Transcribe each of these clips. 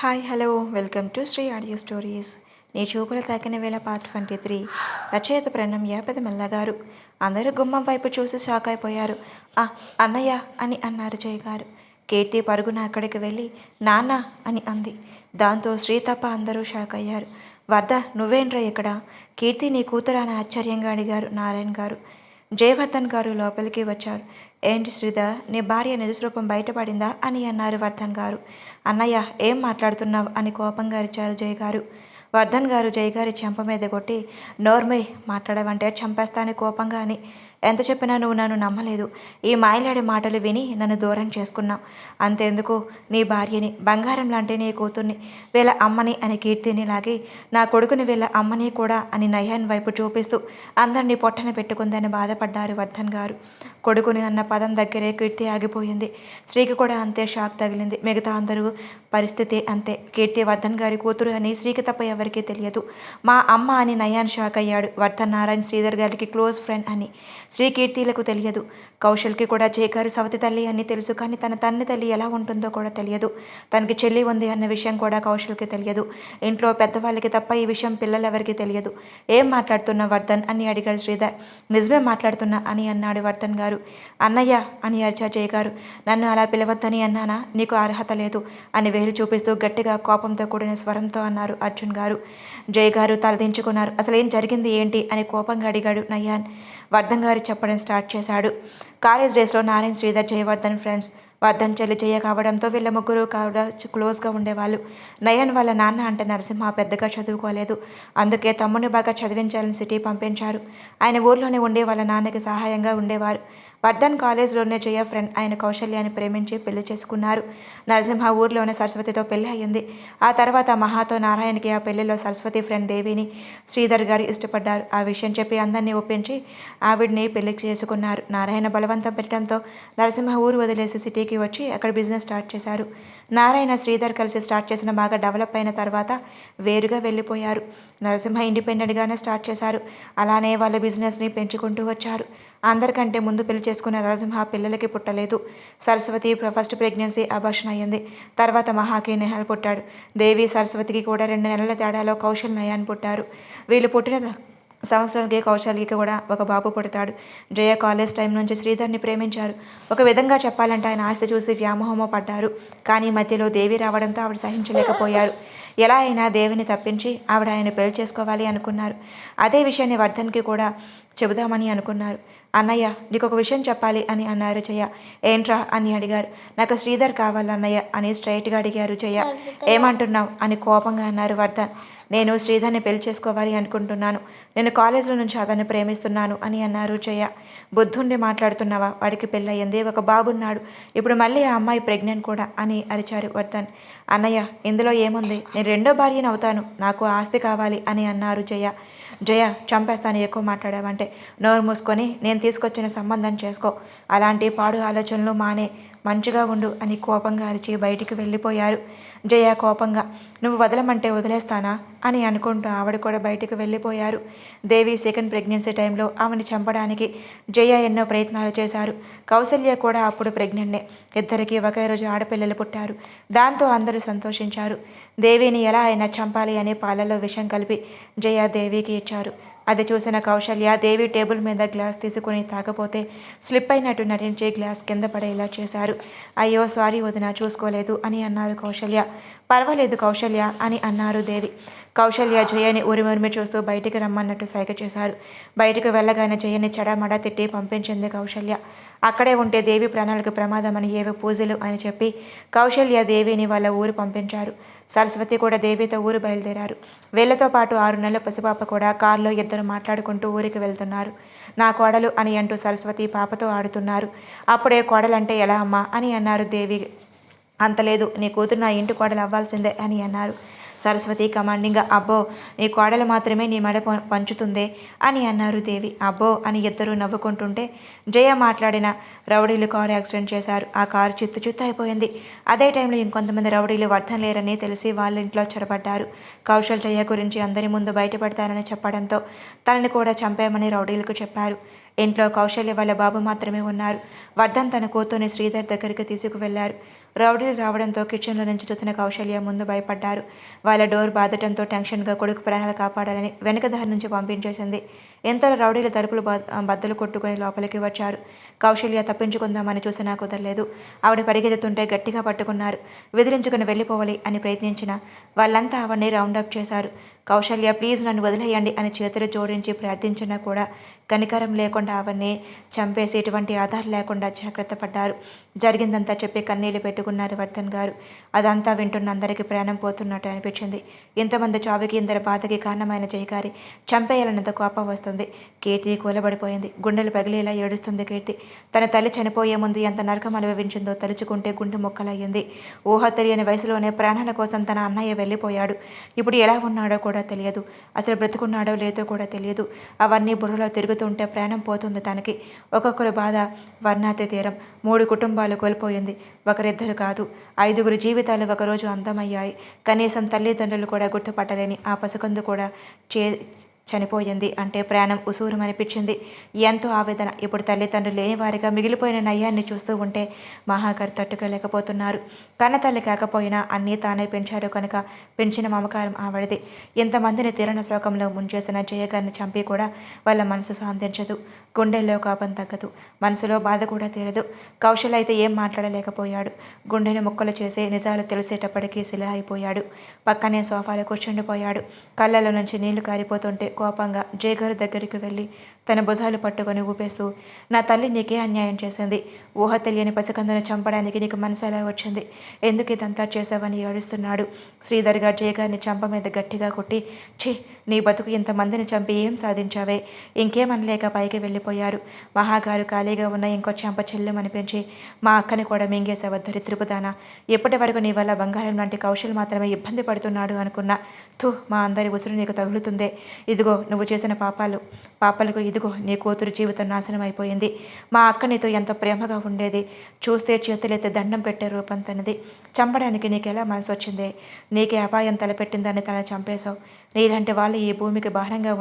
Hi hello welcome to Sri audio stories. నీ చూపుల తాకిన వేళ పార్ట్ 23. రచయిత ప్రణం యాపతి మల్ల గారు. అందరూ గుమ్మం వైపు చూసి షాక్ అయిపోయారు. అన్నయ్య అని అన్నారు జయ గారు. కీర్తి పరుగున అక్కడికి వెళ్ళి నాన్న అని అంది. దాంతో శ్రీ తప్ప అందరూ షాక్ అయ్యారు. వర్ధ నువ్వేంట్రా ఇక్కడ? కీర్తి నీ కూతురా అని ఆశ్చర్యంగా అడిగారు నారాయణ గారు. జయవర్ధన్ గారు లోపలికి వచ్చారు. ఏంటి శ్రీధర్, నీ భార్య నిజస్వరూపం బయటపడిందా అని అన్నారు వర్ధన్ గారు. అన్నయ్య ఏం మాట్లాడుతున్నావు అని కోపంగా అరిచారు జయ గారు. వర్ధన్ గారు జయగారి చెంప మీద కొట్టి నోర్మై మాట్లాడవంటే చంపేస్తాను కోపంగా అని. ఎంత చెప్పినా నువ్వు నన్ను నమ్మలేదు. ఈ మాయలాడి మాటలు విని నన్ను దూరం చేసుకున్నావు. అంతేందుకు నీ భార్యని, బంగారం లాంటి నీ కూతుర్ని, వీళ్ళ అమ్మని అని కీర్తిని లాగి నా కొడుకుని వీళ్ళ అమ్మని కూడా అని నయన్ వైపు చూపిస్తూ అందరినీ పొట్టన పెట్టుకుందని బాధపడ్డారు వర్ధన్ గారు. కొడుకుని అన్న పదం దగ్గరే కీర్తి ఆగిపోయింది. శ్రీకి కూడా అంతే షాక్ తగిలింది. మిగతా అందరూ పరిస్థితి అంతే. కీర్తి వర్ధన్ గారి కూతురు అని శ్రీకి తప్ప ఎవరికీ తెలియదు. మా అమ్మ అని నయాన్ షాక్ అయ్యాడు. వర్ధన్ నారాయణ శ్రీధర్ గారికి క్లోజ్ ఫ్రెండ్ అని శ్రీ కీర్తిలకు తెలియదు. కౌశల్కి కూడా జయగారు సవతి తల్లి అని తెలుసు, కానీ తన తన్ని తల్లి ఎలా ఉంటుందో కూడా తెలియదు. తనకి చెల్లి ఉంది అన్న విషయం కూడా కౌశల్కి తెలియదు. ఇంట్లో పెద్దవాళ్ళకి తప్ప ఈ విషయం పిల్లలెవరికి తెలియదు. ఏం మాట్లాడుతున్నా వర్ధన్ అని అడిగాడు శ్రీధర్. నిజమే మాట్లాడుతున్నా అని అన్నాడు వర్ధన్ గారు. అన్నయ్య అని అరిచా జయగారు. నన్ను అలా పిలవద్దని అన్నానా? నీకు అర్హత లేదు అని వేలు చూపిస్తూ గట్టిగా కోపంతో కూడిన స్వరంతో అన్నారు అర్జున్ గారు. జయగారు తలదించుకున్నారు. అసలు ఏం జరిగింది ఏంటి అని కోపంగా అడిగాడు నయాన్. వర్ధన్ గారు చెప్పడం స్టార్ట్ చేశాడు. కాలేజ్ డేస్లో నారాయణ శ్రీధర్ జయవర్ధన్ ఫ్రెండ్స్. వర్ధన్ చెల్లి జయ కావడంతో వీళ్ళ ముగ్గురు కూడా క్లోజ్గా ఉండేవాళ్ళు. నయన్ వాళ్ళ నాన్న అంటే నరసింహ పెద్దగా చదువుకోలేదు. అందుకే తమ్ముని బాగా చదివించాలని సిటీ పంపించారు. ఆయన ఊర్లోనే ఉండి వాళ్ళ నాన్నకి సహాయంగా ఉండేవారు. వర్ధన్ కాలేజ్లోనే జయ ఫ్రెండ్ ఆయన కౌశల్యాన్ని ప్రేమించి పెళ్లి చేసుకున్నారు. నరసింహ ఊర్లోనే సరస్వతితో పెళ్లి అయ్యింది. ఆ తర్వాత మహాతో నారాయణకి ఆ పెళ్లిలో సరస్వతి ఫ్రెండ్ దేవిని శ్రీధర్ గారు ఇష్టపడ్డారు. ఆ విషయం చెప్పి అందరినీ ఒప్పించి ఆవిడ్ని పెళ్లి చేసుకున్నారు. నారాయణ బలవంతం పెట్టడంతో నరసింహ ఊరు వదిలేసి సిటీకి వచ్చి అక్కడ బిజినెస్ స్టార్ట్ చేశారు. నారాయణ శ్రీధర్ కలిసి స్టార్ట్ చేసిన బాగా డెవలప్ అయిన తర్వాత వేరుగా వెళ్ళిపోయారు. నరసింహ ఇండిపెండెంట్గానే స్టార్ట్ చేశారు. అలానే వాళ్ళ బిజినెస్ని పెంచుకుంటూ వచ్చారు. అందరికంటే ముందు పెళ్లి చేసుకున్న నరసింహ పిల్లలకి పుట్టలేదు. సరస్వతి ఫస్ట్ ప్రెగ్నెన్సీ అబార్షన్ అయ్యింది. తర్వాత మహాకి నెహల్ పుట్టాడు. దేవి సరస్వతికి కూడా 2 నెలల తేడాలో కౌశల్ నయాన్ పుట్టారు. వీళ్ళు పుట్టిన సంవత్సరానికి కౌశల్యకి కూడా ఒక బాబు పుడతాడు. జయ కాలేజ్ టైం నుంచి శ్రీధర్ని ప్రేమించారు. ఒక విధంగా చెప్పాలంటే ఆయన ఆస్తి చూసి వ్యామోహమో పడ్డారు. కానీ మధ్యలో దేవి రావడంతో ఆవిడ సహించలేకపోయారు. ఎలా అయినా దేవిని తప్పించి ఆవిడ ఆయన పెళ్లి చేసుకోవాలి అనుకున్నారు. అదే విషయాన్ని వర్ధన్కి కూడా చెబుదామని అనుకున్నారు. అన్నయ్య నీకు ఒక విషయం చెప్పాలి అని అన్నారు జయ. ఏంట్రా అని అడిగారు. నాకు శ్రీధర్ కావాలన్నయ్య అని స్ట్రైట్గా అడిగారు జయ. ఏమంటున్నావు అని కోపంగా అన్నారు వర్ధన్. నేను శ్రీధర్ని పెళ్లి చేసుకోవాలి అనుకుంటున్నాను. నేను కాలేజీలో నుంచి అతన్ని ప్రేమిస్తున్నాను అని అన్నారు జయ. బుద్ధుండి మాట్లాడుతున్నావా? వాడికి పెళ్ళయింది, ఒక బాబున్నాడు. ఇప్పుడు మళ్ళీ ఆ అమ్మాయి ప్రెగ్నెంట్ కూడా అని అరిచారు వర్ధన్. అన్నయ్య ఇందులో ఏముంది? నేను 2వ భార్యను అవుతాను. నాకు ఆస్తి కావాలి అని అన్నారు జయ. జయ చంపేస్తాను ఎక్కువ మాట్లాడావంటే. నోరు మూసుకొని నేను తీసుకొచ్చిన సంబంధం చేసుకో. అలాంటి పాడు ఆలోచనలు మానే, మంచిగా ఉండు అని కోపంగా అరిచి బయటికి వెళ్ళిపోయారు. జయ కోపంగా నువ్వు వదలమంటే వదిలేస్తానా అని అనుకుంటూ ఆవిడ కూడా బయటికి వెళ్ళిపోయారు. దేవి సెకండ్ ప్రెగ్నెన్సీ టైంలో ఆమెను చంపడానికి జయ ఎన్నో ప్రయత్నాలు చేశారు. కౌసల్య కూడా అప్పుడు ప్రెగ్నెంటే. ఇద్దరికీ ఒకే రోజు ఆడపిల్లలు పుట్టారు. దాంతో అందరూ సంతోషించారు. దేవిని ఎలా అయినా చంపాలి అని పాలలో విషం కలిపి జయ దేవికి ఇచ్చారు. అది చూసిన కౌశల్య దేవి టేబుల్ మీద గ్లాస్ తీసుకుని తాకపోతే స్లిప్ అయినట్టు నటించి గ్లాస్ కింద పడేలా చేశారు. అయ్యో సారీ వదిన, చూసుకోలేదు అని అన్నారు కౌశల్య. పర్వాలేదు కౌశల్య అని అన్నారు దేవి. కౌశల్య జయని ఉరిమురిమి చూస్తూ బయటికి రమ్మన్నట్టు సైగ చేశారు. బయటకు వెళ్ళగానే జయని చెడమడ తిట్టి పంపించింది కౌశల్య. అక్కడే ఉంటే దేవి ప్రాణాలకు ప్రమాదమని ఏవో పూజలు అని చెప్పి కౌశల్య దేవిని వాళ్ళ ఊరు పంపించారు. సరస్వతి కూడా దేవితో ఊరు బయలుదేరారు. వీళ్లతో పాటు 6 నెలల పసిపాప కూడా కారులో ఇద్దరు మాట్లాడుకుంటూ ఊరికి వెళ్తున్నారు. నా కోడలు అని అంటూ సరస్వతి పాపతో ఆడుతున్నారు. అప్పుడే కోడలంటే ఎలా అమ్మా అని అన్నారు దేవి. అంతలేదు, నీ కూతురు నా ఇంటి కోడలు అవ్వాల్సిందే అని అన్నారు. సరస్వతి కమాండింగ్గా అబ్బో నీ కోడలు మాత్రమే నీ మెడ పంచుతుందే అని అన్నారు దేవి. అబ్బో అని ఇద్దరూ నవ్వుకుంటుంటే జయ మాట్లాడిన రౌడీలు కారు యాక్సిడెంట్ చేశారు. ఆ కారు చిత్తు అయిపోయింది. అదే టైంలో ఇంకొంతమంది రౌడీలు వర్ధన్ లేరని తెలిసి వాళ్ళ ఇంట్లో చొరబడ్డారు. కౌశల్ జయ గురించి అందరి ముందు బయటపడతానని చెప్పడంతో తనని కూడా చంపేయమని రౌడీలకు చెప్పారు. ఇంట్లో కౌశల్య వాళ్ళ బాబు మాత్రమే ఉన్నారు. వర్ధన్ తన కూతుర్ని శ్రీధర్ దగ్గరికి తీసుకువెళ్లారు. రౌడీలు రావడంతో కిచెన్లో నుంచి చూసిన కౌశల్య ముందు భయపడ్డారు. వాళ్ళ డోర్ బాదటంతో టెన్షన్గా కొడుకు ప్రాణాలు కాపాడాలని వెనక దారి నుంచి పంపించేసింది. ఎంతలో రౌడీల తలుపులు బద్దలు కొట్టుకుని లోపలికి వచ్చారు. కౌశల్య తప్పించుకుందామని చూసినా కుదరలేదు. ఆవిడ పరిగెత్తుతుంటే గట్టిగా పట్టుకున్నారు. విదిలించుకుని వెళ్ళిపోవాలి అని ప్రయత్నించిన వాళ్ళంతా ఆవిడ్ని రౌండప్ చేశారు. కౌశల్య ప్లీజ్ నన్ను వదిలేయండి అని చేతులు జోడించి ప్రార్థించినా కూడా కనికరం లేకుండా ఆవిడ్ని చంపేసి ఎటువంటి ఆధారం లేకుండా జాగ్రత్త పడ్డారు. జరిగిందంతా చెప్పి కన్నీళ్లు పెట్టుకున్నారు వర్ధన్ గారు. అదంతా వింటున్న అందరికీ ప్రాణం పోతున్నట్టు అనిపించింది. ఇంతమంది చావుకి ఇందరి బాధకి కారణమైన జయగారి చంపేయాలన్నంత కోపం వస్తుంది. కీర్తి కూలబడిపోయింది. గుండెలు పగిలేలా ఏడుస్తుంది కీర్తి. తన తల్లి చనిపోయే ముందు ఎంత నరకం అనుభవించిందో తలుచుకుంటే గుండె ముక్కలయ్యింది. ఊహ తెలియని వయసులోనే ప్రాణాల కోసం తన అన్నయ్య వెళ్ళిపోయాడు. ఇప్పుడు ఎలా ఉన్నాడో కూడా తెలియదు. అసలు బ్రతుకున్నాడో లేదో కూడా తెలియదు. అవన్నీ బుర్రలో తిరుగుతుంటే ప్రాణం పోతుంది తనకి. ఒక్కొక్కరు బాధ వర్ణాతి తీరం. 3 కుటుంబాలు కోల్పోయింది. ఒకరిద్దరు కాదు, 5గురు జీవితాలు ఒకరోజు అంతమయ్యాయి. కనీసం తల్లిదండ్రులు కూడా గుర్తుపట్టలేని ఆ పసికందు కూడా చనిపోయింది అంటే ప్రాణం ఉసూరమనిపించింది. ఎంతో ఆవేదన. ఇప్పుడు తల్లిదండ్రులు లేని వారిగా మిగిలిపోయిన నయ్యాన్ని చూస్తూ ఉంటే మహాగారు తట్టుకోలేకపోతున్నారు. కన్న తల్లి కాకపోయినా అన్నీ తానే పెంచారు కనుక పెంచిన మమకారం ఆవిడది. ఇంతమందిని తీరణ శోకంలో ముంచేసిన జయగారిని చంపి కూడా వాళ్ళ మనసు శాంతించదు. గుండెల్లో కోపం తగ్గదు. మనసులో బాధ కూడా తీరదు. కౌశల్ అయితే ఏం మాట్లాడలేకపోయాడు. గుండెని ముక్కలు చేసి నిజాలు తెలిసేటప్పటికీ శిల అయిపోయాడు. పక్కనే సోఫాలో కూర్చుండిపోయాడు. కళ్ళలో నుంచి నీళ్లు కారిపోతుంటే కోపంగా జయగారు దగ్గరికి వెళ్ళి తన భుజాలు పట్టుకొని ఊపేస్తూ, నా తల్లి నీకే అన్యాయం చేసింది. ఊహ తెలియని పసికందును చంపడానికి నీకు మనసు ఎలా వచ్చింది? ఎందుకు ఇదంతా చేశావని ఏడుస్తున్నాడు. శ్రీధర్ గారు జయగారిని చంప మీద గట్టిగా కొట్టి, ఛీ నీ బతుకు ఇంతమందిని చంపి ఏం సాధించావే? ఇంకేమనలేక పైకి వెళ్ళిపోయారు. మహాగారు ఖాళీగా ఉన్న ఇంకో చెంప చెల్లెమనిపించి, మా అక్కని కూడా మింగేశావ దరిద్రపుదానా. ఎప్పటి వరకు నీ వల్ల బంగారం లాంటి కౌశల్ మాత్రమే ఇబ్బంది పడుతున్నాడు అనుకున్నా. మా అందరి ఉసురు నీకు తగులుతుందే. ఇదిగో నువ్వు చేసిన పాపాలకు ఇదిగో నీ కూతురు జీవితం నాశనం అయిపోయింది. మా అక్క నీతో ఎంత ప్రేమగా ఉండేది. చూస్తే చేతులెత్తి దండం పెట్టే రూపం తనది. చంపడానికి నీకెలా మనసు వచ్చిందే? నీకే అపాయం తలపెట్టిందని తన చంపేశావు. నీలాంటి వాళ్ళు ఈ భూమికి భారంగా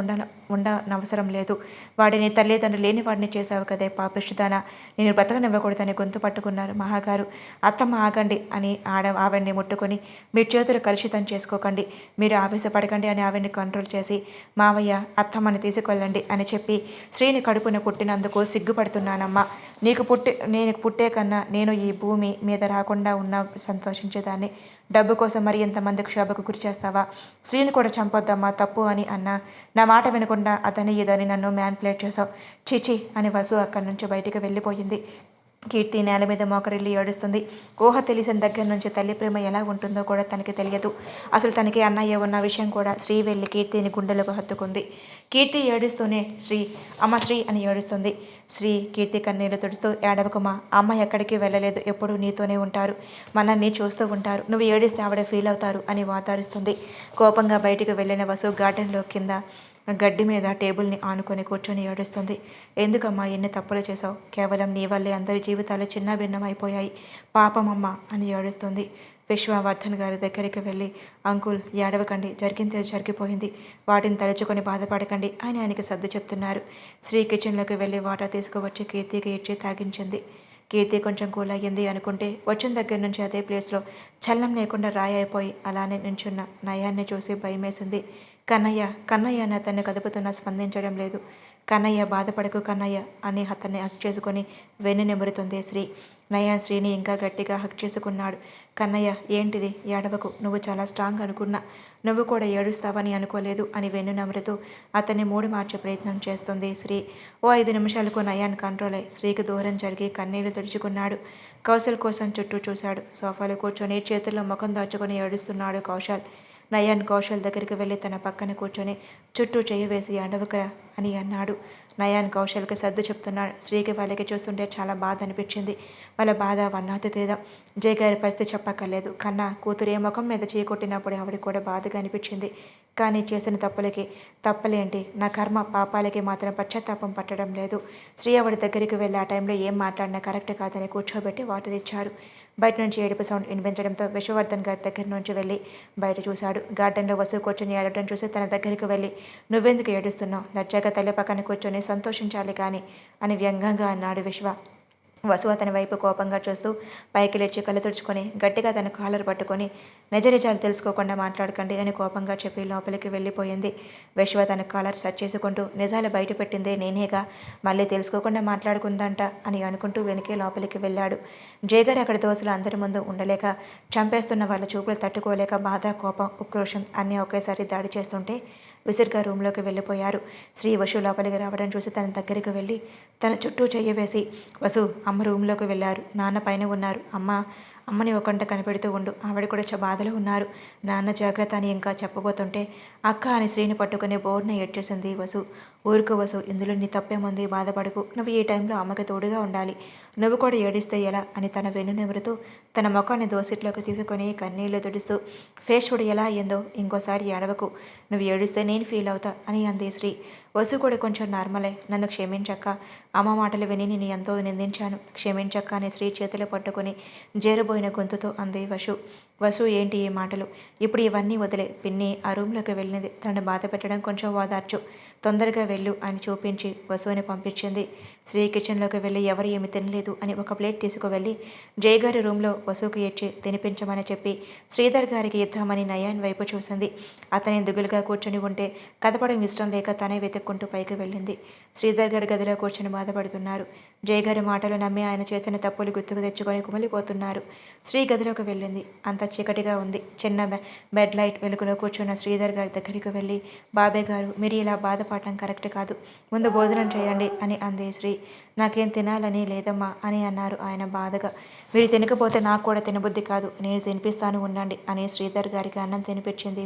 ఉండనవసరం లేదు. వాడిని తల్లిదండ్రులు లేని వాడిని చేశావు కదే పాపిష్టిదానా. నేను బ్రతకనివ్వకూడదని గొంతు పట్టుకున్నారు మహాగారు. అత్తమ్మ ఆగండి అని ఆవిడ్ని ముట్టుకొని, మీ చేతులు కలుషితం చేసుకోకండి, మీరు ఆవేశపడకండి అని ఆవిడ్ని కంట్రోల్ చేసి, మావయ్య అత్తమ్మని తీసుకెళ్ళండి అని చెప్పి శ్రీని కడుపున పుట్టినందుకు సిగ్గుపడుతున్నానమ్మా. నేను పుట్టే కన్నా నేను ఈ భూమి మీద రాకుండా ఉన్నా సంతోషించేదాన్ని. డబ్బు కోసం మరి ఎంతమంది క్షోభకు గురి చేస్తావా? శ్రీని కూడా చంపొద్దమ్మా, తప్పు అని అన్నా. నా మాట వినకుండా అతని ఇదని నన్ను మ్యాన్ప్లేట్ చేశావు. చీచి అని వసు అక్కడి నుంచి బయటికి వెళ్ళిపోయింది. కీర్తి నేల మీద మోకరిల్లి ఏడుస్తుంది. ఊహ తెలిసిన దగ్గర నుంచి తల్లి ప్రేమ ఎలా ఉంటుందో కూడా తనకి తెలియదు. అసలు తనకి అన్నయ్య ఉన్న విషయం కూడా శ్రీ వెళ్ళి కీర్తిని గుండెలకు హత్తుకుంది. కీర్తి ఏడుస్తూనే శ్రీ, అమ్మ శ్రీ అని ఏడుస్తుంది. శ్రీ కీర్తి కన్నీళ్లు తుడుస్తూ, ఏడవకుమా, అమ్మ ఎక్కడికి వెళ్ళలేదు, ఎప్పుడూ నీతోనే ఉంటారు, మనల్ని చూస్తూ ఉంటారు, నువ్వు ఏడిస్తే ఆవిడ ఫీల్ అవుతారు అని వాతారుస్తుంది. కోపంగా బయటికి వెళ్ళిన వసు గార్డెన్లో కింద గడ్డి మీద టేబుల్ని ఆనుకొని కూర్చొని ఏడుస్తుంది. ఎందుకమ్మా ఎన్ని తప్పులు చేశావు? కేవలం నీ వల్లే అందరి జీవితాలు చిన్న భిన్నమైపోయాయి, పాపమమ్మ అని ఏడుస్తుంది. విశ్వవర్ధన్ గారి దగ్గరికి వెళ్ళి, అంకుల్ ఏడవకండి, జరిగింది జరిగిపోయింది, వాటిని తలుచుకొని బాధపడకండి అని ఆయనకి సర్దు చెప్తున్నారు. శ్రీ కిచెన్లోకి వెళ్ళి వాటర్ తీసుకువచ్చి కీర్తికి ఇచ్చి తాగించింది. కీర్తి కొంచెం కూల్ అయ్యింది అనుకుంటే వచ్చిన దగ్గర నుంచి అదే ప్లేస్లో చలనం లేకుండా రాయి అయిపోయి అలానే నించున్న నయాన్ని చూసి భయమేసింది. కన్నయ్య కన్నయ్య అని అతన్ని కదుపుతున్నా స్పందించడం లేదు. కన్నయ్య బాధపడకు కన్నయ్య అని అతన్ని హక్ చేసుకొని వెన్ను నెమురుతుంది శ్రీ. నయన్ శ్రీని ఇంకా గట్టిగా హక్ చేసుకున్నాడు. కన్నయ్య ఏంటిది, ఏడవకు, నువ్వు చాలా స్ట్రాంగ్ అనుకున్నా, నువ్వు కూడా ఏడుస్తావని అనుకోలేదు అని వెన్ను నమురుతూ అతన్ని మూడు మార్చే ప్రయత్నం చేస్తుంది శ్రీ. ఓ 5 నిమిషాలకు నయాన్ కంట్రోల్ అయి శ్రీకి దూరం జరిగి కన్నీళ్లు తుడుచుకున్నాడు. కౌశల్ కోసం చుట్టూ చూశాడు. సోఫాలో కూర్చొని చేతుల్లో ముఖం దాచుకొని ఏడుస్తున్నాడు కౌశల్. నయన్ కౌశల్ దగ్గరికి వెళ్ళి తన పక్కన కూర్చొని చుట్టూ చెయ్యి వేసి ఏడవకురా అని అన్నాడు. నయాన్ కౌశల్కి సర్దు చెప్తున్నాడు. శ్రీకి వాళ్ళకి చూస్తుంటే చాలా బాధ అనిపించింది. వాళ్ళ బాధ వన్నాతితేదం. జయ గారి పరిస్థితి చెప్పక్కర్లేదు. కన్నా కూతురు ఏ ముఖం మీద చీకొట్టినప్పుడు ఆవిడ కూడా బాధగా అనిపించింది. కానీ చేసిన తప్పలేంటి, నా కర్మ పాపాలకి మాత్రం పశ్చాత్తాపం పట్టడం లేదు. శ్రీ ఆవిడ దగ్గరికి వెళ్ళి ఆ టైంలో ఏం మాట్లాడినా కరెక్ట్ కాదని కూర్చోబెట్టి వాటర్ ఇచ్చారు. బయట నుంచి ఏడుపు సౌండ్ వినిపించడంతో విశ్వవర్ధన్ గారి దగ్గర నుంచి వెళ్ళి బయట చూశాడు. గార్డెన్లో వసు కూర్చొని ఏడవడం చూసి తన దగ్గరికి వెళ్ళి, నువ్వెందుకు ఏడుస్తున్నావు, దర్జాగా తల్లి పక్కన కూర్చొని సంతోషించాలి కానీ అని వ్యంగ్యంగా అన్నాడు విశ్వ. వసు అతని వైపు కోపంగా చూస్తూ పైకి లేచి కళ్ళు తుడుచుకొని గట్టిగా తన కాలర్ పట్టుకొని నిజ నిజాలు తెలుసుకోకుండా మాట్లాడకండి అని కోపంగా చెప్పి లోపలికి వెళ్ళిపోయింది. విశ్వ తన కాలర్ సెట్ చేసుకుంటూ నిజాలు బయట పెట్టిందే నేనేగా, మళ్ళీ తెలుసుకోకుండా మాట్లాడుకుందంట అని అనుకుంటూ వెనకే లోపలికి వెళ్ళాడు. జయగారు అక్కడ దోశలు అందరి ముందు ఉండలేక, చంపేస్తున్న వాళ్ళ చూపులు తట్టుకోలేక బాధ, కోపం, ఉక్రోషం అన్నీ ఒకేసారి దాడి చేస్తుంటే విసురుగా రూమ్లోకి వెళ్ళిపోయారు. శ్రీ వసు లోపలికి రావడం చూసి తన దగ్గరికి వెళ్ళి తన చుట్టూ చెయ్యి వేసి, వసు అమ్మ రూమ్లోకి వెళ్ళారు, నాన్న పైన ఉన్నారు, అమ్మని ఒకంట కనిపెడుతూ ఉండు, ఆవిడ కూడా బాధలో ఉన్నారు, నాన్న జాగ్రత్త అని ఇంకా చెప్పబోతుంటే అక్క అని శ్రీని పట్టుకుని బోర్న ఏడ్చేసింది వసు. ఊరుకో వసు, ఇందులో నీ తప్పేముంది, బాధపడకు, నువ్వు ఈ టైంలో అమ్మకి తోడుగా ఉండాలి, నువ్వు కూడా ఏడిస్తే ఎలా అని తన వెన్నునెమురుతూ తన ముఖాన్ని దోసిట్లోకి తీసుకొని కన్నీళ్లు తుడుస్తూ, ఫేస్ చూడు ఎలా అయ్యిందో, ఇంకోసారి ఏడవకు, నువ్వు ఏడిస్తే నేను ఫీల్ అవుతా అని అంది శ్రీ. వసు కూడా కొంచెం నార్మలే, నన్ను క్షమించక్క, అమ్మ మాటలు విని నేను ఎంతో నిందించాను, క్షమించక్క అని శ్రీ చేతులు పట్టుకుని జేరబోయిన గొంతుతో అంది వసు ఏంటి ఈ మాటలు, ఇప్పుడు ఇవన్నీ వదిలే, పిన్ని ఆ రూమ్లోకి వెళ్ళింది, తనను బాధ పెట్టడం కొంచెం ఓదార్చు, తొందరగా వెళ్ళు అని చూపించి వసుని పంపించింది. శ్రీ కిచెన్లోకి వెళ్ళి ఎవరు ఏమి తినలేదు అని ఒక ప్లేట్ తీసుకువెళ్ళి జయగారి రూమ్లో వసుకి ఇచ్చి తినిపించమని చెప్పి శ్రీధర్ గారికి ఇద్దామని నయాన్ వైపు చూసింది. అతని దిగులుగా కూర్చొని ఉంటే కదపడం ఇష్టం లేక తనే వెతుక్కుంటూ పైకి వెళ్ళింది. శ్రీధర్ గారి గదిలో కూర్చొని బాధపడుతున్నారు. జయగారి మాటలు నమ్మి ఆయన చేసిన తప్పులు గుర్తుకు తెచ్చుకొని కుమిలిపోతున్నారు. శ్రీ గదిలోకి వెళ్ళింది. అంత చీకటిగా ఉంది. చిన్న బెడ్ లైట్ వెలుగులో కూర్చున్న శ్రీధర్ గారి దగ్గరికి వెళ్ళి, బాబాయ్ గారు మీరు ఇలా బాధపడటం కరెక్ట్ కాదు, ముందు భోజనం చేయండి అని అంది శ్రీ. నాకేం తినాలని లేదమ్మా అని అన్నారు ఆయన బాధగా. మీరు తినకపోతే నాకు కూడా తినబుద్ధి కాదు, నేను తినిపిస్తాను ఉండండి అని శ్రీధర్ గారికి అన్నం తినిపించింది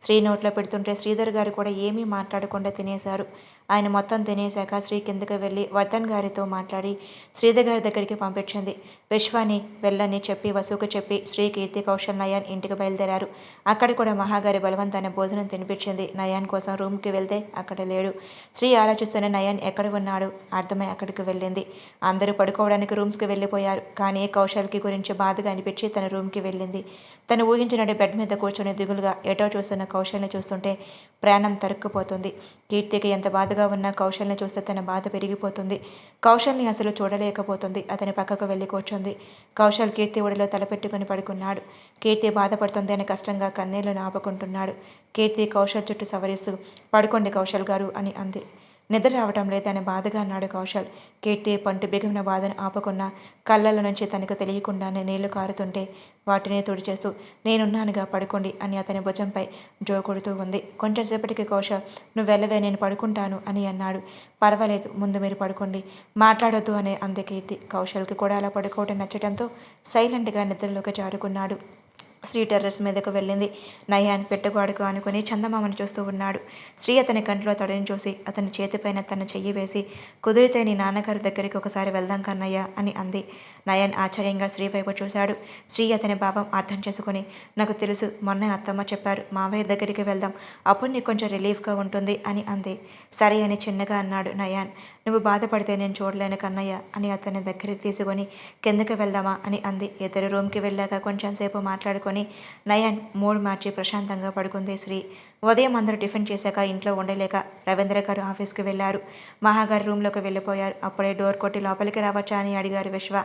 శ్రీ నోట్లో పెడుతుంటే శ్రీధర్ గారు కూడా ఏమీ మాట్లాడకుండా తినేశారు. ఆయన మొత్తం తినేశాక శ్రీ కిందకి వెళ్ళి వర్ధన్ గారితో మాట్లాడి శ్రీధర్ గారి దగ్గరికి పంపించింది. విశ్వాని వెళ్ళని చెప్పి వసుకు చెప్పి శ్రీ, కీర్తి, కౌశల్, నయాన్ ఇంటికి బయలుదేరారు. అక్కడ కూడా మహాగారి బలవంతాన భోజనం తినిపించింది. నయాన్ కోసం రూమ్కి వెళ్తే అక్కడ లేడు. శ్రీ ఆలోచిస్తూనే నయాన్ ఎక్కడ ఉన్నాడు అర్థమై అక్కడికి వెళ్ళింది. అందరూ పడుకోవడానికి రూమ్స్కి వెళ్ళిపోయారు. కానీ కౌశల్కి గురించి బాధగా అనిపించి తన రూమ్కి వెళ్ళింది. తను ఊహించినట్టు బెడ్ మీద కూర్చొని దిగులుగా ఎటో చూస్తున్న కౌశల్ని చూస్తుంటే ప్రాణం తరుక్కుపోతుంది. కీర్తికి ఎంత బాధగా ఉన్నా కౌశల్ని చూస్తే తన బాధ పెరిగిపోతుంది. కౌశల్ని అసలు చూడలేకపోతుంది. అతని పక్కకు వెళ్ళి కూర్చుంది. కౌశల్ కీర్తి ఒడిలో తలపెట్టుకుని పడుకున్నాడు. కీర్తి బాధపడుతుంది అని కష్టంగా కన్నీళ్లు ఆపుకుంటున్నాడు. కీర్తి కౌశల్ చుట్టూ సవరిస్తూ, పడుకోండి కౌశల్ గారు అని అంది. నిద్ర రావటం లేదని బాధగా అన్నాడు కౌశల్. కీర్తి పంటి బిగిన బాధను ఆపుకున్న కళ్ళల నుంచి తనకు తెలియకుండానే నీళ్లు కారుతుంటే వాటిని తుడిచేస్తూ, నేనున్నానుగా పడుకోండి అని అతని భుజంపై జోకొడుతూ ఉంది. కొంచెంసేపటికి కౌశల్, నువ్వు వెళ్ళవే, నేను పడుకుంటాను అని అన్నాడు. పర్వాలేదు, ముందు మీరు పడుకోండి, మాట్లాడొద్దు అనే అంది కీర్తి. కౌశల్కి కూడా అలా పడుకోవటం నచ్చడంతో సైలెంట్గా నిద్రలోకి జారుకున్నాడు. శ్రీ టెర్రస్ మీదకు వెళ్ళింది. నయాన్ పెట్టెగోడకు ఆనుకుని చందమామను చూస్తూ ఉన్నాడు. శ్రీ అతని కంట్లో తడిని చూసి అతని చేతిపైన తన చెయ్యి వేసి, కుదిరితే నీ నాన్నగారి దగ్గరికి ఒకసారి వెళ్దాం కన్నయ్య అని అంది. నయాన్ ఆశ్చర్యంగా శ్రీ వైపు చూశాడు. శ్రీ అతని భావం అర్థం చేసుకుని, నాకు తెలుసు, మొన్న అత్తమ్మ చెప్పారు, మావయ్య దగ్గరికి వెళ్దాం, అప్పుడు నీకు కొంచెం రిలీఫ్గా ఉంటుంది అని అంది. సరే అని చిన్నగా అన్నాడు నయాన్. నువ్వు బాధపడితే నేను చూడలేను కన్నయ్య అని అతని దగ్గరికి తీసుకొని కిందకి వెళ్దామా అని అంది. ఇద్దరు రూమ్కి వెళ్ళాక కొంచెం సేపు మాట్లాడుకొని నయాన్ మూడ్ మార్చి ప్రశాంతంగా పడుకుంది శ్రీ. ఉదయం అందరూ టిఫిన్ చేశాక ఇంట్లో ఉండలేక రవీంద్ర గారు ఆఫీస్కి వెళ్ళారు. మహాగారు రూమ్లోకి వెళ్ళిపోయారు. అప్పుడే డోర్ కొట్టి లోపలికి రావచ్చా అని అడిగారు విశ్వ.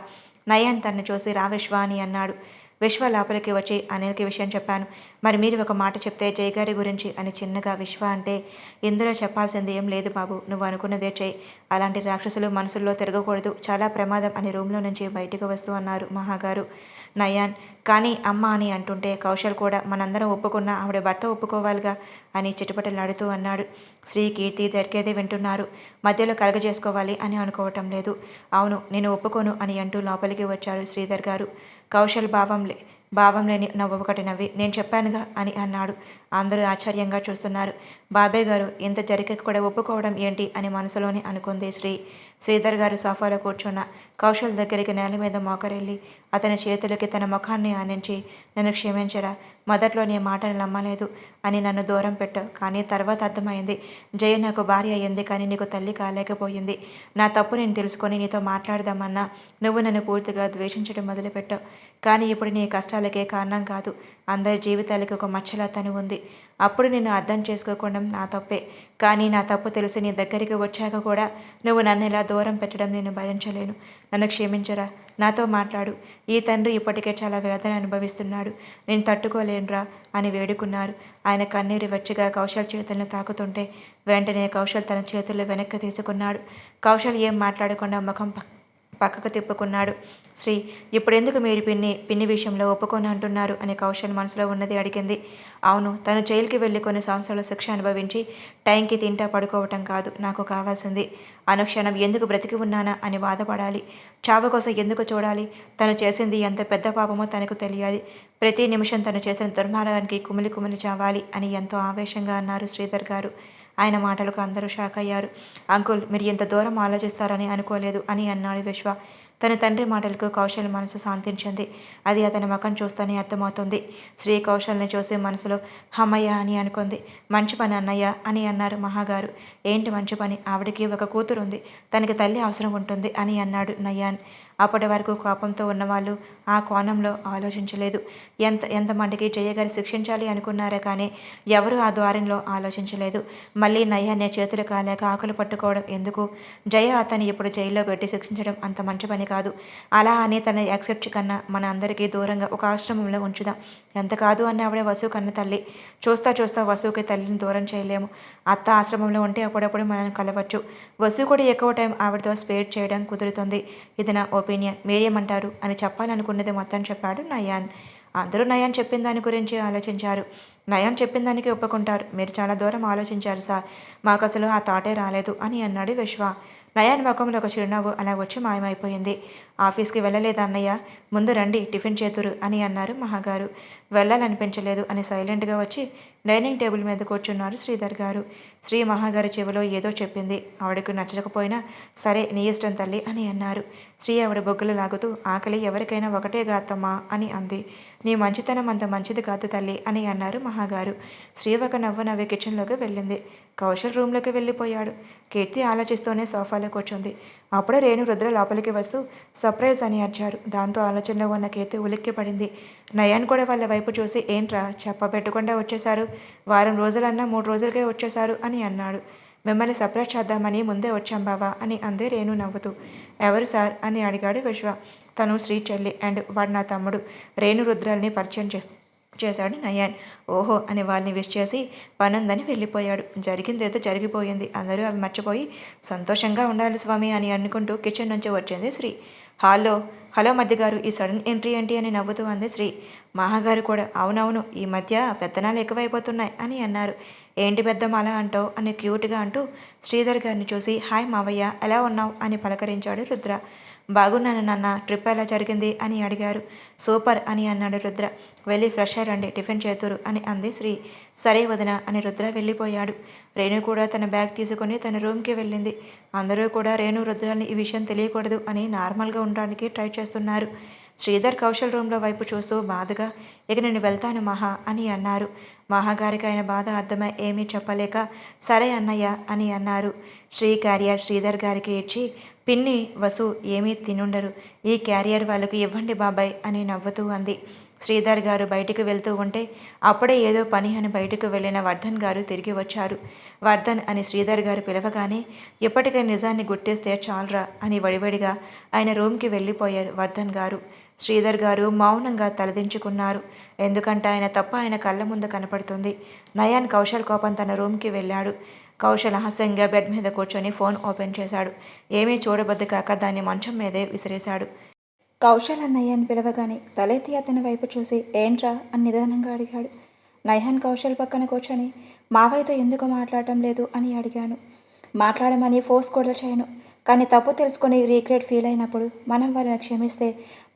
నయాన్ తనను చూసి రా విశ్వ అని అన్నాడు. విశ్వ లోపలికి వచ్చి అనిల్కి విషయం చెప్పాను. మరి మీరు ఒక మాట చెప్తే జయగారి గురించి అని చిన్నగా విశ్వ అంటే, ఇందులో చెప్పాల్సింది ఏం లేదు బాబు, నువ్వు అనుకున్నదే చేయి, అలాంటి రాక్షసులు మనసుల్లో తిరగకూడదు, చాలా ప్రమాదం అని రూమ్లో నుంచి బయటకు వస్తూ అన్నారు మహాగారు. నయాన్ కానీ అమ్మ అని అంటుంటే కౌశల్ కూడా మనందరం ఒప్పుకున్నా ఆవిడ భర్త ఒప్పుకోవాలిగా అని చిటపటలాడుతూ అన్నాడు. శ్రీ, కీర్తి దొరికేదే వింటున్నారు, మధ్యలో కలగజేసుకోవాలి అని అనుకోవటం లేదు. అవును, నేను ఒప్పుకోను అని అంటూ లోపలికి వచ్చారు శ్రీధర్ గారు. కౌశల్ భావం లేని నవ్వు ఒకటి నవ్వి, నేను చెప్పానుగా అని అన్నాడు. అందరూ ఆశ్చర్యంగా చూస్తున్నారు. బాబాయ్ గారు ఇంత జరిగి కూడా ఒప్పుకోవడం ఏంటి అని మనసులోనే అనుకుంది శ్రీధర్ గారు సోఫాలో కూర్చున్న కౌశల్ దగ్గరికి నేల మీద మోకరెళ్ళి అతని చేతులకి తన ముఖాన్ని ఆనించి, నన్ను క్షమించరా, మొదట్లో నీ మాటను నమ్మలేదు అని నన్ను దూరం పెట్టావు, కానీ తర్వాత అర్థమైంది, జయ నాకు భార్య అయ్యింది కానీ నీకు తల్లి కాలేకపోయింది, నా తప్పు నేను తెలుసుకొని నీతో మాట్లాడదామన్నా నువ్వు నన్ను పూర్తిగా ద్వేషించడం మొదలుపెట్టావు, కానీ ఇప్పుడు నీ కష్టాలకే కారణం కాదు, అందరి జీవితాలకి ఒక మచ్చలా తను ఉంది. అప్పుడు నిన్ను అర్థం చేసుకోకుండా నా తప్పే. కానీ నా తప్పు తెలిసి నీ దగ్గరికి వచ్చాక కూడా నువ్వు నన్ను ఇలా దూరం పెట్టడం నేను భరించలేను. నన్ను క్షమించరా, నాతో మాట్లాడు. ఈ తండ్రి ఇప్పటికే చాలా వేదన అనుభవిస్తున్నాడు. నేను తట్టుకోలేనురా అని వేడుకున్నారు. ఆయన కన్నీరు వెచ్చగా కౌశల్ చేతులను తాకుతుంటే వెంటనే కౌశల్ తన చేతులు వెనక్కి తీసుకున్నాడు. కౌశల్ ఏం మాట్లాడకుండా ముఖం పక్కకు తిప్పుకున్నాడు. శ్రీ, ఇప్పుడెందుకు మీరు పిన్ని విషయంలో ఒప్పుకొని అంటున్నారు అని కౌశల్ మనసులో ఉన్నది అడిగింది. అవును, తను జైలుకి వెళ్ళి కొన్ని సంవత్సరాల శిక్ష అనుభవించి టైంకి తింటా పడుకోవటం కాదు నాకు కావాల్సింది. అనుక్షణం ఎందుకు బ్రతికి ఉన్నానా అని బాధపడాలి. చావు కోసం ఎందుకు చూడాలి? తను చేసింది ఎంత పెద్ద పాపమో తనకు తెలియాలి. ప్రతి నిమిషం తను చేసిన దుర్మార్గానికి కుమిలి కుమిలి చావాలి అని ఎంతో ఆవేశంగా అన్నారు శ్రీధర్ గారు. ఆయన మాటలకు అందరూ షాక్ అయ్యారు. అంకుల్, మీరు ఇంత దూరం ఆలోచిస్తారని అనుకోలేదు అని అన్నాడు విశ్వ. తన తండ్రి మాటలకు కౌశల్ మనసు శాంతించింది. అది అతని ముఖం చూస్తూనే అర్థమవుతుంది. శ్రీ కౌశల్ని చూసి మనసులో హమ్మయ్య అని అనుకుంది. మంచి పని అన్నయ్య అని అన్నారు మహాగారు. ఏంటి మంచి పని? ఆవిడకి ఒక కూతురు ఉంది, తనకి తల్లి అవసరం ఉంటుంది అని అన్నాడు నయాన్. అప్పటి వరకు కోపంతో ఉన్నవాళ్ళు ఆ కోణంలో ఆలోచించలేదు. ఎంతమందికి జయగారి శిక్షించాలి అనుకున్నారే కానీ ఎవరూ ఆ ద్వారంలో ఆలోచించలేదు. మళ్ళీ నయాన్నే చేతులు కాలేక ఆకులు పట్టుకోవడం ఎందుకు? జయ అతన్ని ఇప్పుడు జైల్లో పెట్టి శిక్షించడం అంత మంచి పని కాదు. అలా అని తన యాక్సెప్ట్ కన్నా మన అందరికీ దూరంగా ఒక ఆశ్రమంలో ఉంచుదాం. ఎంత కాదు అని ఆవిడ వసు కన్న తల్లి. చూస్తా చూస్తా వసుకి తల్లిని దూరం చేయలేము. అత్త ఆశ్రమంలో ఉంటే అప్పుడప్పుడు మనం కలవచ్చు. వసు కూడా ఎక్కువ టైం ఆవిడతో స్పేర్ చేయడం కుదురుతుంది. ఇది నా ఒపీనియన్, మీరేమంటారు అని చెప్పాలనుకున్నది మొత్తం చెప్పాడు నయాన్. అందరూ నయాన్ చెప్పిన దాని గురించి ఆలోచించారు. నయాన్ చెప్పిన దానికి ఒప్పుకుంటారు. మీరు చాలా దూరం ఆలోచించారు సార్, మాకు అసలు ఆ థాటే రాలేదు అని అన్నాడు విశ్వ. నయాన్ ముఖంలో ఒక చిరునవ్వు అలా వచ్చి మాయమైపోయింది. ఆఫీస్కి వెళ్ళలేదా అన్నయ్య? ముందు రండి, టిఫిన్ చేతురు అని అన్నారు మహాగారు. వెళ్ళాలనిపించలేదు అని సైలెంట్గా వచ్చి డైనింగ్ టేబుల్ మీద కూర్చున్నారు శ్రీధర్ గారు. శ్రీ మహాగారి చెవిలో ఏదో చెప్పింది. ఆవిడకు నచ్చకపోయినా సరే నీ ఇష్టం తల్లి అని అన్నారు. శ్రీ ఆవిడ బొగ్గులు లాగుతూ ఆకలి ఎవరికైనా ఒకటే గాతమ్మా అని అంది. నీ మంచితనం అంత మంచిది కాదు తల్లి అని అన్నారు మహాగారు. శ్రీ ఒక నవ్వు నవ్వి కిచెన్లోకి వెళ్ళింది. కౌశల్ రూమ్లోకి వెళ్ళిపోయాడు. కీర్తి ఆలోచిస్తూనే సోఫాలో కూర్చుంది. అప్పుడే రేణు రుద్ర లోపలికి వస్తూ సర్ప్రైజ్ అని అరిచారు. దాంతో ఆలోచనలో ఉన్న కీర్తి ఉలిక్కి పడింది. నయాన్ కూడా వాళ్ళ వైపు చూసి ఏంట్రా చెప్పబెట్టకుండా వచ్చేశారు, వారం రోజులన్నా 3 రోజులకే వచ్చేశారు అని అన్నాడు. మిమ్మల్ని సర్ప్రైజ్ చేద్దామని ముందే వచ్చాం బావా అని అందే రేణు నవ్వుతూ. ఎవరు సార్ అని అడిగాడు విశ్వ. తను శ్రీ చెల్లి అండ్ వాడు నా తమ్ముడు. రేణు రుద్రాల్ని పరిచయం చేశాడు నయాన్. ఓహో అని వాళ్ళని విష్ చేసి పనుందని వెళ్ళిపోయాడు. జరిగిందేదో జరిగిపోయింది, అందరూ అవి మర్చిపోయి సంతోషంగా ఉండాలి స్వామి అని అనుకుంటూ కిచెన్ నుంచి వచ్చింది శ్రీ. హలో మధ్య గారు, ఈ సడన్ ఎంట్రీ ఏంటి అని నవ్వుతూ అంది శ్రీ. మహాగారు కూడా అవునవును, ఈ మధ్య పెత్తనాలు ఎక్కువైపోతున్నాయి అని అన్నారు. ఏంటి పెద్దమ్మ అలా అంటావు అని క్యూట్గా అంటూ శ్రీధర్ గారిని చూసి హాయ్ మావయ్య ఎలా ఉన్నావు అని పలకరించాడు రుద్ర. బాగున్నాను నాన్న, ట్రిప్ ఎలా జరిగింది అని అడిగారు. సూపర్ అని అన్నాడు రుద్ర. వెళ్ళి ఫ్రెష్ అయ్యండి, టిఫిన్ చేతురు అని అంది శ్రీ. సరే వదిన అని రుద్ర వెళ్ళిపోయాడు. రేణు కూడా తన బ్యాగ్ తీసుకుని తన రూమ్కి వెళ్ళింది. అందరూ కూడా రేణు రుద్రాన్ని ఈ విషయం తెలియకూడదు అని నార్మల్గా ఉండడానికి ట్రై చేస్తున్నారు. శ్రీధర్ కౌశల్ రూమ్లో వైపు చూస్తూ బాధగా ఇక నేను వెళ్తాను మహా అని అన్నారు. మహాగారికి ఆయన బాధ అర్థమై ఏమీ చెప్పలేక సరే అన్నయ్య అని అన్నారు. శ్రీ క్యారియర్ శ్రీధర్ గారికి ఇచ్చి పిన్ని వసు ఏమీ తినుండరు, ఈ క్యారియర్ వాళ్ళకి ఇవ్వండి బాబాయ్ అని నవ్వుతూ అంది. శ్రీధర్ గారు బయటికి వెళ్తూ ఉంటే అప్పుడే ఏదో పని అని బయటకు వెళ్ళిన వర్ధన్ గారు తిరిగి వచ్చారు. వర్ధన్ అని శ్రీధర్ గారు పిలవగానే ఇప్పటికే నిజాన్ని గుర్తిస్తే చాలరా అని వడివడిగా ఆయన రూమ్కి వెళ్ళిపోయారు వర్ధన్ గారు. శ్రీధర్ గారు మౌనంగా తలదించుకున్నారు. ఎందుకంటే ఆయన తప్ప ఆయన కళ్ళ ముందు కనపడుతుంది. నయాన్ కౌశల్ కోపం తన రూమ్కి వెళ్ళాడు. కౌశల్ హాస్యంగా బెడ్ మీద కూర్చొని ఫోన్ ఓపెన్ చేశాడు. ఏమీ చూడబద్దు కాక దాన్ని మంచం మీదే విసిరేశాడు. కౌశల్ అన్నయ్య అని పిలవగానే తలెత్తి అతని వైపు చూసి ఏంట్రా అని నిదానంగా అడిగాడు. నయాన్ కౌశల్ పక్కన కూర్చొని మావయ్యతో ఎందుకు మాట్లాడటం లేదు అని అడిగాను. మాట్లాడమని ఫోర్స్ కూడా చేయను, కానీ తప్పు తెలుసుకొని రీగ్రెట్ ఫీల్ అయినప్పుడు మనం వాళ్ళని క్షమిస్తే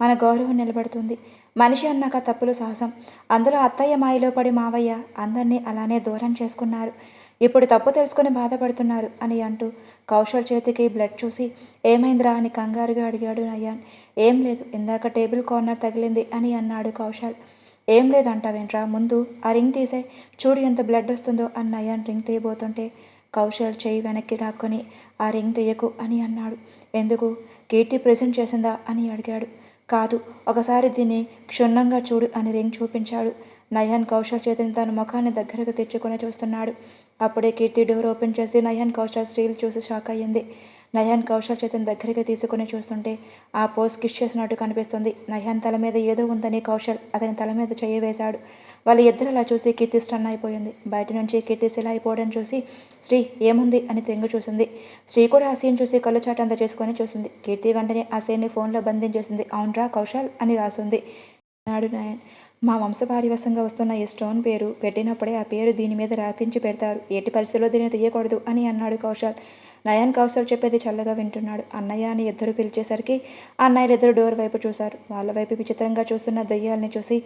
మన గౌరవం నిలబడుతుంది. మనిషి అన్నాక తప్పులు సహజం. అందులో అత్తయ్య మాయలో పడి మావయ్య అందరినీ అలానే దూరం చేసుకున్నారు. ఇప్పుడు తప్పు తెలుసుకొని బాధపడుతున్నారు అని అంటూ కౌశల్ చేతికి బ్లడ్ చూసి ఏమైందిరా అని కంగారుగా అడిగాడు నయాన్. ఏం లేదు, ఇందాక టేబుల్ కార్నర్ తగిలింది అని అన్నాడు కౌశల్. ఏం లేదు అంటావేంట్రా, ముందు ఆ రింగ్ తీసే, చూడు ఎంత బ్లడ్ వస్తుందో అని నయాన్ రింగ్ తీయబోతుంటే కౌశల్ చేయి వెనక్కి లాక్కొని ఆ రింగ్ తీయకు అని అన్నాడు. ఎందుకు, కీర్తి ప్రెజెంట్ చేసిందా అని అడిగాడు. కాదు, ఒకసారి దీన్ని క్షుణ్ణంగా చూడు అని రింగ్ చూపించాడు. నయన్ కౌశల్ చేతిని తన ముఖాన్ని దగ్గరకు తెచ్చుకొని చూస్తున్నాడు. అప్పుడే కీర్తి డోర్ ఓపెన్ చేసి నయన్ కౌశల్ స్టీల్ చూసి షాక్ అయ్యింది. నయన్ కౌశల్ చేతిని దగ్గరికి తీసుకుని చూస్తుంటే ఆ పోజ్ కిస్ చేసినట్టు కనిపిస్తుంది. నయన్ తల మీద ఏదో ఉందని కౌశల్ అతని తల మీద చెయ్యి వేశాడు. వాళ్ళ ఇద్దరు అలా చూసి కీర్తి స్టన్ అయిపోయింది. బయట నుంచి కీర్తి ఇలా అయిపోవడం చూసి శ్రీ ఏముంది అని తెంగు చూసింది. శ్రీ కూడా ఆ సీన్ చూసి కళ్ళు చాటంత చేసుకొని చూసింది. కీర్తి వెంటనే ఆ సీన్ని ఫోన్లో బంధించేసింది. అవునరా కౌశల్ అని రాసుంది. నాడు నయన్ మా వంశపారివశంగా వస్తున్న ఈ స్టోన్ పేరు పెట్టినప్పుడే ఆ పేరు దీని మీద రాపించి పెడతారు. ఎట్టి పరిస్థితుల్లో దీన్ని తీయకూడదు అని అన్నాడు కౌశల్. నయన్ కౌశల్ చెప్పేది చల్లగా వింటున్నాడు. అన్నయ్య అని ఇద్దరు పిలిచేసరికి అన్నయ్యలిద్దరు డోర్ వైపు చూశారు. వాళ్ళ వైపు విచిత్రంగా చూస్తున్న దయ్యాల్ని చూసి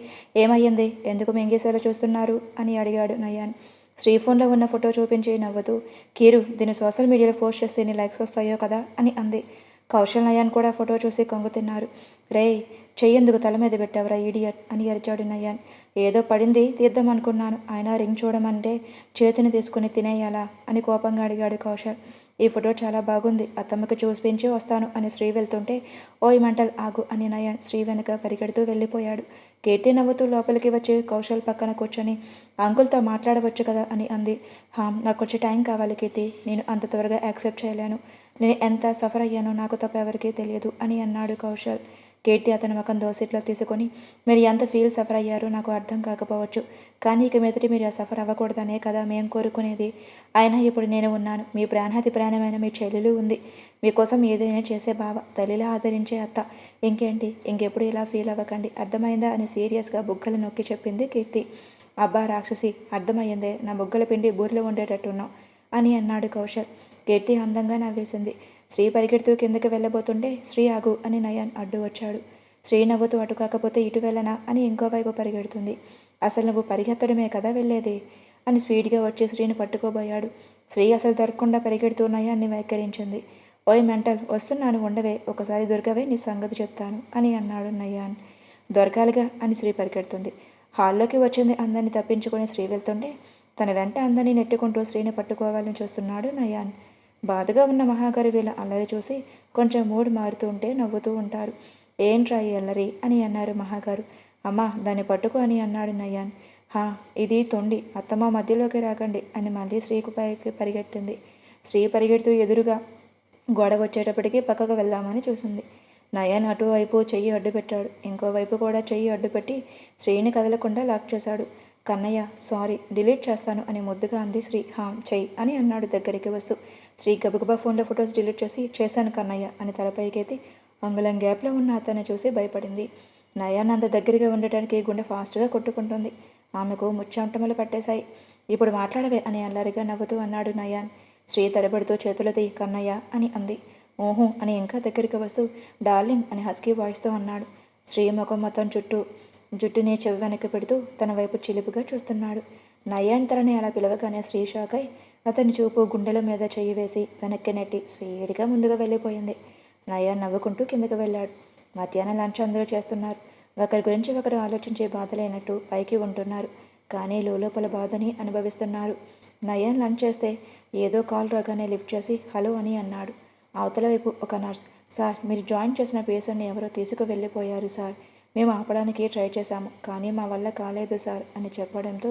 ఏమయ్యింది, ఎందుకు మింగేసేలా చూస్తున్నారు అని అడిగాడు నయన్. శ్రీ ఫోన్లో ఉన్న ఫోటో చూపించి నవ్వుతూ కీరు దీన్ని సోషల్ మీడియాలో పోస్ట్ చేస్తే ఎన్ని లైక్స్ వస్తాయో కదా అని అంది. కౌశల్ నయన్ కూడా ఫోటో చూసి కంగు తిన్నారు. రేయ్ చెయ్యేందుకు తల మీద పెట్టావురా ఈడియట్ అని అరిచాడు నయన్. ఏదో పడింది తీద్దామనుకున్నాను, అయినా రింగ్ చూడమంటే చేతిని తీసుకుని తినేయాలా అని కోపంగా అడిగాడు కౌశల్. ఈ ఫోటో చాలా బాగుంది, అత్తమ్మకి చూపించి వస్తాను అని శ్రీ వెళ్తుంటే ఓయ్ మెంటల్ ఆగు అని నయన్ శ్రీ వెనుక పరిగెడుతూ వెళ్ళిపోయాడు. కీర్తి నవ్వుతూ లోపలికి వచ్చి కౌశల్ పక్కన కూర్చొని అంకుల్తో మాట్లాడవచ్చు కదా అని అంది. నాకు కొంచెం టైం కావాలి కీర్తి, నేను అంత త్వరగా యాక్సెప్ట్ చేయలేను. నేను ఎంత సఫర్ అయ్యానో నాకు తప్ప ఎవరికీ తెలియదు అని అన్నాడు కౌశల్. కీర్తి అతని ముఖం దోసిట్లో తీసుకొని మీరు ఎంత ఫీల్ సఫర్ అయ్యారో నాకు అర్థం కాకపోవచ్చు, కానీ ఇక మీదటి మీరు ఆ సఫర్ అవ్వకూడదనే కదా మేము కోరుకునేది. అయినా ఇప్పుడు నేను ఉన్నాను, మీ ప్రాణాతి ప్రాణమైన మీ చెల్లెలు ఉంది, మీకోసం ఏదైనా చేసే బావ, తల్లిలా ఆదరించే అత్త. ఇంకేంటి, ఇంకెప్పుడు ఇలా ఫీల్ అవ్వకండి, అర్థమైందా అని సీరియస్గా బుగ్గలు నొక్కి చెప్పింది కీర్తి. అబ్బా రాక్షసి, అర్థమయ్యిందే, నా బుగ్గల పిండి బూరెలో ఉండేటట్టున్నావు అని అన్నాడు కౌశల్. కీర్తి అందంగా నవ్వేసింది. శ్రీ పరిగెడుతూ కిందకి వెళ్ళబోతుంటే శ్రీ ఆగు అని నయన్ అడ్డు వచ్చాడు. శ్రీ నవ్వుతూ అటు కాకపోతే ఇటు వెళ్ళనా అని ఇంకోవైపు పరిగెడుతుంది. అసలు నువ్వు పరిగెత్తడమే కదా వెళ్ళేది అని స్పీడ్గా వచ్చి శ్రీని పట్టుకోబోయాడు. శ్రీ అసలు దొరకకుండా పరిగెడుతూ నయాన్ని వైఖరించింది. ఓయ్ మెంటల్ వస్తున్నాను ఉండవే, ఒకసారి దొరకవే నీ సంగతి చెప్తాను అని అన్నాడు నయాన్. దొరకాలిగా అని శ్రీ పరిగెడుతుంది. హాల్లోకి వచ్చింది అందరిని తప్పించుకొని శ్రీ వెళ్తుంటే తన వెంట అందరినీ నెట్టుకుంటూ శ్రీని పట్టుకోవాలని చూస్తున్నాడు నయాన్. బాధగా ఉన్న మహాగారు వీళ్ళ అల్లరి చూసి కొంచెం మూడ్ మారుతూ ఉంటే నవ్వుతూ ఉంటారు. ఏంట్రా ఈ అల్లరి అని అన్నారు మహాగారు. అమ్మా దాన్ని పట్టుకో అని అన్నాడు నయాన్. ఇది తొండి, అత్తమ్మ మధ్యలోకి రాకండి అని మళ్ళీ శ్రీకు పైకి పరిగెత్తింది. శ్రీ పరిగెడుతూ ఎదురుగా గోడ వచ్చేటప్పటికి పక్కకు వెళ్దామని చూసింది. నయన్ అటువైపు చెయ్యి అడ్డుపెట్టాడు. ఇంకోవైపు కూడా చెయ్యి అడ్డుపెట్టి శ్రీని కదలకుండా లాక్ చేశాడు. కన్నయ్య సారీ, డిలీట్ చేస్తాను అని ముద్దుగా అంది శ్రీ. చెయ్యి అని అన్నాడు దగ్గరికి వస్తూ. శ్రీ గబగబా ఫోన్లో ఫొటోస్ డిలీట్ చేసి చేశాను కన్నయ్య అని తలపైకెత్తి అంగుళం గ్యాప్లో ఉన్న అతన్ని చూసి భయపడింది. నయాన్ అంత దగ్గరగా ఉండటానికి గుండె ఫాస్ట్గా కొట్టుకుంటుంది. ఆమెకు ముచ్చెమటలు పట్టేశాయి. ఇప్పుడు మాట్లాడవే అని అల్లరిగా నవ్వుతూ అన్నాడు నయాన్. శ్రీ తడబడుతూ చేతులది కన్నయ్య అని అంది. ఓహో అని ఇంకా దగ్గరికి వస్తూ డార్లింగ్ అని హస్కీ వాయిస్తో అన్నాడు. శ్రీ ముఖం మొత్తం జుట్టుని చెవి వెనక్కి పెడుతూ తన వైపు చిలిపిగా చూస్తున్నాడు. నయాన్ తనని అలా పిలవగానే శ్రీ షాక్ అయి అతని చూపు గుండెల మీద చెయ్యి వేసి వెనక్కి నెట్టి స్పీడ్గా ముందుగా వెళ్ళిపోయింది. నయాన్ నవ్వుకుంటూ కిందకి వెళ్ళాడు. మధ్యాహ్నం లంచ్ అందరూ చేస్తున్నారు. ఒకరి గురించి ఒకరు ఆలోచించే బాధలేనట్టు పైకి ఉంటున్నారు, కానీ లోపల బాధని అనుభవిస్తున్నారు. నయాన్ లంచ్ చేస్తే ఏదో కాల్ రాగానే లిఫ్ట్ చేసి హలో అని అన్నాడు. అవతల వైపు ఒక నర్స్, సార్ మీరు జాయిన్ చేసిన పేషెంట్ని ఎవరో తీసుకువెళ్ళిపోయారు సార్, మేము ఆపడానికి ట్రై చేశాము కానీ మా వల్ల కాలేదు సార్ అని చెప్పడంతో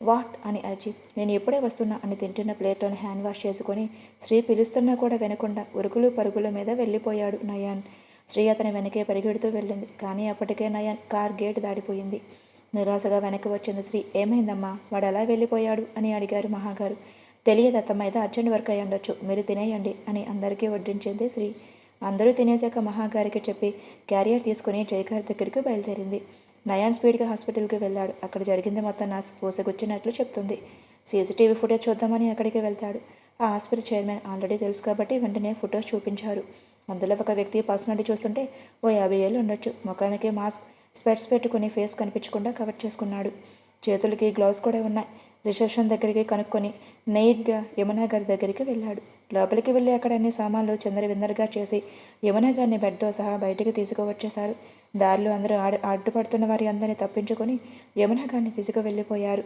వాట్ అని అరిచి నేను ఎప్పుడే వస్తున్నా అని తింటున్న ప్లేట్లోని హ్యాండ్ వాష్ చేసుకొని శ్రీ పిలుస్తున్నా కూడా వినకుండా ఉరుకులు పరుగుల మీద వెళ్ళిపోయాడు నయాన్. శ్రీ అతని వెనకే పరిగెడుతూ వెళ్ళింది, కానీ అప్పటికే నయాన్ కార్ గేట్ దాడిపోయింది. నిరాశగా వెనక్కి వచ్చింది శ్రీ. ఏమైందమ్మా, వాడు ఎలా వెళ్ళిపోయాడు అని అడిగారు మహాగారు. తెలియదు అత్తమ్మ, ఏదో అర్జెంట్ వర్క్ అయ్యి ఉండొచ్చు, మీరు తినేయండి అని అందరికీ వడ్డించింది శ్రీ. అందరూ తినేసాక మహాగారికి చెప్పి క్యారియర్ తీసుకుని జయగారి దగ్గరికి బయలుదేరింది. నయాన్ స్పీడ్గా హాస్పిటల్కి వెళ్ళాడు. అక్కడ జరిగింది మొత్తం నర్స్ పూసగుచ్చినట్లు చెప్తుంది. సీసీటీవీ ఫుటేజ్ చూద్దామని అక్కడికి వెళ్తాడు. ఆ హాస్పిటల్ చైర్మన్ ఆల్రెడీ తెలుసు కాబట్టి వెంటనే ఫొటోస్ చూపించారు. అందులో ఒక వ్యక్తి పర్సనాలిటీ చూస్తుంటే ఓ 50 ఏళ్ళు ఉండొచ్చు. ముఖానికి మాస్క్, స్పెట్స్ పెట్టుకుని ఫేస్ కనిపించకుండా కవర్ చేసుకున్నాడు. చేతులకి గ్లౌస్ కూడా ఉన్నాయి. రిసెప్షన్ దగ్గరికి కనుక్కొని నెయిట్గా యమునా గారి దగ్గరికి వెళ్ళాడు. లోపలికి వెళ్ళి అక్కడ అన్ని సామాన్లు చిందరవిందరగా చేసి యమునా గారిని బెడ్తో సహా బయటికి తీసుకువచ్చేశారు. దారిలో అందరూ అడ్డుపడుతున్న వారి అందరినీ తప్పించుకొని యమునా గారిని తీసుకువెళ్ళిపోయారు.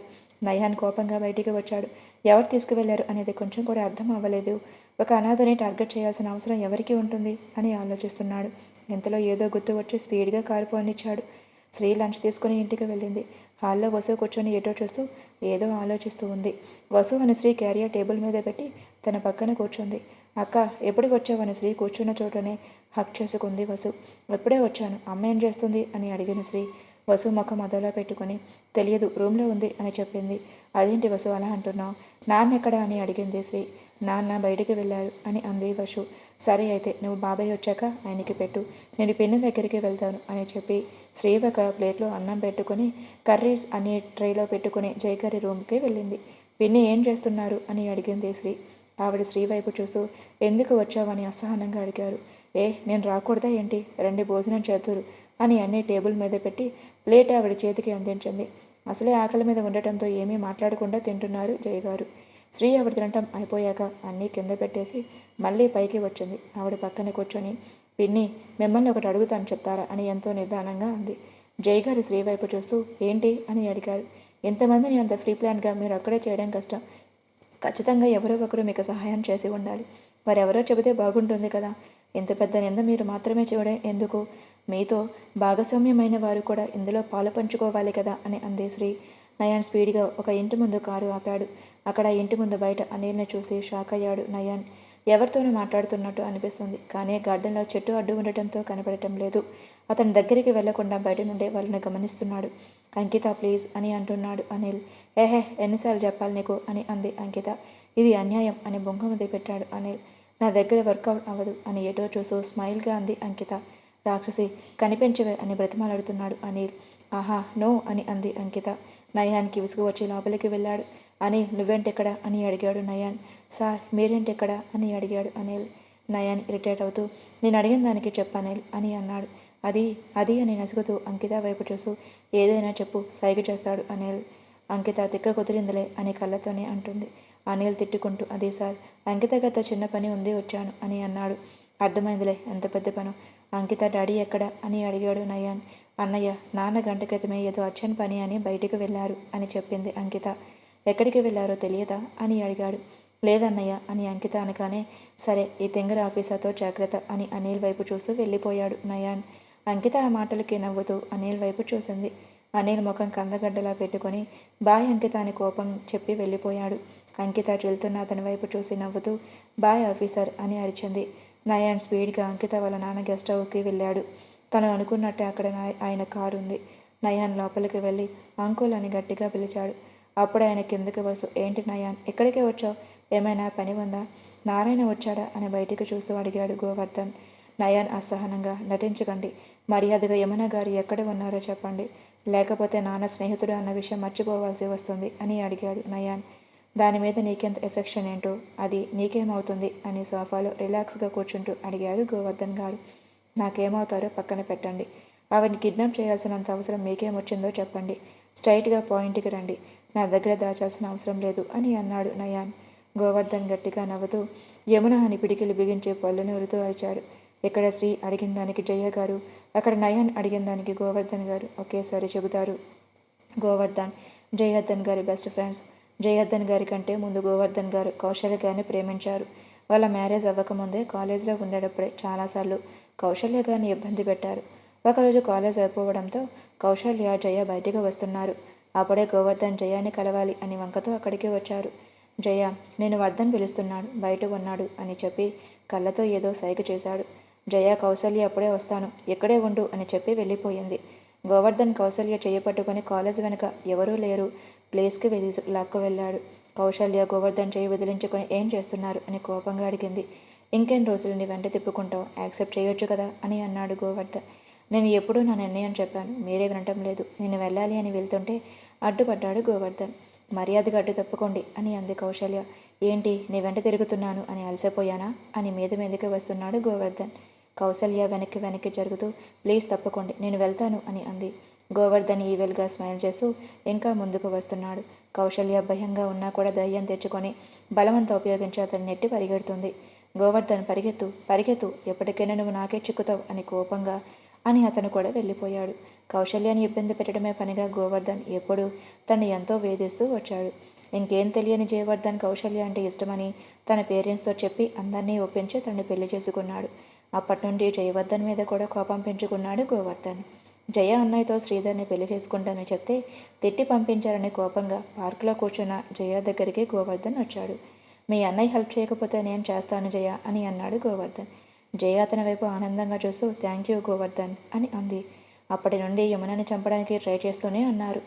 నయాన్ కోపంగా బయటికి వచ్చాడు. ఎవరు తీసుకువెళ్లారు అనేది కొంచెం కూడా అర్థం అవ్వలేదు. ఒక అనాథని టార్గెట్ చేయాల్సిన అవసరం ఎవరికి ఉంటుంది అని ఆలోచిస్తున్నాడు. ఇంతలో ఏదో గుర్తు వచ్చి స్పీడ్గా కారు పోనిచ్చాడు. శ్రీ లంచ్ తీసుకుని ఇంటికి వెళ్ళింది. హాల్లో వసు కూర్చొని ఏటో చూస్తూ ఏదో ఆలోచిస్తూ ఉంది. వసు అనుశ్రీ క్యారియర్ టేబుల్ మీద పెట్టి తన పక్కన కూర్చుంది. అక్క ఎప్పుడు వచ్చావు అనుశ్రీ కూర్చున్న చోటనే హక్ చేసుకుంది వసు. ఎప్పుడే వచ్చాను. అమ్మ ఏం చేస్తుంది అని అడిగిన శ్రీ వసు ముఖం అదోలా పెట్టుకుని తెలియదు రూమ్లో ఉంది అని చెప్పింది. అదేంటి వసు అలా అంటున్నావు? నాన్న ఎక్కడ అని అడిగింది శ్రీ. నాన్న బయటికి వెళ్ళారు అని అంది వసు. సరే అయితే నువ్వు బాబాయ్ వచ్చాక ఆయనకి పెట్టు, నేను పిన్ని దగ్గరికి వెళ్తాను అని చెప్పి శ్రీ ఒక ప్లేట్లో అన్నం పెట్టుకుని కర్రీస్ అన్ని ట్రేలో పెట్టుకుని జయగారి రూమ్కి వెళ్ళింది. పిన్ని ఏం చేస్తున్నారు అని అడిగింది శ్రీ. ఆవిడ శ్రీ వైపు చూస్తూ ఎందుకు వచ్చావని అసహనంగా అడిగారు. నేను రాకూడదా ఏంటి? రండి భోజనం చేతురు అని అన్నీ టేబుల్ మీద పెట్టి ప్లేట్ ఆవిడ చేతికి అందించింది. అసలే ఆకలి మీద ఉండటంతో ఏమీ మాట్లాడకుండా తింటున్నారు జయగారు. శ్రీ ఆవిడ తినటం అయిపోయాక అన్నీ కింద పెట్టేసి మళ్ళీ పైకి వచ్చింది. ఆవిడ పక్కన కూర్చొని పిన్ని మిమ్మల్ని ఒకటి అడుగుతాను చెప్తారా అని ఎంతో నిదానంగా అంది. జయగారు శ్రీ వైపు చూస్తూ ఏంటి అని అడిగారు. ఇంతమందిని అంత ఫ్రీ ప్లాన్గా మీరు అక్కడే చేయడం కష్టం. ఖచ్చితంగా ఎవరో ఒకరు మీకు సహాయం చేసి ఉండాలి. వారెవరో చెబితే బాగుంటుంది కదా. ఇంత పెద్ద నింద మీరు మాత్రమే చేయడం ఎందుకు? మీతో భాగస్వామ్యమైన వారు కూడా ఇందులో పాలు పంచుకోవాలి కదా అని అంది శ్రీ. నయాన్ స్పీడ్గా ఒక ఇంటి ముందు కారు ఆపాడు. అక్కడ ఇంటి ముందు బయట అనిల్ని చూసి షాక్ అయ్యాడు నయాన్. ఎవరితోనూ మాట్లాడుతున్నట్టు అనిపిస్తుంది, కానీ గార్డెన్లో చెట్టు అడ్డు ఉండటంతో కనపడటం లేదు. అతని దగ్గరికి వెళ్లకుండా బయట నుండే వాళ్ళని గమనిస్తున్నాడు. అంకిత ప్లీజ్ అని అంటున్నాడు అనిల్. ఎన్నిసార్లు చెప్పాలి నీకు అని అంది అంకిత. ఇది అన్యాయం అని బొంగమది పెట్టాడు అనిల్. నా దగ్గర వర్కౌట్ అవ్వదు అని ఎటో చూస్తూ స్మైల్గా అంది అంకిత. రాక్షసి కనిపించవే అని బ్రతిమాలాడుతున్నాడు అనిల్. ఆహా నో అని అంది అంకిత. నయాన్కి విసుగు వచ్చి లోపలికి వెళ్ళాడు. అనిల్ నువ్వేంటెక్కడ అని అడిగాడు నయాన్. సార్ మీరేంటెక్కడ అని అడిగాడు అనిల్. నయాన్ ఇరిటేట్ అవుతూ నేను అడిగిన దానికి చెప్పు అనిల్ అని అన్నాడు. అది అది అని నసుగుతూ అంకిత వైపు చూస్తూ ఏదైనా చెప్పు సైగ చేస్తాడు అనిల్. అంకిత తిక్క కుదిరిందిలే అని కళ్ళతోనే అంటుంది. అనిల్ తిట్టుకుంటూ అది సార్ అంకిత గత చిన్న పని ఉంది వచ్చాను అని అన్నాడు. అర్థమైందిలే ఎంత పెద్ద పను. అంకిత డాడీ ఎక్కడ అని అడిగాడు నయాన్. అన్నయ్య నాన్న గంట క్రితమే ఏదో అర్జెంట్ పని అని బయటికి వెళ్ళారు అని చెప్పింది అంకిత. ఎక్కడికి వెళ్ళారో తెలియదా అని అడిగాడు. లేదన్నయ్య అని అంకిత అనగానే సరే ఈ తెంగర ఆఫీసర్తో జాగ్రత్త అని అనిల్ వైపు చూస్తూ వెళ్ళిపోయాడు నయాన్. అంకిత ఆ మాటలకి నవ్వుతూ అనిల్ వైపు చూసింది. అనిల్ ముఖం కందగడ్డలా పెట్టుకొని బాయ్ అంకిత అని కోపం చెప్పి వెళ్ళిపోయాడు. అంకిత వెళ్తున్న అతని వైపు చూసి నవ్వుతూ బాయ్ ఆఫీసర్ అని అరిచింది. నయాన్ స్పీడ్గా అంకిత వాళ్ళ నాన్న గెస్ట్ హౌస్కి వెళ్ళాడు. తను అనుకున్నట్టే అక్కడ ఆయన కారు ఉంది. నయాన్ లోపలికి వెళ్ళి అంకుల్ అని గట్టిగా పిలిచాడు. అప్పుడు ఆయన కిందకి వస్తూ ఏంటి నయాన్ ఎక్కడికే వచ్చావు? ఏమైనా పని ఉందా? నారాయణ వచ్చాడా అని బయటికి చూస్తూ అడిగాడు గోవర్ధన్. నయాన్ అసహనంగా నటించకండి. మర్యాదగా యమున గారు ఎక్కడ ఉన్నారో చెప్పండి, లేకపోతే నాన్న స్నేహితుడు అన్న విషయం మర్చిపోవాల్సి వస్తుంది అని అడిగాడు నయాన్. దాని మీద నీకెంత ఎఫెక్షన్ ఏంటో అది నీకేమవుతుంది అని సోఫాలో రిలాక్స్గా కూర్చుంటూ అడిగారు గోవర్ధన్ గారు. నాకేమవుతారో పక్కన పెట్టండి. ఆవిడని కిడ్నాప్ చేయాల్సినంత అవసరం మీకేమొచ్చిందో చెప్పండి. స్ట్రైట్గా పాయింట్కి రండి. నా దగ్గర దాచాల్సిన అవసరం లేదు అని అన్నాడు నయాన్. గోవర్ధన్ గట్టిగా నవ్వుతూ యమున అని పిడికిలు బిగించే పళ్ళు నూరుతూ అరిచాడు. ఇక్కడ శ్రీ అడిగిన దానికి జయ గారు, అక్కడ నయాన్ అడిగిన దానికి గోవర్ధన్ గారు ఒకేసారి చెబుతారు. గోవర్ధన్ జయవర్ధన్ గారి బెస్ట్ ఫ్రెండ్స్. జయవర్ధన్ గారి కంటే ముందు గోవర్ధన్ గారు కౌశల్య గారిని ప్రేమించారు. వాళ్ళ మ్యారేజ్ అవ్వకముందే కాలేజీలో ఉండేటప్పుడే చాలాసార్లు కౌశల్య గారిని ఇబ్బంది పెట్టారు. ఒకరోజు కాలేజ్ అయిపోవడంతో కౌశల్య జయ బయటికి వస్తున్నారు. అప్పుడే గోవర్ధన్ జయాని కలవాలి అని వంకతో అక్కడికి వచ్చారు. జయ నేను వర్ధన్ పిలుస్తున్నాడు బయట ఉన్నాడు అని చెప్పి కళ్ళతో ఏదో సైగ చేశాడు. జయ కౌశల్య అప్పుడే వస్తాను ఎక్కడే ఉండు అని చెప్పి వెళ్ళిపోయింది. గోవర్ధన్ కౌశల్య చేయపట్టుకొని కాలేజ్ వెనుక ఎవరూ లేరు ప్లేస్కి లాక్కు వెళ్ళాడు. కౌశల్య గోవర్ధన్ చేయి వదిలించుకొని ఏం చేస్తున్నారు అని కోపంగా అడిగింది. ఇంకెన్ని రోజులు నీ వెంట తిప్పుకుంటావు, యాక్సెప్ట్ చేయొచ్చు కదా అని అన్నాడు గోవర్ధన్. నేను ఎప్పుడూ నా నిర్ణయం చెప్పాను, మీరే వినటం లేదు. నేను వెళ్ళాలి అని వెళ్తుంటే అడ్డుపడ్డాడు గోవర్ధన్. మర్యాదగా అడ్డు తప్పుకోండి అని అంది కౌశల్య. ఏంటి నీ వెంట తిరుగుతున్నాను అని అలసిపోయానా అని మీదకి వస్తున్నాడు గోవర్ధన్. కౌశల్య వెనక్కి జరుగుతూ ప్లీజ్ తప్పుకోండి నేను వెళ్తాను అని అంది. గోవర్ధన్ ఈవెల్గా స్మైల్ చేస్తూ ఇంకా ముందుకు వస్తున్నాడు. కౌశల్య భయంగా ఉన్నా కూడా ధైర్యం తెచ్చుకొని బలవంతా ఉపయోగించి అతన్ని నెట్టి పరిగెడుతుంది. గోవర్ధన్ పరిగెత్తు పరిగెత్తు ఎప్పటికైనా నువ్వు నాకే చిక్కుతావు అని కోపంగా అని అతను కూడా వెళ్ళిపోయాడు. కౌశల్యాన్ని ఇబ్బంది పెట్టడమే పనిగా గోవర్ధన్ ఎప్పుడూ తను ఎంతో వేధిస్తూ వచ్చాడు. ఇంకేం తెలియని జయవర్ధన్ కౌశల్య అంటే ఇష్టమని తన పేరెంట్స్తో చెప్పి అందరినీ ఒప్పించి తనని పెళ్లి చేసుకున్నాడు. అప్పటి నుండి జయవర్ధన్ మీద కూడా కోపం పెంచుకున్నాడు గోవర్ధన్. జయ అన్నయ్యతో శ్రీధర్ని పెళ్లి చేసుకుంటానని చెప్తే తిట్టి పంపించారని కోపంగా పార్కులో కూర్చున్న జయ దగ్గరికి గోవర్ధన్ వచ్చాడు. మీ అన్నయ్య హెల్ప్ చేయకపోతే నేను చేస్తాను జయ అని అన్నాడు గోవర్ధన్. జయ అతని వైపు ఆనందంగా చూస్తూ థ్యాంక్ యూ గోవర్ధన్ అని అంది. అప్పటి నుండి యమునని చంపడానికి ట్రై చేస్తూనే అన్నారు.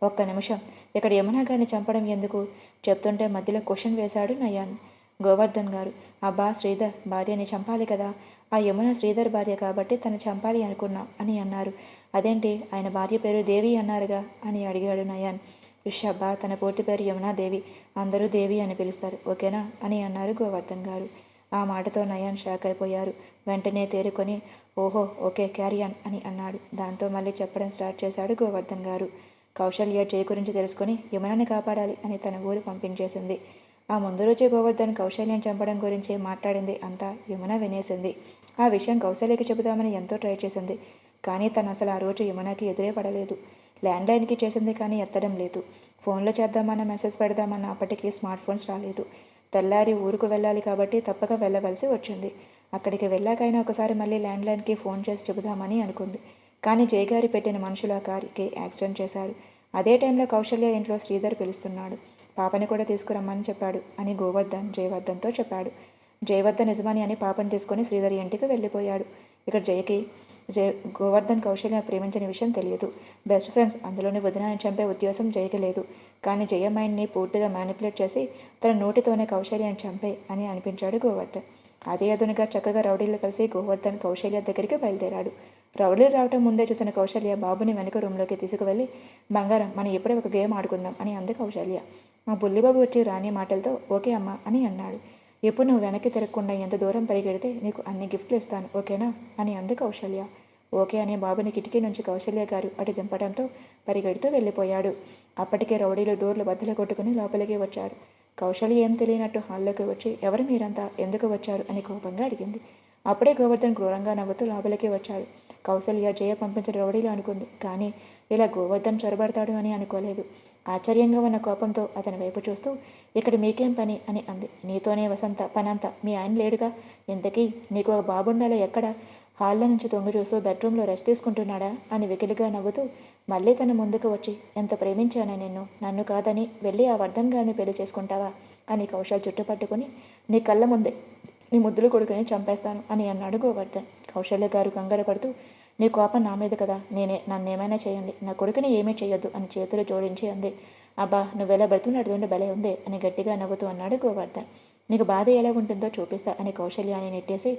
ఒక్క నిమిషం, ఇక్కడ యమున గారిని చంపడం ఎందుకు చెప్తుంటే మధ్యలో క్వశ్చన్ వేశాడు నయాన్. గోవర్ధన్ గారు, అబ్బా శ్రీధర్ భార్యని చంపాలి కదా, ఆ యమున శ్రీధర్ భార్య కాబట్టి తను చంపాలి అనుకున్నాం అని అన్నారు. అదేంటి ఆయన భార్య పేరు దేవి అన్నారుగా అని అడిగాడు నయాన్. షబ్బా తన పూర్తి పేరు యమునా దేవి, అందరూ దేవి అని పిలుస్తారు ఓకేనా అని అన్నారు గోవర్ధన్ గారు. ఆ మాటతో నయాన్ షాక్ అయిపోయారు. వెంటనే తేరుకొని ఓహో ఓకే క్యారియాన్ అని అన్నాడు. దాంతో మళ్ళీ చెప్పడం స్టార్ట్ చేశాడు గోవర్ధన్ గారు. కౌశల్య జయ గురించి తెలుసుకొని యమునని కాపాడాలి అని తన ఊరు పంపించేసింది. ఆ ముందు రోజే గోవర్ధన్ కౌశల్యం చంపడం గురించి మాట్లాడింది అంతా యమున వినేసింది. ఆ విషయం కౌశల్యకి చెబుదామని ఎంతో ట్రై చేసింది. కానీ తను అసలు ఆ రోజు యమునకి ఎదురే పడలేదు. ల్యాండ్లైన్కి చేసింది కానీ ఎత్తడం లేదు. ఫోన్లో చేద్దామన్న మెసేజ్ పెడదామన్న అప్పటికి స్మార్ట్ ఫోన్స్ రాలేదు. తెల్లారి ఊరుకు వెళ్ళాలి కాబట్టి తప్పక వెళ్ళవలసి వచ్చింది. అక్కడికి వెళ్ళాకైనా ఒకసారి మళ్ళీ ల్యాండ్లైన్కి ఫోన్ చేసి చెబుదామని అనుకుంది. కానీ జయగారి పెట్టిన మనుషులు ఆ కారుకి యాక్సిడెంట్ చేశారు. అదే టైంలో కౌశల్య ఇంట్లో శ్రీధర్ పిలుస్తున్నాడు. పాపని కూడా తీసుకురమ్మని చెప్పాడు అని గోవర్ధన్ జయవర్ధన్తో చెప్పాడు. జయవర్ధన్ నిజమని అని పాపని తీసుకొని శ్రీధర్ ఇంటికి వెళ్ళిపోయాడు. ఇక్కడ గోవర్ధన్ కౌశల్య ప్రేమించిన విషయం తెలియదు. బెస్ట్ ఫ్రెండ్స్, అందులోని వదినాన్ని చంపే ఉద్దేశం జయకి లేదు. కానీ జయ మైండ్ని పూర్తిగా మ్యానిపులేట్ చేసి తన నోటితోనే కౌశల్యాన్ని చంపే అని అనిపించాడు గోవర్ధన్. అదే అదునుగా చక్కగా రౌడీలు కలిసి గోవర్ధన్ కౌశల్య దగ్గరికి బయలుదేరాడు. రౌడీలు రావటం ముందే చూసిన కౌశల్య బాబుని వెనుక రూమ్లోకి తీసుకువెళ్ళి బంగారం మనం ఇప్పుడే ఒక గేమ్ ఆడుకుందాం అని అంది కౌశల్య. మా బుల్లిబాబు వచ్చి రాని మాటలతో ఓకే అమ్మా అని అన్నాడు. ఇప్పుడు నువ్వు వెనక్కి తిరగకుండా ఎంత దూరం పరిగెడితే నీకు అన్ని గిఫ్ట్లు ఇస్తాను ఓకేనా అని అంది కౌశల్య. ఓకే అని బాబుని కిటికీ నుంచి కౌశల్య గారు అటు దింపడంతో పరిగెడుతూ వెళ్ళిపోయాడు. అప్పటికే రౌడీలు డోర్లు బద్దలు కొట్టుకుని లోపలికి వచ్చారు. కౌశల్య ఏం తెలియనట్టు హాల్లోకి వచ్చి ఎవరు మీరంతా ఎందుకు వచ్చారు అని కోపంగా అడిగింది. అప్పుడే గోవర్ధన్ క్రూరంగా నవ్వుతూ లోపలికి వచ్చాడు. కౌశల్య జయ పంపించిన రౌడీలు అనుకుంది, కానీ ఇలా గోవర్ధన్ చొరబడతాడు అని అనుకోలేదు. ఆశ్చర్యంగా ఉన్న కోపంతో అతని వైపు చూస్తూ ఇక్కడ మీకేం పని అని అంది. నీతోనే వసంత పనంతా, మీ ఆయన లేడుగా, ఇంతకీ నీకు ఒక బాబుండాలో ఎక్కడ, హాల్లో నుంచి తొంగి చూస్తూ బెడ్రూమ్లో రెస్ట్ తీసుకుంటున్నాడా అని వెకిలిగా నవ్వుతూ మళ్ళీ తన ముందుకు వచ్చి ఎంత ప్రేమించానా నిన్ను, నన్ను కాదని వెళ్ళి ఆ వర్ధన్ గారిని పెళ్లి చేసుకుంటావా అని కౌశల్ చుట్టు పట్టుకుని నీ కళ్ళ ముందే నీ ముద్దులు కొడుకుని చంపేస్తాను అని అన్నాడు గోవర్ధన్. కౌశల్య గారు కంగారు పడుతూ నీ కోపం నా మీద కదా, నన్నేమైనా చేయండి, నా కొడుకుని ఏమీ చేయొద్దు అని చేతులు జోడించి అంది. అబ్బా నువ్వెలా బ్రతుకున్నట్టుండి భలే ఉంది అని గట్టిగా నవ్వుతూ అన్నాడు గోవర్ధన్. నీకు బాధ ఎలా ఉంటుందో చూపిస్తా అని కౌశల్యాన్ని నెట్టేసి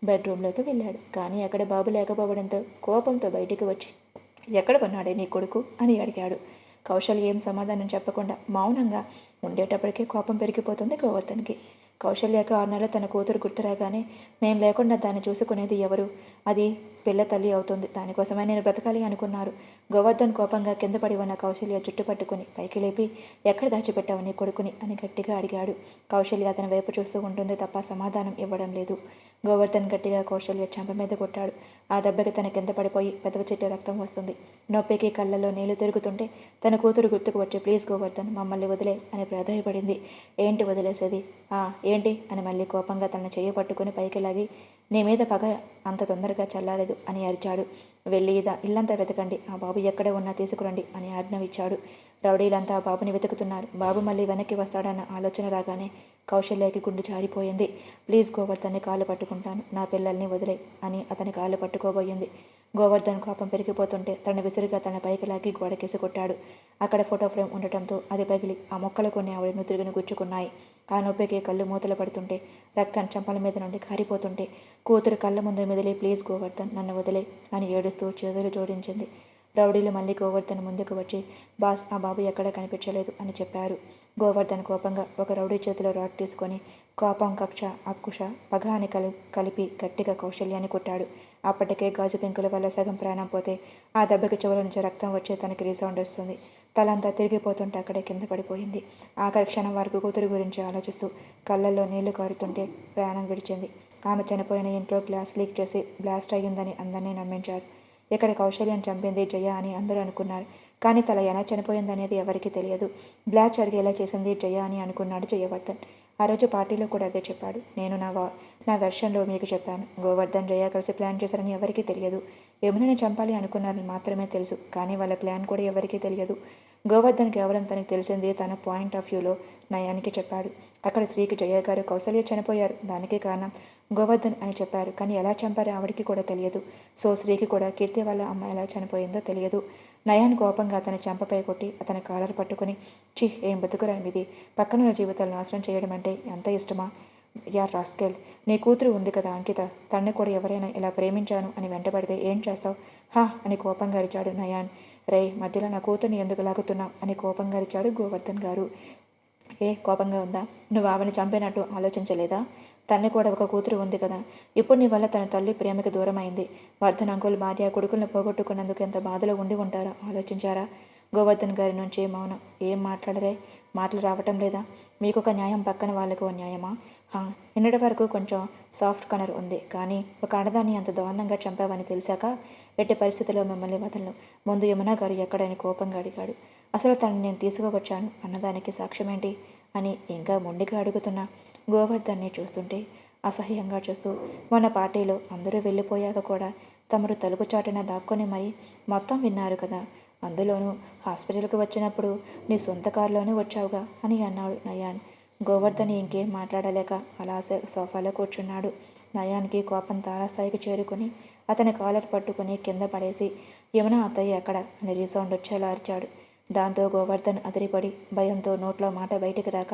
బెడ్రూమ్లోకి వెళ్ళాడు. కానీ అక్కడ బాబు లేకపోవడంతో కోపంతో బయటికి వచ్చి ఎక్కడ కొన్నాడే నీ కొడుకు అని అడిగాడు. కౌశల్య ఏం సమాధానం చెప్పకుండా మౌనంగా ఉండేటప్పటికీ కోపం పెరిగిపోతుంది గోవర్ధన్కి. కౌశల్యకు 6 నెలలు తన కూతురు గుర్తురాగానే నేను లేకుండా దాన్ని చూసుకునేది ఎవరు, అది పిల్ల తల్లి అవుతుంది, దానికోసమే నేను బ్రతకాలి అనుకున్నారు. గోవర్ధన్ కోపంగా కింద పడి ఉన్న కౌశల్య జుట్టు పట్టుకుని పైకి లేపి ఎక్కడ దాచిపెట్టావు నీ కొడుకుని అని గట్టిగా అడిగాడు. కౌశల్య అతని వైపు చూస్తూ ఉంటుంది తప్ప సమాధానం ఇవ్వడం లేదు. గోవర్ధన్ గట్టిగా కౌశల్య చెంప మీద కొట్టాడు. ఆ దెబ్బకి తన కింద పడిపోయి పెదవి చెట్టు రక్తం వస్తుంది. నొప్పికి కళ్ళల్లో నీళ్లు తిరుగుతుంటే తన కూతురు గుర్తుకు వచ్చి ప్లీజ్ గోవర్ధన్ మమ్మల్ని వదిలే అని ప్రాధాయపడింది. ఏంటి వదిలేసేది, ఏంటి అని మళ్ళీ కోపంగా తన చెయ్యి పట్టుకుని పైకి లాగి నీ మీద పగ అంత తొందరగా చల్లారదు అని అరిచాడు. వెళ్ళి ఇల్లంతా వెతకండి, ఆ బాబు ఎక్కడే ఉన్నా తీసుకురండి అని ఆజ్ఞవిచ్చాడు. రౌడీలంతా ఆ బాబుని వెతుకుతున్నారు. బాబు మళ్ళీ వెనక్కి వస్తాడన్న ఆలోచన రాగానే కౌశల్యకి గుండె జారిపోయింది. ప్లీజ్ గోవర్ధన్ని కాళ్ళు పట్టుకుంటాను, నా పిల్లల్ని వదిలే అని అతని కాళ్ళు పట్టుకోబోయింది. గోవర్ధన్ కోపం పెరిగిపోతుంటే తన విసురుగా తన పైకి లాగి గోడకేసి కొట్టాడు. అక్కడ ఫోటో ఫ్రేమ్ ఉండటంతో అది పగిలి ఆ మొక్కలు కొన్ని ఆవిడ నుదురును గుచ్చుకున్నాయి. ఆ నొప్పికి కళ్ళు మూతలు పడుతుంటే రక్తం చంపల మీద నుండి కారిపోతుంటే కూతురు కళ్ళ ముందు మెదిలి ప్లీజ్ గోవర్ధన్ నన్ను వదిలే అని ఏడుస్తూ చేతులు జోడించింది. రౌడీలు మళ్ళీ గోవర్ధన్ ముందుకు వచ్చి బాస్ ఆ బాబు ఎక్కడా కనిపించలేదు అని చెప్పారు. గోవర్ధన్ కోపంగా ఒక రౌడీ చేతిలో రాడ్ తీసుకొని కోపం కక్ష అక్కుష పగ అని కలిపి గట్టిగా కౌశల్యాన్ని కొట్టాడు. అప్పటికే గాజు పెంకుల వల్ల సగం ప్రాణం పోతే ఆ దెబ్బకి చెవుల నుంచి రక్తం వచ్చి తనకి రీసౌండ్ వస్తుంది. తలంతా తిరిగిపోతుంటే అక్కడే కింద పడిపోయింది. ఆఖరి క్షణం వరకు కూతురు గురించి ఆలోచిస్తూ కళ్ళల్లో నీళ్లు కారుతుంటే ప్రాణం విడిచింది. ఆమె చనిపోయిన ఇంట్లో గ్లాస్ లీక్ చేసి బ్లాస్ట్ అయ్యిందని అందరినీ నమ్మించారు. ఇక్కడ కౌశల్యం చంపింది జయ అని అందరూ అనుకున్నారు. కానీ తల ఎలా చనిపోయిందనేది ఎవరికీ తెలియదు. బ్లాస్ట్ జరిగేలా చేసింది జయ అని అనుకున్నాడు జయవర్ధన్. ఆ రోజు పార్టీలో కూడా అదే చెప్పాడు. నేను నా వెర్షన్లో మీకు చెప్పాను. గోవర్ధన్ జయ కలిసి ప్లాన్ చేశారని ఎవరికీ తెలియదు. యమునని చంపాలి అనుకున్నారని మాత్రమే తెలుసు. కానీ వాళ్ళ ప్లాన్ కూడా ఎవరికీ తెలియదు. గోవర్ధన్ కేవలం తనకు తెలిసింది తన పాయింట్ ఆఫ్ వ్యూలో నయానికి చెప్పాడు. అక్కడ శ్రీకి జయ గారు కౌసల్య చనిపోయారు, దానికి కారణం గోవర్ధన్ అని చెప్పారు. కానీ ఎలా చంపారో ఆవిడికి కూడా తెలియదు. సో శ్రీకి కూడా కీర్తి వాళ్ళ అమ్మ ఎలా చనిపోయిందో తెలియదు. నయాన్ కోపంగా అతని చెంపపై కొట్టి అతని కాలర్ పట్టుకుని, చి ఏం బతుకురా మీది, పక్కనున్న జీవితాలు నాశనం చేయడం అంటే ఎంత ఇష్టమా? యార్ రాస్కెల్, నీ కూతురు ఉంది కదా అంకిత, తన్ని కూడా ఎవరైనా ఇలా ప్రేమించాను అని వెంటబడితే ఏం చేస్తావు? హా అని కోపంగా అరిచాడు నయాన్. రే మధ్యలో నా కూతుర్ని ఎందుకు లాగుతున్నావు అని కోపంగా అరిచాడు గోవర్ధన్ గారు. కోపంగా ఉందా? నువ్వు ఆవిని చంపినట్టు ఆలోచించలేదా? తన్ని కూడా ఒక కూతురు ఉంది కదా. ఇప్పుడు నీ వల్ల తన తల్లి ప్రేమకి దూరం అయింది. వర్ధన్ అంకుల్ భార్య కొడుకులను పోగొట్టుకున్నందుకు ఎంత బాధలో ఉండి ఉంటారో ఆలోచించారా? గోవర్ధన్ గారి నుంచి మౌనం. ఏం మాట్లాడరే? మాటలు రావటం లేదా? మీకు ఒక న్యాయం పక్కన వాళ్ళకు ఓ న్యాయమా? నిన్నటి వరకు కొంచెం సాఫ్ట్ కార్నర్ ఉంది, కానీ ఒక ఆడదాన్ని అంత దారుణంగా చంపావని తెలిసాక ఎట్టి పరిస్థితుల్లో మిమ్మల్ని వదలను. ముందు యమునా గారు ఎక్కడని కోపంగా అడిగాడు. అసలు తనని నేను తీసుకువచ్చాను అన్నదానికి సాక్ష్యమేంటి అని ఇంకా మొండిగా అడుగుతున్నా గోవర్ధన్ని చూస్తుంటే అసహ్యంగా చూస్తూ, మొన్న పార్టీలో అందరూ వెళ్ళిపోయాక కూడా తమరు తలుపు చాటున దాక్కొని మరీ మొత్తం విన్నారు కదా. అందులోనూ హాస్పిటల్కి వచ్చినప్పుడు నీ సొంత కారులోనే వచ్చావుగా అని అన్నాడు నయాన్. గోవర్ధన్ ఇంకేం మాట్లాడలేక అలా సోఫాలో కూర్చున్నాడు. నయాన్కి కోపం తారాస్థాయికి చేరుకుని అతని కాలర్ పట్టుకుని కింద పడేసి, యమున అత్తయ్య ఎక్కడ అని రీసౌండ్ వచ్చేలా అరిచాడు. దాంతో గోవర్ధన్ అదిరిపడి భయంతో నోట్లో మాట బయటికి రాక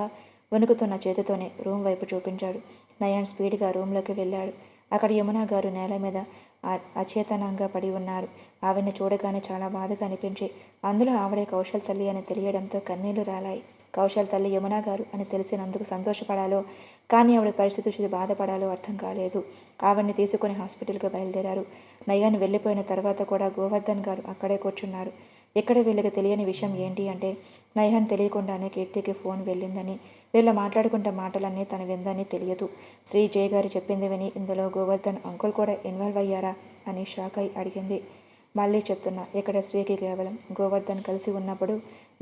వణుకుతున్న చేతితోనే రూమ్ వైపు చూపించాడు. నయాన్ స్పీడ్గా రూమ్లోకి వెళ్ళాడు. అక్కడ యమున గారు నేల మీద అచేతనంగా పడి ఉన్నారు. ఆవిడని చూడగానే చాలా బాధగా అనిపించి, అందులో ఆవిడే కౌశల్ తల్లి అని తెలియడంతో కన్నీళ్లు రాలాయి. కౌశల్ తల్లి యమున గారు అని తెలిసినందుకు సంతోషపడాలో, కానీ ఆవిడ పరిస్థితి చూసి బాధపడాలో అర్థం కాలేదు. ఆవిడ్ని తీసుకుని హాస్పిటల్కి బయలుదేరారు. నయాన్ వెళ్ళిపోయిన తర్వాత కూడా గోవర్ధన్ గారు అక్కడే కూర్చున్నారు. ఇక్కడ వీళ్ళకి తెలియని విషయం ఏంటి అంటే, నయాన్ తెలియకుండానే కీర్తికి ఫోన్ వెళ్ళిందని, వీళ్ళ మాట్లాడుకుంటే మాటలన్నీ తను విందని తెలియదు. శ్రీ జయ గారు చెప్పింది విని ఇందులో గోవర్ధన్ అంకుల్ కూడా ఇన్వాల్వ్ అయ్యారా అని షాక్ అయి అడిగింది. మళ్ళీ చెప్తున్నా, ఇక్కడ శ్రీకి కేవలం గోవర్ధన్ కలిసి ఉన్నప్పుడు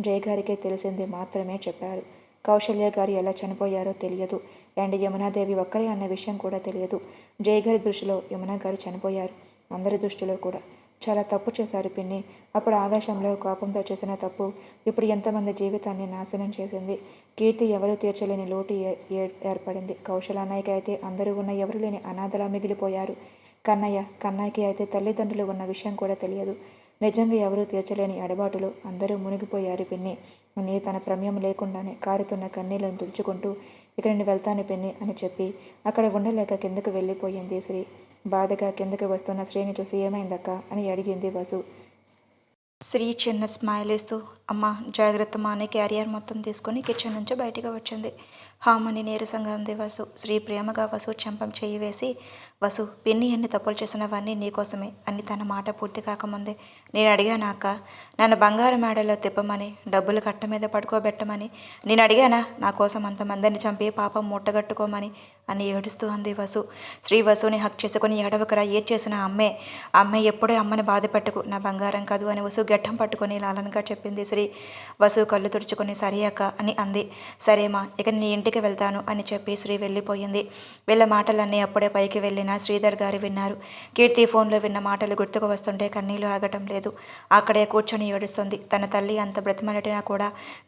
జయ గారికే తెలిసింది మాత్రమే చెప్పారు. కౌశల్య గారు ఎలా చనిపోయారో తెలియదు, అండ్ యమునాదేవి ఒక్కరే అన్న విషయం కూడా తెలియదు. జయ గారి దృష్టిలో యమున గారు చనిపోయారు, అందరి దృష్టిలో కూడా. చాలా తప్పు చేశారు పిన్ని. అప్పుడు ఆవేశంలో కోపంతో చేసిన తప్పు ఇప్పుడు ఎంతమంది జీవితాన్ని నాశనం చేసింది. కీర్తి ఎవరూ తీర్చలేని లోటు ఏర్పడింది. కౌశల్ అన్నయ్యకి అయితే అందరూ ఉన్న ఎవరు లేని అనాథలా మిగిలిపోయారు. కన్నయ్యకి అయితే తల్లిదండ్రులు ఉన్న విషయం కూడా తెలియదు. నిజంగా ఎవరూ తీర్చలేని ఎడబాటులో అందరూ మునిగిపోయారు పిన్ని అని తన ప్రమేయం లేకుండానే కారుతున్న కన్నీళ్లను తుడుచుకుంటూ, ఇక నేను వెళ్తాను పిన్ని అని చెప్పి అక్కడ ఉండలేక కిందకు వెళ్ళిపోయింది శ్రీ. బాధగా కిందకి వస్తున్న శ్రీని చూసి ఏమైందక్క అని అడిగింది వసు. శ్రీ చిన్న స్మైల్ ఇస్తూ, అమ్మ జాగ్రత్త మా అని క్యారియర్ మొత్తం తీసుకొని కిచెన్ నుంచి బయటికి వచ్చింది. హామని నీరసంగా అంది వసు. శ్రీ ప్రేమగా వసు చెంపం చెయ్యి వేసి, వసు పిన్ని ఎన్ని తప్పులు చేసినవన్నీ నీకోసమే అని తన మాట పూర్తి కాకముందే, నేను అడిగానా అక్క నన్ను బంగారు మేడలో తిప్పమని, డబ్బులు కట్ట మీద పడుకోబెట్టమని? నేను అడిగానా నా కోసం అంతమందిని చంపి పాపం మూటగట్టుకోమని అని ఏడుస్తూ అంది వసు. శ్రీ వసుని హక్ చేసుకుని, ఏడవకరా, ఏది చేసిన అమ్మే ఎప్పుడే అమ్మని బాధ పెట్టుకు, నా బంగారం కాదు అని వసు గడ్డం పట్టుకొని లాలనగా చెప్పింది శ్రీ. వసు కళ్ళు తుడుచుకొని సరే అక్క అని అంది. సరేమా, ఇక నీ ఇంటికి వెళ్తాను అని చెప్పి శ్రీ వెళ్ళిపోయింది. వీళ్ళ మాటలన్నీ అప్పుడే పైకి వెళ్ళిన శ్రీధర్ గారు విన్నారు. కీర్తి ఫోన్లో విన్న మాటలు గుర్తుకు వస్తుంటే కన్నీళ్లు ఆగటం లేదు. అక్కడే కూర్చొని ఏడుస్తుంది. తన తల్లి అంత బ్రతిమలటినా కూడా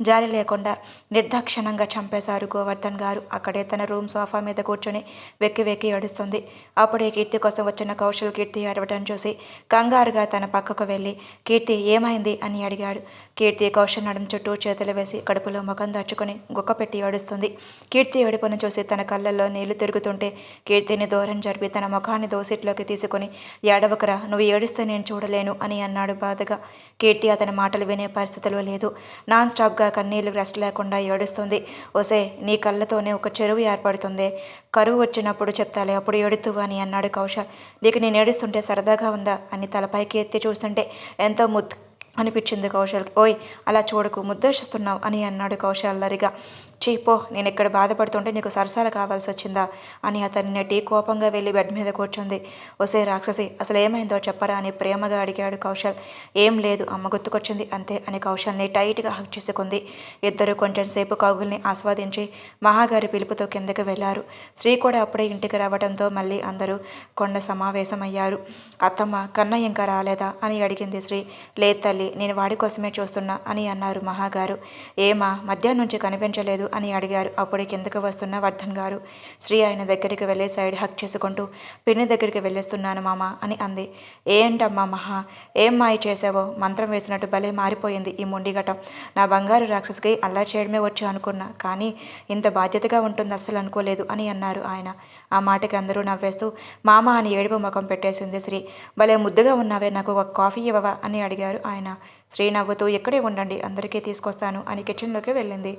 జాలి లేకుండా నిర్దాక్షిణంగా చంపేశారు గోవర్ధన్ గారు. అక్కడే తన రూమ్ సోఫా మీద కూర్చొని వెక్కి వెక్కి ఏడుస్తుంది. అప్పుడే కీర్తి కోసం వచ్చిన కౌశల్ కీర్తి ఏడవటం చూసి కంగారుగా తన పక్కకు వెళ్ళి, కీర్తి ఏమైంది అని అడిగాడు. కీర్తి కౌశల్ నడుం చుట్టూ చేతులు వేసి కడుపులో ముఖం దాచుకొని గుక్క పెట్టి ఏడుస్తుంది. కీర్తి ఏడుపును చూసి తన కళ్ళల్లో నీళ్లు తిరుగుతుంటే కీర్తిని దూరం జరిపి తన ముఖాన్ని దోసిట్లోకి తీసుకుని, ఏడవకరా, నువ్వు ఏడిస్తే నేను చూడలేను అని అన్నాడు బాధగా. కీర్తి అతని మాటలు వినే పరిస్థితిలో లేదు. నాన్ స్టాప్గా కన్నీళ్లు రెస్ట్ లేకుండా ఏడుస్తుంది. ఓసే, నీ కళ్ళతోనే ఒక చెరువు ఏర్పడుతుంది, కరువు వచ్చినప్పుడు చెప్తాలే, అప్పుడు ఏడుతువు అని అన్నాడు కౌశల్. నీకు నేను ఏడుస్తుంటే సరదాగా ఉందా అని తలపైకి ఎత్తి చూస్తుంటే ఎంతో అనిపించింది కౌశల్. ఓయ్ అలా చూడకు, ముద్దోషిస్తున్నావు అని అన్నాడు కౌశల్ లరిగా. చీపో, నేను ఇక్కడ బాధపడుతుంటే నీకు సరసాల కావాల్సి వచ్చిందా అని అతన్ని నెట్టి కోపంగా వెళ్ళి బెడ్ మీద కూర్చుంది. ఒసే రాక్షసి, అసలు ఏమైందో చెప్పరా అని ప్రేమగా అడిగాడు కౌశల్. ఏం లేదు, అమ్మ గుర్తుకొచ్చింది అంతే అని కౌశల్ని టైట్గా హక్ చేసుకుంది. ఇద్దరు కొంచెం సేపు కౌగుల్ని ఆస్వాదించి మహాగారి పిలుపుతో కిందకి వెళ్లారు. శ్రీ కూడా అప్పుడే ఇంటికి రావడంతో మళ్ళీ అందరూ కొండ సమావేశమయ్యారు. అత్తమ్మ, కన్నయ్య ఇంకా రాలేదా అని అడిగింది శ్రీ. లేదు తల్లి, నేను వాడి కోసమే చూస్తున్నా అని అన్నారు మహాగారు. ఏమా, మధ్యాహ్నం నుంచి కనిపించలేదు అని అడిగారు అప్పుడే కిందకు వస్తున్న వర్ధన్ గారు. శ్రీ ఆయన దగ్గరికి వెళ్ళి సైడ్ హక్ చేసుకుంటూ పిన్ని దగ్గరికి వెళ్ళేస్తున్నాను మామ అని అంది. ఏంటమ్మా మహా, ఏం మాయ చేసావో, మంత్రం వేసినట్టు భలే మారిపోయింది ఈ మొండిగటం. నా బంగారు రాక్షసికి అల్లరి చేయడమే వచ్చు అనుకున్నా, కానీ ఇంత బాధ్యతగా ఉంటుంది అస్సలు అనుకోలేదు అని అన్నారు ఆయన. ఆ మాటకి అందరూ నవ్వేస్తూ మామ అని ఏడుపు ముఖం పెట్టేసింది శ్రీ. భలే ముద్దుగా ఉన్నావే, నాకు ఒక కాఫీ ఇవ్వవా అని అడిగారు ఆయన. శ్రీ నవ్వుతూ ఇక్కడే ఉండండి, అందరికీ తీసుకొస్తాను అని కిచెన్లోకి వెళ్ళింది.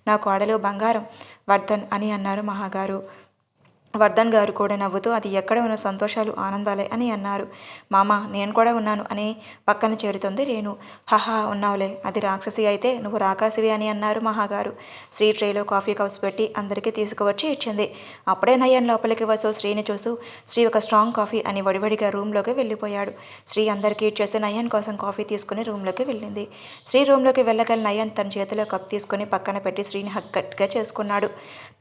నా కోడలు బంగారం వర్ధన్ అని అన్నారు మహాగారు. వర్ధన్ గారు కూడా నవ్వుతూ అది ఎక్కడ ఉన్న సంతోషాలు ఆనందాలే అని అన్నారు. మామ, నేను కూడా ఉన్నాను అని పక్కన చేరుతుంది రేణు. హహా, ఉన్నావులే, అది రాక్షసి అయితే నువ్వు రాకాసివి అని అన్నారు మహాగారు. శ్రీ ట్రేలో కాఫీ కప్స్ పెట్టి అందరికీ తీసుకువచ్చి ఇచ్చింది. అప్పుడే నయన్ లోపలికి వస్తూ శ్రీని చూస్తూ శ్రీ ఒక స్ట్రాంగ్ కాఫీ అని వడివడిగా రూమ్లోకి వెళ్ళిపోయాడు. శ్రీ అందరికీ ఇచ్చేసి నయన్ కోసం కాఫీ తీసుకుని రూమ్లోకి వెళ్ళింది. శ్రీ రూమ్లోకి వెళ్ళగల నయన్ తన చేతిలో కప్ తీసుకుని పక్కన పెట్టి శ్రీని గట్టిగా చేసుకున్నాడు.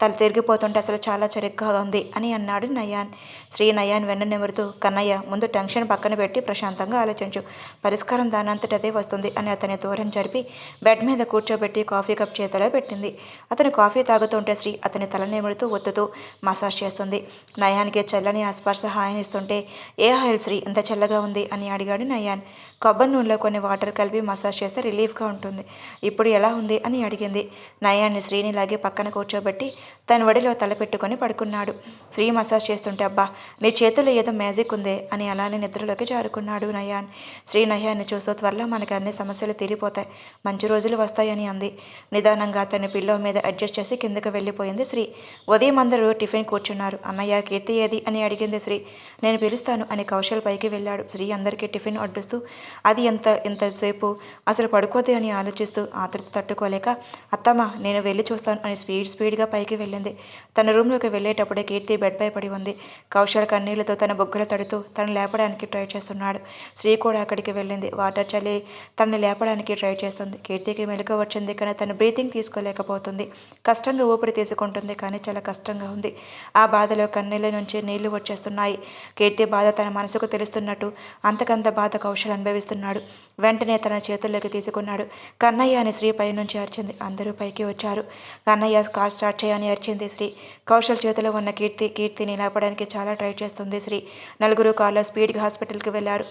తల తిరిగిపోతుంటే అసలు చాలా చరిగ్గా ఉంది అని అన్నాడు నయాన్. శ్రీ నయాన్ వెన్ను నిమురుతూ, కన్నయ్య, ముందు టెన్షన్ పక్కన పెట్టి ప్రశాంతంగా ఆలోచించు, పరిష్కారం దానంతటదే వస్తుంది అని అతని దూరం జరిపి బెడ్ మీద కూర్చోబెట్టి కాఫీ కప్ చేతిలో పెట్టింది. అతను కాఫీ తాగుతుంటే శ్రీ అతని తల నిమురుతూ ఒత్తుతూ మసాజ్ చేస్తుంది. నయాన్కి చల్లని ఆస్పర్శ హాయినిస్తుంటే, ఏ ఆయిల్ శ్రీ ఇంత చల్లగా ఉంది అని అడిగాడు నయాన్. కొబ్బరి నూనెలో కొన్ని వాటర్ కలిపి మసాజ్ చేస్తే రిలీఫ్గా ఉంటుంది. ఇప్పుడు ఎలా ఉంది అని అడిగింది. నయాన్ని శ్రీని లాగి పక్కన కూర్చోబెట్టి తన వడిలో తల పెట్టుకొని పడుకున్నాడు. శ్రీ మసాజ్ చేస్తుంటే, అబ్బా, నీ చేతుల్లో ఏదో మ్యాజిక్ ఉందే అని అలానే నిద్రలోకి జారుకున్నాడు నయాన్. శ్రీ నయాన్ని చూస్తూ, త్వరలో మనకి అన్ని సమస్యలు తీరిపోతాయి, మంచి రోజులు వస్తాయని అంది. నిదానంగా తన పిల్లో మీద అడ్జస్ట్ చేసి కిందకు వెళ్ళిపోయింది శ్రీ. ఉదయం అందరూ టిఫిన్ కూర్చున్నారు. అన్నయ్య, కీర్తి ఏది అని అడిగింది శ్రీ. నేను పిలుస్తాను అని కౌశల్ పైకి వెళ్ళాడు. శ్రీ అందరికీ టిఫిన్ వడ్డిస్తూ అది ఎంతసేపు అసలు పడుకోదే అని ఆలోచిస్తూ ఆతృత తట్టుకోలేక, అత్తమ్మ, నేను వెళ్ళి చూస్తాను అని స్పీడ్గా పైకి వెళ్ళింది. తన రూమ్లోకి వెళ్ళేటప్పుడే కీర్తి బెడ్పై పడి ఉంది. కౌశల్ కన్నీళ్లతో తన బొగ్గలు తడుతూ తను లేపడానికి ట్రై చేస్తున్నాడు. శ్రీ కూడా అక్కడికి వెళ్ళింది. వాటర్ చల్లి తనని లేపడానికి ట్రై చేస్తుంది. కీర్తికి మెలకు వచ్చింది, కానీ తన బ్రీతింగ్ తీసుకోలేకపోతుంది. కష్టంగా ఊపిరి తీసుకుంటుంది, కానీ చాలా కష్టంగా ఉంది. ఆ బాధలో కన్నీళ్ళ నుంచి నీళ్లు వచ్చేస్తున్నాయి. కీర్తి బాధ తన మనసుకు తెలుస్తున్నట్టు అంతకంత బాధ కౌశల్ అనుభవిస్తున్నాడు. వెంటనే తన చేతుల్లోకి తీసుకున్నాడు. కన్నయ్య అని శ్రీ పై నుంచి అరిచింది. అందరూ పైకి వచ్చారు. కన్నయ్య, కార్ స్టార్ట్ చేయని అరిచింది శ్రీ. కౌశల్ చేతిలో ఉన్న కీర్తిని లేపడానికి చాలా ట్రై చేస్తుంది శ్రీ. నలుగురు కార్లో స్పీడ్గా హాస్పిటల్కి వెళ్ళారు.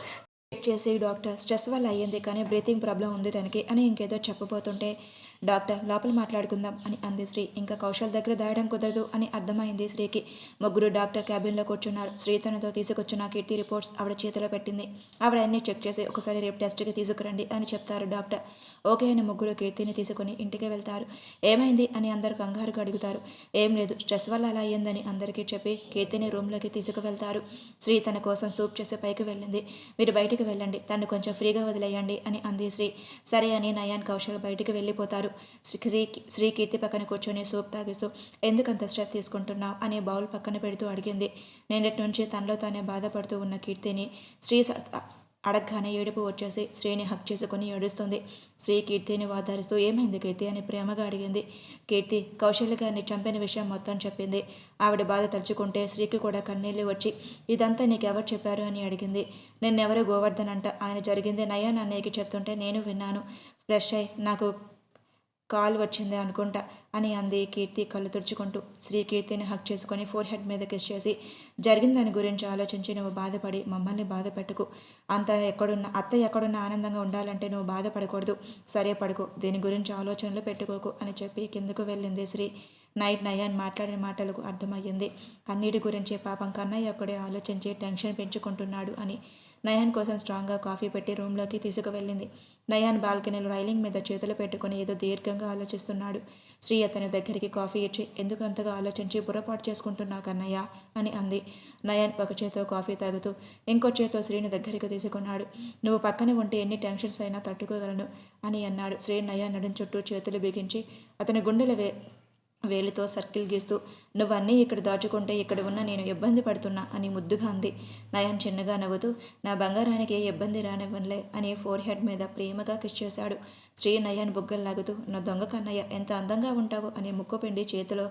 చెక్ చేసి డాక్టర్, స్ట్రెస్ వల్ల అయ్యింది, కానీ బ్రీతింగ్ ప్రాబ్లం ఉంది దానికి అని ఇంకేదో చెప్పబోతుంటే, డాక్టర్, లోపల మాట్లాడుకుందాం అని అంది శ్రీ. ఇంకా కౌశల్ దగ్గర దాయడం కుదరదు అని అర్థమైంది శ్రీకి. ముగ్గురు డాక్టర్ క్యాబిన్లో కూర్చున్నారు. శ్రీ తనతో తీసుకొచ్చిన కీర్తి రిపోర్ట్స్ ఆవిడ చేతిలో పెట్టింది. ఆవిడ అన్నీ చెక్ చేసి ఒకసారి రేపు టెస్ట్కి తీసుకురండి అని చెప్తారు డాక్టర్. ఓకే అని ముగ్గురు కీర్తిని తీసుకుని ఇంటికి వెళ్తారు. ఏమైంది అని అందరు కంగారుగా అడుగుతారు. ఏం లేదు, స్ట్రెస్ వల్ల అలా అయ్యిందని అందరికీ చెప్పి కీర్తిని రూమ్లోకి తీసుకువెళ్తారు. శ్రీ తన కోసం సూప్ చేసి పైకి వెళ్ళింది. మీరు బయటికి వెళ్ళండి, తను కొంచెం ఫ్రీగా వదిలేయండి అని అంది శ్రీ. సరే అని నయాన్, కౌశల్ బయటికి వెళ్ళిపోతారు. శ్రీ కీర్తి పక్కన కూర్చొని సూప్ తాగిస్తూ, ఎందుకంత స్ట్రెస్ తీసుకుంటున్నావు అని బౌల్ పక్కన పెడుతూ అడిగింది. నిన్నటి నుంచి తనలో తానే బాధపడుతూ ఉన్న కీర్తిని శ్రీ అడగగానే ఏడుపు వచ్చేసి శ్రీని హక్ చేసుకుని ఏడుస్తుంది. శ్రీ కీర్తిని వాదారుస్తూ, ఏమైంది కీర్తి అని ప్రేమగా అడిగింది. కీర్తి కౌశల్య గారిని చంపిన విషయం మొత్తం చెప్పింది. ఆవిడ బాధ తలుచుకుంటే శ్రీకి కూడా కన్నీళ్ళు వచ్చి, ఇదంతా నీకెవరు చెప్పారు అని అడిగింది. నిన్నెవరు గోవర్ధన్ అంట, ఆయన జరిగింది నయాన్ అన్నయ్యకి చెప్తుంటే నేను విన్నాను. ఫ్రెష్ అయి నాకు కాల్ వచ్చింది అనుకుంటా అని అంది కీర్తి కళ్ళు తుడుచుకుంటూ. శ్రీ కీర్తిని హక్ చేసుకొని ఫోర్ హెడ్ మీద కిస్ చేసి, జరిగిన దాని గురించి ఆలోచించి నువ్వు బాధపడి మమ్మల్ని బాధ పెట్టుకు. అత్త ఎక్కడున్నా ఆనందంగా ఉండాలంటే నువ్వు బాధపడకూడదు. సరే పడుకో, దీని గురించి ఆలోచనలు పెట్టుకోకు అని చెప్పి కిందకు వెళ్ళింది శ్రీ. నైట్ నయాన్ మాట్లాడిన మాటలకు అర్థమయ్యింది. అన్నిటి గురించి పాపం కన్నయ్య ఒక్కడే ఆలోచించి టెన్షన్ పెంచుకుంటున్నాడు అని. నయాన్ కోసం స్ట్రాంగ్గా కాఫీ పెట్టి రూమ్లోకి తీసుకువెళ్ళింది. నయాన్ బాల్కనీలో రైలింగ్ మీద చేతులు పెట్టుకుని ఏదో దీర్ఘంగా ఆలోచిస్తున్నాడు. శ్రీ అతని దగ్గరికి కాఫీ ఇచ్చి, ఎందుకు అంతగా ఆలోచించి బుర్రపాటు చేసుకుంటున్నావు కన్నయ్య అని అంది. నయాన్ ఒక చేతో కాఫీ తాగుతూ ఇంకో చేతో శ్రీని దగ్గరికి తీసుకున్నాడు. నువ్వు పక్కన ఉంటే ఎన్ని టెన్షన్స్ అయినా తట్టుకోగలను అని అన్నాడు. శ్రీ నయాన్ నడుం చుట్టూ చేతులు బిగించి అతని గుండెల వేలితో సర్కిల్ గీస్తూ నువ్వన్నీ ఇక్కడ దాచుకుంటే ఇక్కడ ఉన్న నేను ఇబ్బంది పడుతున్నా అని ముద్దుగా అంది. నయన్ చిన్నగా నవ్వుతూ నా బంగారానికి ఏ ఇబ్బంది రానివ్వనులే అని ఫోర్ హెడ్ మీద ప్రేమగా కిస్ చేశాడు. శ్రీ నయన్ బుగ్గల్లాగుతూ నా దొంగ కన్నయ్య ఎంత అందంగా ఉంటావు అని ముక్కుపిండి చేతిలో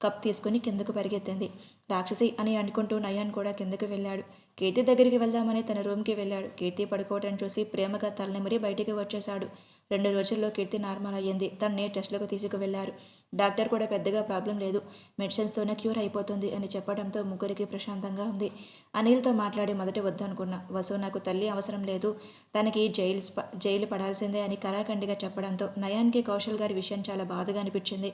కప్ తీసుకుని కిందకు పరిగెత్తింది. రాక్షసి అని అనుకుంటూ నయన్ కూడా కిందకు వెళ్ళాడు. కీర్తి దగ్గరికి వెళ్దామని తన రూమ్కి వెళ్ళాడు. కీర్తి పడుకోవటం చూసి ప్రేమగా తలనిమిరి బయటికి వచ్చేశాడు. 2 రోజుల్లో కీర్తి నార్మల్ అయ్యింది. తనని టెస్టులకు తీసుకువెళ్లారు. డాక్టర్ కూడా పెద్దగా ప్రాబ్లం లేదు, మెడిసిన్స్తోనే క్యూర్ అయిపోతుంది అని చెప్పడంతో ముగ్గురికి ప్రశాంతంగా ఉంది. అనిల్తో మాట్లాడి మొదట వద్దనుకున్నా. వసు నాకు తల్లి అవసరం లేదు, తనకి జైలు పడాల్సిందే అని కరాఖండిగా చెప్పడంతో నయాన్కి కౌశల్ గారి విషయం చాలా బాధగా అనిపించింది.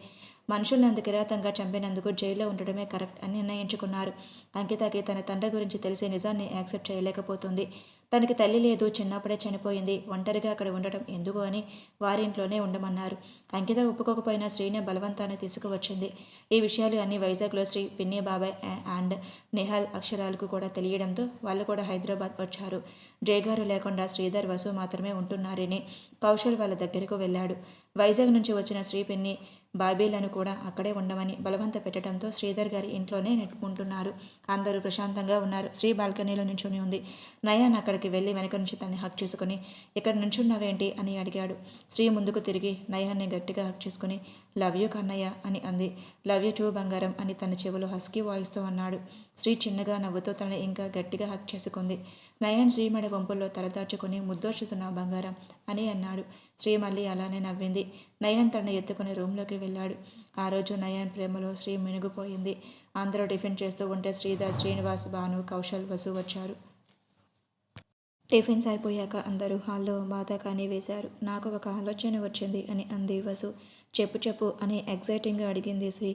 మనుషుల్ని అంత కిరాతంగా చంపినందుకు జైల్లో ఉండడమే కరెక్ట్ అని నిర్ణయించుకున్నారు. అంకితకి తన తండ్రి గురించి తెలిసే నిజాన్ని యాక్సెప్ట్ చేయలేకపోతుంది. తనకి తల్లి లేదు, చిన్నప్పుడే చనిపోయింది, ఒంటరిగా అక్కడ ఉండటం ఎందుకు అని వారింట్లోనే ఉండమన్నారు. అంకిత ఒప్పుకోకపోయినా శ్రీనే బలవంతాన్ని తీసుకువచ్చింది. ఈ విషయాలు అన్ని వైజాగ్లో శ్రీ, పిన్ని బాబాయ్ అండ్ నిహాల్ అక్షరాలకు కూడా తెలియడంతో వాళ్ళు కూడా హైదరాబాద్ వచ్చారు. జయగారు లేకుండా శ్రీధర్, వసు మాత్రమే ఉంటున్నారని కౌశల్ వాళ్ళ దగ్గరకు వెళ్ళాడు. వైజాగ్ నుంచి వచ్చిన శ్రీ, పిన్ని బాబీలను కూడా అక్కడే ఉండమని బలవంత పెట్టడంతో శ్రీధర్ గారి ఇంట్లోనే ఉంటున్నారు. అందరూ ప్రశాంతంగా ఉన్నారు. శ్రీ బాల్కనీలో నించుని ఉంది. నయాన్ అక్కడికి వెళ్ళి వెనక నుంచి తన్ని హక్ చేసుకుని ఇక్కడ నుంచున్నావేంటి అని అడిగాడు. శ్రీ ముందుకు తిరిగి నయాన్ని గట్టిగా హక్ చేసుకుని లవ్ యూ కన్నయ్య అని అంది. లవ్ యూ టూ బంగారం అని తన చెవులో హస్కీ వాయిస్తో అన్నాడు. శ్రీ చిన్నగా నవ్వుతూ తనని ఇంకా గట్టిగా హక్ చేసుకుంది. నయన్ శ్రీ మెడ వంపుల్లో తలదాచుకుని ముద్దోచుతున్నా బంగారం అని అన్నాడు. శ్రీ మళ్ళీ అలానే నవ్వింది. నయన్ తనని ఎత్తుకుని రూమ్లోకి వెళ్ళాడు. ఆ రోజు నయన్ ప్రేమలో శ్రీ మినిగిపోయింది. అందరూ టిఫిన్ చేస్తూ ఉంటే శ్రీధర్, శ్రీనివాస్, భాను, కౌశల్, వసు వచ్చారు. టిఫిన్స్ అయిపోయాక అందరూ హాల్లో బాతాకానీ వేశారు. నాకు ఒక ఆలోచన వచ్చింది అని అంది వసు. చెప్పు అని ఎగ్జైటింగ్గా అడిగింది శ్రీ.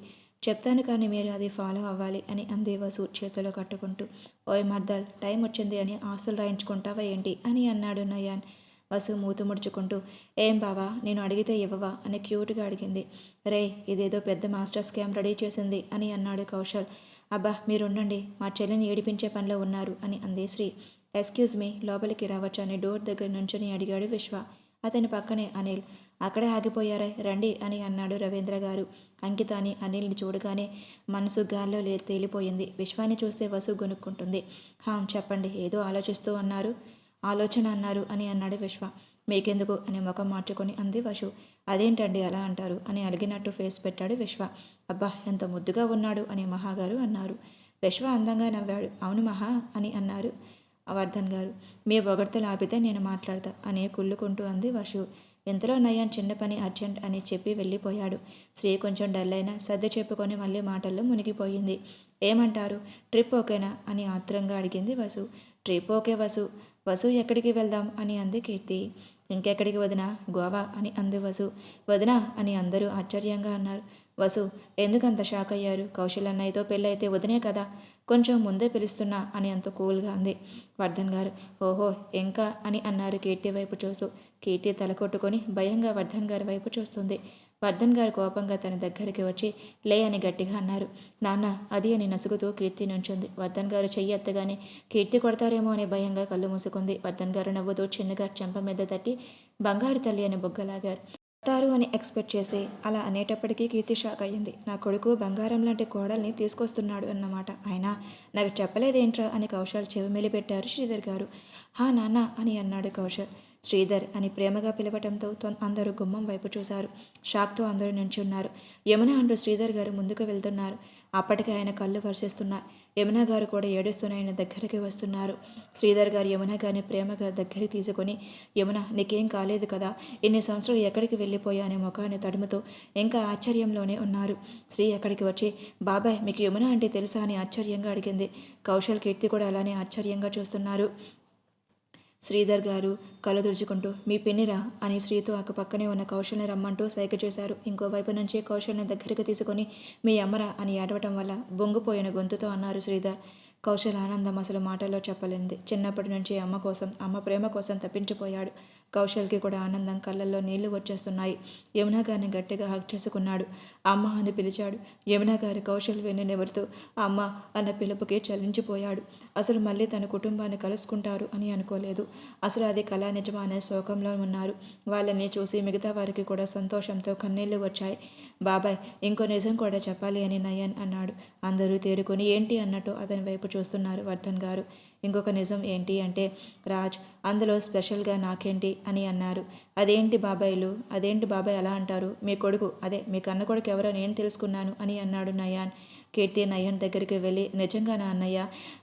చెప్తాను కానీ మీరు అది ఫాలో అవ్వాలి అని అంది వసు చేతిలో కట్టుకుంటూ. ఓయ్ మర్దల్, టైం వచ్చింది అని ఆస్తులు రాయించుకుంటావా ఏంటి అని అన్నాడు నయాన్. వసు మూతు ముడుచుకుంటూ ఏం బావా, నేను అడిగితే ఇవ్వవా అని క్యూట్గా అడిగింది. రే, ఇదేదో పెద్ద మాస్టర్ స్కామ్ రెడీ చేసింది అని అన్నాడు కౌశల్. అబ్బా మీరుండండి, మా చెల్లిని ఏడిపించే పనిలో ఉన్నారు అని అంది శ్రీ. ఎక్స్క్యూజ్ మీ, లోపలికి రావచ్చా అని డోర్ దగ్గర నుంచొని అడిగాడు విశ్వ. అతని పక్కనే అనిల్. అక్కడే ఆగిపోయారే, రండి అని అన్నాడు రవీంద్ర గారు. అంకిత అని అనిల్ని చూడగానే మనసు గాల్లో తేలిపోయింది. విశ్వాన్ని చూస్తే వసు గొనుక్కుంటుంది. చెప్పండి, ఏదో ఆలోచిస్తూ ఆలోచన అన్నారు అని అన్నాడు విశ్వ. మీకెందుకు అని ముఖం మార్చుకొని అంది వసు. అదేంటండి అలా అంటారు అని అలిగినట్టు ఫేస్ పెట్టాడు విశ్వ. అబ్బా ఎంత ముద్దుగా ఉన్నాడు అని మహాగారు అన్నారు. విశ్వ అందంగా నవ్వాడు. అవును మహా అని అన్నారు వర్ధన్ గారు. మీ పొగడ్తలు ఆపితే నేను మాట్లాడతా అని కుళ్ళుకుంటూ అంది వసు. ఇంతలో నయాన్ చిన్న పని అర్జెంట్ అని చెప్పి వెళ్ళిపోయాడు. శ్రీ కొంచెం డల్ అయినా సర్ది చెప్పుకొని మళ్ళీ మాటల్లో మునిగిపోయింది. ఏమంటారు, ట్రిప్ ఓకేనా అని ఆత్రంగా అడిగింది వసు. Trip okay Vasu. వసు ఎక్కడికి వెళ్దాం అని అంది కీర్తి. ఇంకెక్కడికి వదినా, గోవా అని అంది వసు. వదినా అని అందరూ ఆశ్చర్యంగా అన్నారు. వసు ఎందుకంత షాక్ అయ్యారు? కౌశల్ అన్నయ్యతో పెళ్ళైతే వదినే కదా, కొంచెం ముందే పిలుస్తున్నా అని అంత కూల్గా అంది. వర్ధన్ గారు ఓహో ఇంకా అని అన్నారు కీర్తి వైపు చూస్తూ. కీర్తి తల కొట్టుకొని భయంగా వర్ధన్ గారి వైపు చూస్తుంది. వర్ధన్ గారు కోపంగా తన దగ్గరికి వచ్చి లే అని గట్టిగా అన్నారు. నాన్న అది అని నసుగుతూ కీర్తి నుంచుంది. వర్ధన్ గారు చెయ్యి ఎత్తగానే కీర్తి కొడతారేమో అని భయంగా కళ్ళు మూసుకుంది. వర్ధన్ గారు నవ్వుతూ చిన్నగా చెంప మీద తట్టి బంగారు తల్లి అని బొగ్గలాగారు. కొడతారు అని ఎక్స్పెక్ట్ చేసి అలా అనేటప్పటికీ కీర్తి షాక్ అయ్యింది. నా కొడుకు బంగారం లాంటి కోడల్ని తీసుకొస్తున్నాడు అన్నమాట. అయినా నాకు చెప్పలేదేంట్రా అని కౌశల్ చెవి మెలిపెట్టారు శ్రీధర్ గారు. నాన్న అని అన్నాడు కౌశల్. శ్రీధర్ అని ప్రేమగా పిలవటంతో అందరూ గుమ్మం వైపు చూశారు. షాక్తో అందరూ నించున్నారు. యమున అంటూ శ్రీధర్ గారు ముందుకు వెళ్తున్నారు. అప్పటికి ఆయన కళ్ళు వర్షిస్తున్నాయి. యమున గారు కూడా ఏడుస్తూనే ఆయన దగ్గరికి వస్తున్నారు. శ్రీధర్ గారు యమున గారిని ప్రేమగా దగ్గరికి తీసుకొని యమున నీకేం కాలేదు కదా, ఇన్ని సంవత్సరాలు ఎక్కడికి వెళ్ళిపోయా అనే ముఖాన్ని తడుముతూ ఇంకా ఆశ్చర్యంలోనే ఉన్నారు. శ్రీ అక్కడికి వచ్చి బాబాయ్ మీకు యమున అంటే తెలుసా అని ఆశ్చర్యంగా అడిగింది. కౌశల్, కీర్తి కూడా అలానే ఆశ్చర్యంగా చూస్తున్నారు. శ్రీధర్ గారు కళ్ళు తుడుచుకుంటూ మీ పిన్నిరా అని శ్రీతో పక్కనే ఉన్న కౌశల్ని రమ్మంటూ సైగ చేశారు. ఇంకోవైపు నుంచి కౌశల్ని దగ్గరికి తీసుకొని మీ అమ్మరా అని ఏడవటం వల్ల బొంగిపోయిన గొంతుతో అన్నారు శ్రీధర్. కౌశల్ ఆనందం అసలు మాటల్లో చెప్పలేనిది. చిన్నప్పటి నుంచి అమ్మ ప్రేమ కోసం తప్పించిపోయాడు. కౌశల్కి కూడా ఆనందం కళ్ళల్లో నీళ్లు వచ్చేస్తున్నాయి. యమున గారిని గట్టిగా హక్ చేసుకున్నాడు. అమ్మ అని పిలిచాడు. యమున గారి కౌశల్ వెన్ను నివరుతూ అమ్మ అన్న పిలుపుకి చలించిపోయాడు. అసలు మళ్ళీ తన కుటుంబాన్ని కలుసుకుంటారు అని అనుకోలేదు. అసలు అది కళా నిజమా అనే శోకంలో ఉన్నారు. వాళ్ళని చూసి మిగతా వారికి కూడా సంతోషంతో కన్నీళ్లు వచ్చాయి. బాబాయ్ ఇంకో నిజం కూడా చెప్పాలి అని నయన్ అన్నాడు. అందరూ తేరుకొని ఏంటి అన్నట్టు అతని వైపు చూస్తున్నారు వర్ధన్ గారు. ఇంకొక నిజం ఏంటి అంటే రాజ్ అందులో స్పెషల్గా నాకేంటి అని అన్నారు. అదేంటి బాబాయ్ అలా అంటారు? మీ కొడుకు అదే మీ కన్న కొడుకు ఎవరో నేను తెలుసుకున్నాను అని అన్నాడు నయాన్. కీర్తి నయన్ దగ్గరికి వెళ్ళి నిజంగా నా అన్నయ్య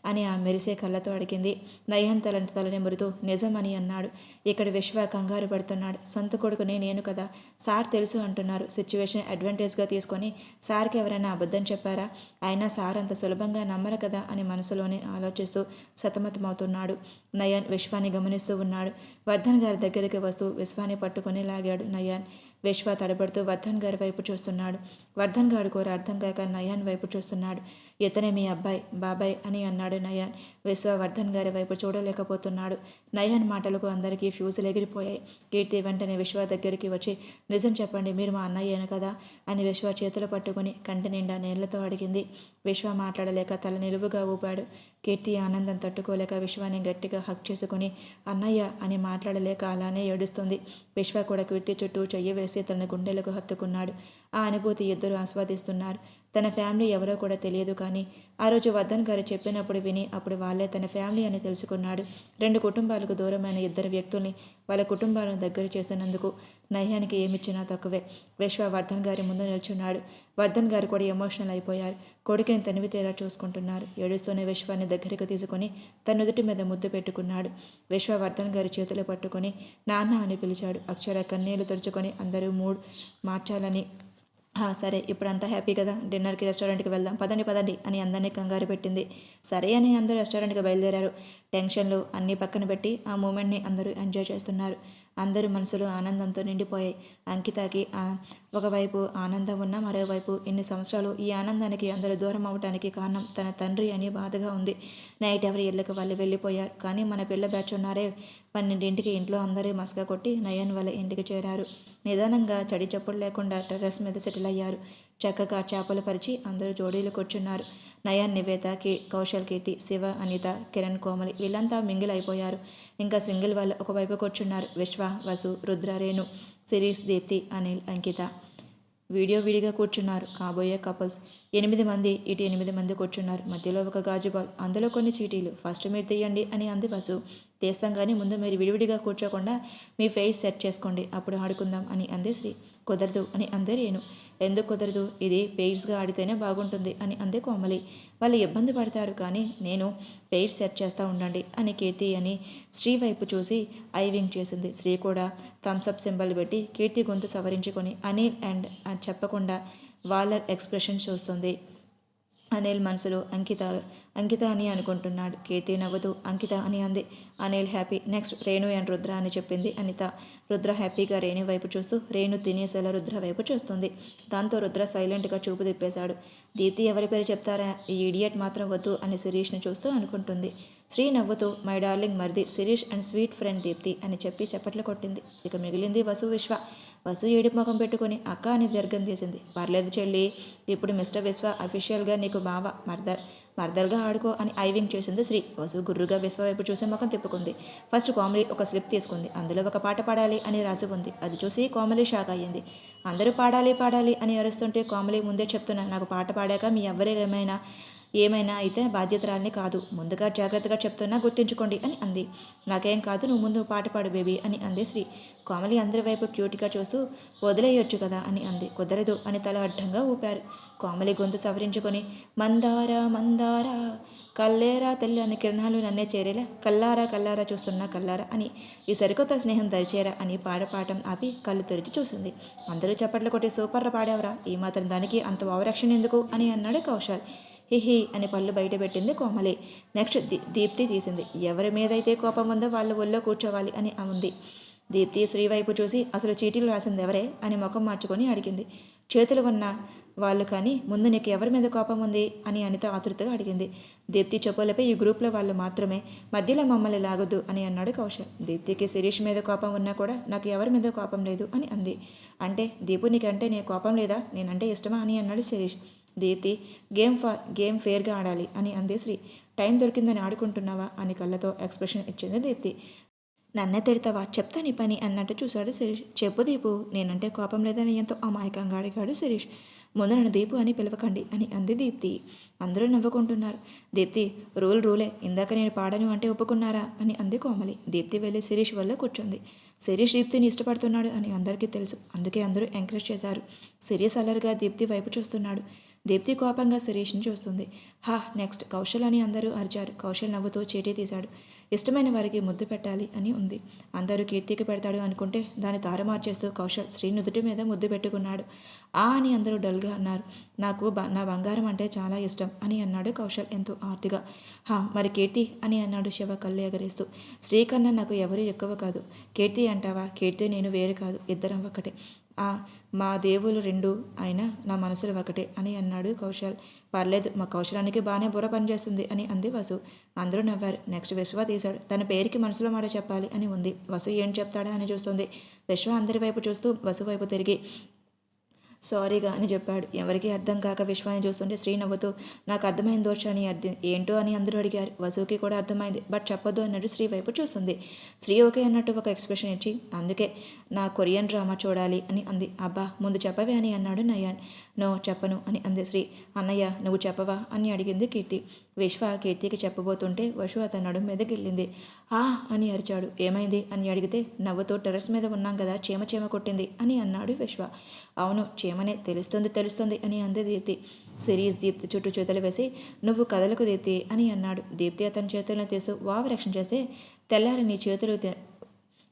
అని ఆ మెరిసే కళ్ళతో అడిగింది. నయన్ తలనిమురుతూ నిజం అని అన్నాడు. ఇక్కడ విశ్వ కంగారు పడుతున్నాడు. సొంత కొడుకుని నేను కదా సార్ తెలుసు అంటున్నారు. సిచ్యువేషన్ అడ్వాంటేజ్గా తీసుకొని సార్కి ఎవరైనా అబద్ధం చెప్పారా? అయినా సార్ అంత సులభంగా నమ్మరు కదా అని మనసులోనే ఆలోచిస్తూ సతమతమవుతున్నాడు. నయన్ విశ్వాన్ని గమనిస్తూ ఉన్నాడు. వర్ధన్ గారి దగ్గరికి వస్తూ విశ్వాన్ని పట్టుకొని లాగాడు నయన్. విశ్వ తడబడుతూ వర్ధన్ గారి వైపు చూస్తున్నాడు. వర్ధన్ గారు కూడా అర్థం కాక నయన్ వైపు చూస్తున్నాడు. ఇతనే మీ అబ్బాయి బాబాయ్ అని అన్నాడు నయన్. విశ్వ వర్ధన్ గారి వైపు చూడలేకపోతున్నాడు. నయన్ మాటలకు అందరికీ ఫ్యూజులు ఎగిరిపోయాయి. కీర్తి వెంటనే విశ్వ దగ్గరికి వచ్చి నిజం చెప్పండి మీరు మా అన్నయ్యేను కదా అని విశ్వ చేతులు పట్టుకుని కంటి నిండా నీళ్లతో అడిగింది. విశ్వ మాట్లాడలేక తల నిలువుగా ఊపాడు. కీర్తి ఆనందం తట్టుకోలేక విశ్వాన్ని గట్టిగా హక్ చేసుకుని అన్నయ్య అని మాట్లాడలేక అలానే ఏడుస్తుంది. విశ్వ కూడా కీర్తి చుట్టూ చెయ్యి వేసి తన గుండెలకు హత్తుకున్నాడు. ఆ అనుభూతి ఇద్దరు ఆస్వాదిస్తున్నారు. తన ఫ్యామిలీ ఎవరో కూడా తెలియదు కానీ ఆ రోజు వర్ధన్ గారు చెప్పినప్పుడు విని అప్పుడు వాళ్ళే తన ఫ్యామిలీ అని తెలుసుకున్నాడు. 2 కుటుంబాలకు దూరమైన ఇద్దరు వ్యక్తుల్ని వాళ్ళ కుటుంబాలను దగ్గర చేసినందుకు నయ్యానికి ఏమిచ్చినా తక్కువే. విశ్వ వర్ధన్ గారి ముందు నిల్చున్నాడు. వర్ధన్ గారు కూడా ఎమోషనల్ అయిపోయారు. కొడుకుని తనివి తీరా చూసుకుంటున్నారు. ఏడుస్తూనే విశ్వాన్ని దగ్గరికి తీసుకుని తన నుదుటి మీద ముద్దు పెట్టుకున్నాడు. విశ్వ వర్ధన్ గారి చేతులు పట్టుకొని నాన్న అని పిలిచాడు. అక్షర కన్నీళ్లు తుడుచుకొని అందరూ మూడ్ మార్చాలని సరే ఇప్పుడు అంతా హ్యాపీ కదా డిన్నర్కి రెస్టారెంట్కి వెళ్దాం పదండి అని అందరినీ కంగారు పెట్టింది. సరే అని అందరూ రెస్టారెంట్కి బయలుదేరారు. టెన్షన్లు అన్నీ పక్కన పెట్టి ఆ మూమెంట్ని అందరూ ఎంజాయ్ చేస్తున్నారు. అందరూ మనసులు ఆనందంతో నిండిపోయాయి. అంకితకి ఒకవైపు ఆనందం ఉన్నా మరోవైపు ఇన్ని సంవత్సరాలు ఈ ఆనందానికి అందరూ దూరం అవడానికి కారణం తన తండ్రి అని బాధగా ఉంది. నైట్ ఎవరి ఇళ్ళకి వాళ్ళు వెళ్ళిపోయారు. కానీ మన పిల్ల బ్యాచ్ ఉన్నారే 12ంటికి ఇంట్లో అందరూ మస్కా కొట్టి నయన్ వాళ్ళ ఇంటికి చేరారు. నిదానంగా చడి చప్పుడు లేకుండా టెర్రస్ మీద సెటిల్ అయ్యారు. చక్కగా చేపలు పరిచి అందరూ జోడీలు కూర్చున్నారు. నయన్ నివేద కౌశల్ కీర్తి శివ అనిత కిరణ్ కోమలి వీళ్ళంతా మింగిల్ అయిపోయారు. ఇంకా సింగిల్ వాళ్ళు ఒకవైపు కూర్చున్నారు. విశ్వ వసు రుద్ర రేణు సిరీస్ దీప్తి అనిల్ అంకిత విడిగా కూర్చున్నారు. కాబోయే కపుల్స్ 8 మంది ఇటు 8 మంది కూర్చున్నారు. మధ్యలో ఒక గాజు బాల్ అందులో కొన్ని చీటీలు. ఫస్ట్ మీరు తీయండి అని అంది వసు. తీస్తాం కానీ ముందు మీరు విడివిడిగా కూర్చోకుండా మీ ఫేస్ సెట్ చేసుకోండి అప్పుడు ఆడుకుందాం అని అంది శ్రీ. కుదరదు అని అంది రేణు. ఎందుకు కుదరదు? ఇది పెయిర్స్గా ఆడితేనే బాగుంటుంది అని అంది కోమలి. వాళ్ళు ఇబ్బంది పడతారు కానీ నేను పెయిర్ సెట్ చేస్తూ ఉండండి అని కీర్తి అని శ్రీ వైపు చూసి ఐవింగ్ చేసింది. శ్రీ కూడా థమ్స్అప్ సింబల్ పెట్టి కీర్తి గొంతు సవరించుకొని అనిల్ అండ్ చెప్పకుండా వాళ్ళ ఎక్స్ప్రెషన్ చూస్తుంది. అనిల్ మనసులో అంకిత అని అనుకుంటున్నాడు. కీర్తి నవ్వుతూ అంకిత అని అంది. Anil happy. Next Renu and Rudra అని చెప్పింది అనిత. రుద్ర హ్యాపీగా రేణు వైపు చూస్తూ రేణు తినేసేలా రుద్ర వైపు చూస్తుంది. దాంతో రుద్ర సైలెంట్గా చూపు తిప్పేశాడు. దీప్తి ఎవరి పేరు చెప్తారా? ఈ ఇడియట్ మాత్రం వద్దు అని శిరీష్ని చూస్తూ అనుకుంటుంది. శ్రీ నవ్వుతూ మై డార్లింగ్ మరిది Sirish and sweet friend Deepti అని చెప్పి చప్పట్లు కొట్టింది. ఇక మిగిలింది వసు విశ్వ. వసు ఏడుపు ముఖం పెట్టుకుని అక్క అని దీర్ఘం తీసింది. పర్లేదు చెల్లి, ఇప్పుడు మిస్టర్ విశ్వ అఫీషియల్గా నీకు బావ మర్దల్గా ఆడుకో అని ఐవింగ్ చేసింది శ్రీ. వసు గుర్రుగా విశ్వ వైపు చూసి ముఖం తిప్పుకుంది. ఫస్ట్ కోమలి ఒక స్లిప్ తీసుకుంది. అందులో ఒక పాట పాడాలి అని రాసి ఉంది. అది చూసి కోమలి షాక్ అయ్యింది. అందరూ పాడాలి అని అరుస్తుంటే కోమలి ముందే చెప్తున్నా నాకు పాట పాడాక మీ ఎవరి ఏమైనా అయితే బాధ్యతరాల్ని కాదు. ముందుగా జాగ్రత్తగా చెప్తున్నా గుర్తుంచుకోండి అని అంది. నాకేం కాదు నువ్వు ముందు పాట పాడు బేబీ అని అంది శ్రీ. కోమలి అందరి వైపు క్యూట్గా చూస్తూ వదిలేయొచ్చు కదా అని అంది. కుదరదు అని తల అడ్డంగా ఊపారు. కోమలి గొంతు సవరించుకొని మందారా కల్లేరా తెల్లి అని కిరణాలు నన్నే చేరేలా కల్లారా చూస్తున్నా కల్లారా అని ఈ సరికొత్త స్నేహం దరిచేరా అని పాడపాఠం ఆపి కళ్ళు తెరిచి చూసింది. అందరూ చప్పట్లు కొట్టి సూపర్గా పాడావరా, ఈ మాత్రం దానికి అంత ఓవరాక్షన్ ఎందుకు అని అన్నాడు కౌశల్. హిహి అని పళ్ళు బయట పెట్టింది కోమలి. నెక్స్ట్ దీప్తి తీసింది. ఎవరి మీదైతే కోపం ఉందో వాళ్ళ ఒళ్ళో కూర్చోవాలి అని ఉంది. దీప్తి శ్రీ వైపు చూసి అసలు చీటీలు రాసింది ఎవరే అని ముఖం మార్చుకొని అడిగింది. చేతులు ఉన్న వాళ్ళు కానీ ముందు నీకు ఎవరి మీద కోపం ఉంది అని అనిత ఆతృతగా అడిగింది. దీప్తి చెప్పులపై ఈ గ్రూప్లో వాళ్ళు మాత్రమే, మధ్యలో మమ్మల్ని లాగొద్దు అని అన్నాడు కౌశల్. దీప్తికి శిరీష్ మీద కోపం ఉన్నా కూడా నాకు ఎవరి మీద కోపం లేదు అని అంది. అంటే దీపు నీకంటే నేను కోపం లేదా, నేనంటే ఇష్టమా అని అన్నాడు శిరీష్. దీప్తి గేమ్ ఫేర్గా ఆడాలి అని అంది శ్రీ. టైం దొరికిందని ఆడుకుంటున్నావా అని కళ్ళతో ఎక్స్ప్రెషన్ ఇచ్చింది దీప్తి. నన్నే తిడతావా, చెప్తా నీ పని అన్నట్టు చూశాడు శిరీష్. చెప్పు దీపు, నేనంటే కోపం లేదని ఎంతో అమాయకంగా అడిగాడు శిరీష్. ముందు నన్ను దీపు అని పిలవకండి అని అంది దీప్తి. అందరూ నవ్వుకుంటున్నారు. దీప్తి, రూలే, ఇందాక నేను పాడను అంటే ఒప్పుకున్నారా అని అంది కోమలి. దీప్తి వెళ్ళి శిరీష్ వల్ల కూర్చుంది. శిరీష్ దీప్తిని ఇష్టపడుతున్నాడు అని అందరికీ తెలుసు, అందుకే అందరూ ఎంకరేజ్ చేశారు. శిరీష్ అల్లరిగా దీప్తి వైపు చూస్తున్నాడు. దీప్తి కోపంగా శిరీష్ని చూస్తుంది. నెక్స్ట్ కౌశల్ అని అందరూ అరిచారు. కౌశల్ నవ్వుతూ చీటీ తీశాడు. ఇష్టమైన వారికి ముద్దు పెట్టాలి అని ఉంది. అందరూ కీర్తికి పెడతాడు అనుకుంటే దాన్ని తారుమార్చేస్తూ కౌశల్ శ్రీ నుదుటి మీద ముద్దు పెట్టుకున్నాడు. అని అందరూ డల్గా అన్నారు. నాకు నా బంగారం అంటే చాలా ఇష్టం అని అన్నాడు కౌశల్ ఎంతో ఆర్తిగా. మరి కీర్తి అని అన్నాడు శివ కళ్ళు ఎగరేస్తూ. శ్రీకన్నా నాకు ఎవరు ఎక్కువ కాదు. కీర్తి అంటావా, కీర్తి నేను వేరు కాదు, ఇద్దరం ఒకటే. మా దేవులు రెండు అయినా నా మనసులు ఒకటే అని అన్నాడు కౌశల్. పర్లేదు, మా కౌశలానికి బాగానే బుర్ర పనిచేస్తుంది అని అంది వసు. అందరూ నవ్వారు. నెక్స్ట్ విశ్వ తీశాడు. తన పేరుకి మనసులో మాట చెప్పాలి అని ఉంది. వసు ఏం చెప్తాడా అని చూస్తుంది. విశ్వ అందరి వైపు చూస్తూ వసు వైపు తిరిగి సారీగా అని చెప్పాడు. ఎవరికీ అర్థం కాక విశ్వాన్ని చూస్తుంటే శ్రీ నవ్వుతూ నాకు అర్థమైన దోషాన్ని ఏంటో అని అందరూ అడిగారు. వసుకి కూడా అర్థమైంది, బట్ చెప్పొద్దు అన్నట్టు శ్రీ వైపు చూస్తుంది. శ్రీ ఓకే అన్నట్టు ఒక ఎక్స్ప్రెషన్ ఇచ్చి అందుకే నా కొరియన్ డ్రామా చూడాలి అని అంది. అబ్బా ముందు చెప్పవే అని అన్నాడు నయాన్. నో చెప్పను అని అంది శ్రీ. అన్నయ్య నువ్వు చెప్పవా అని అడిగింది కీర్తి. విశ్వ కీర్తికి చెప్పబోతుంటే వసు అతని నడుము మీద గిల్లింది. అని అరిచాడు. ఏమైంది అని అడిగితే నవ్వుతూ టెర్రస్ మీద ఉన్నాం కదా, చీమ కొట్టింది అని అన్నాడు విశ్వ. అవును చీమనే, తెలుస్తుంది అని అంది దీప్తి. సిరీస్ దీప్తి చుట్టూ చేతులు వేసి నువ్వు కదలకు దీప్తి అని అన్నాడు. దీప్తి అతని చేతులను తీస్తూ రక్షణ చేస్తే తెల్లారి నీ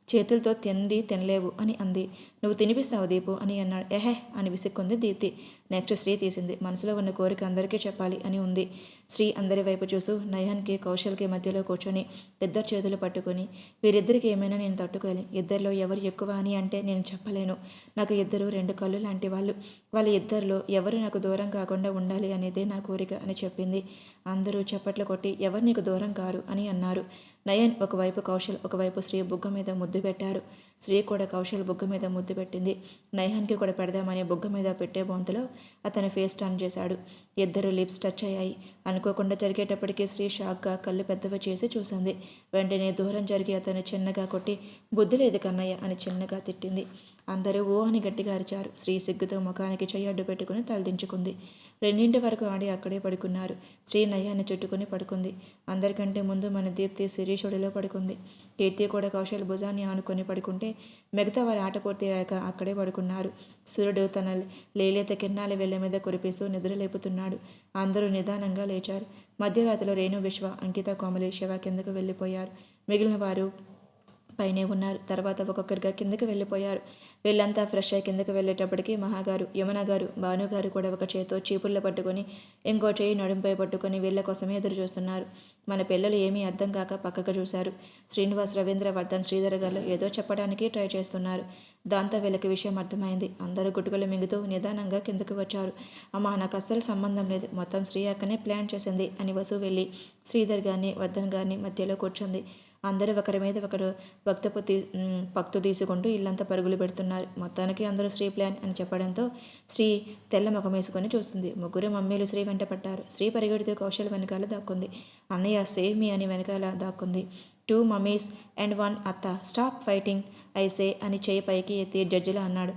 చేతులతో తినలేవు అని అంది. నువ్వు తినిపిస్తావు దీపు అని అన్నాడు. అని విసుక్కుంది దీప్తి. నెక్స్ట్ శ్రీ తీసింది. మనసులో ఉన్న కోరిక అందరికీ చెప్పాలి అని ఉంది. శ్రీ అందరి వైపు చూస్తూ నయాన్కి కౌశల్కి మధ్యలో కూర్చొని ఇద్దరు చేతులు పట్టుకొని వీరిద్దరికి ఏమైనా నేను తట్టుకోలేను. ఇద్దరిలో ఎవరు ఎక్కువ అని అంటే నేను చెప్పలేను. నాకు ఇద్దరు రెండు కళ్ళు లాంటి వాళ్ళు. వాళ్ళ ఇద్దరిలో ఎవరు నాకు దూరం కాకుండా ఉండాలి అనేదే నా కోరిక అని చెప్పింది. అందరూ చప్పట్లు కొట్టి ఎవరు నీకు దూరం కారు అని అన్నారు. నయన్ ఒకవైపు కౌశల్ ఒకవైపు శ్రీ బుగ్గ మీద ముద్దు పెట్టారు. శ్రీ కూడా కౌశల్ బుగ్గ మీద ముద్దు పెట్టింది. నయన్కి కూడా పెడదామని బుగ్గ మీద పెట్టే బొంతలో అతను ఫేస్ టర్న్ చేశాడు. ఇద్దరు లిప్స్ టచ్ అయ్యాయి. అనుకోకుండా జరిగేటప్పటికీ శ్రీ షాక్గా కళ్ళు పెద్దవి చేసి చూసింది. వెంటనే దూరం జరిగి అతను చిన్నగా కొట్టి బుద్ధి లేదు కన్నయ్య అని చిన్నగా తిట్టింది. అందరూ ఓ అని గట్టిగా అరిచారు. శ్రీ సిగ్గుతో ముఖానికి చెయ్యి అడ్డు పెట్టుకుని తలదించుకుంది. 2 వరకు ఆడి అక్కడే పడుకున్నారు. శ్రీ నయ్యాన్ని చుట్టుకుని పడుకుంది. అందరికంటే ముందు మన దీప్తి శిరీషుడిలో పడుకుంది. కీర్తి కూడా కౌశల్ భుజాన్ని ఆనుకొని పడుకుంటే మిగతా వారి ఆట పూర్తి అయ్యాక అక్కడే పడుకున్నారు. సూర్యుడు తన లేలేత కిరణాల వేళ్ళ మీద కురిపిస్తూ నిద్ర లేపుతున్నాడు. అందరూ నిదానంగా లేచారు. మధ్యరాత్రిలో రేణు, విశ్వ, అంకిత, కోమలి, శివ కిందకు వెళ్ళిపోయారు. మిగిలిన వారు పైనే ఉన్నారు. తర్వాత ఒక్కొక్కరిగా కిందకి వెళ్ళిపోయారు. వీళ్ళంతా ఫ్రెష్ అయ్యి కిందకి వెళ్ళేటప్పటికి మహాగారు, యమున గారు, భానుగారు కూడా ఒక చేతితో చీపుళ్ళు పట్టుకొని ఇంకో చేయి నడుంపై పట్టుకొని వీళ్ళ కోసమే ఎదురు చూస్తున్నారు. మన పిల్లలు ఏమీ అర్థం కాక పక్కకు చూశారు. శ్రీనివాస్, రవీంద్ర, వర్ధన్, శ్రీధర్ గారు ఏదో చెప్పడానికి ట్రై చేస్తున్నారు. దాంతో వీళ్ళకి విషయం అర్థమైంది. అందరూ గుటుకలు మింగుతూ నిదానంగా కిందకు వచ్చారు. అమ్మా నాకు అస్సలు సంబంధం లేదు, మొత్తం శ్రీ అక్కనే ప్లాన్ చేసింది అని వసు వెళ్ళి శ్రీధర్ గారిని, వర్ధన్ గారిని మధ్యలో కూర్చుంది. అందరూ ఒకరి మీద ఒకరు పక్తు తీసుకుంటూ ఇల్లంతా పరుగులు పెడుతున్నారు. మొత్తానికి అందరూ శ్రీ ప్లాన్ అని చెప్పడంతో శ్రీ తెల్ల ముఖం వేసుకొని చూస్తుంది. ముగ్గురు మమ్మీలు శ్రీ వెంట పట్టారు. శ్రీ పరిగెడుతూ కౌశల్ వెనకాల దాక్కుంది. అన్నయ్య సేవ్ మీ అని వెనకాల దాక్కుంది. 2 మమ్మీస్ అండ్ 1 అత్త, స్టాప్ ఫైటింగ్ ఐసే అని చేయి పైకి ఎత్తి జడ్జిలా అన్నాడు.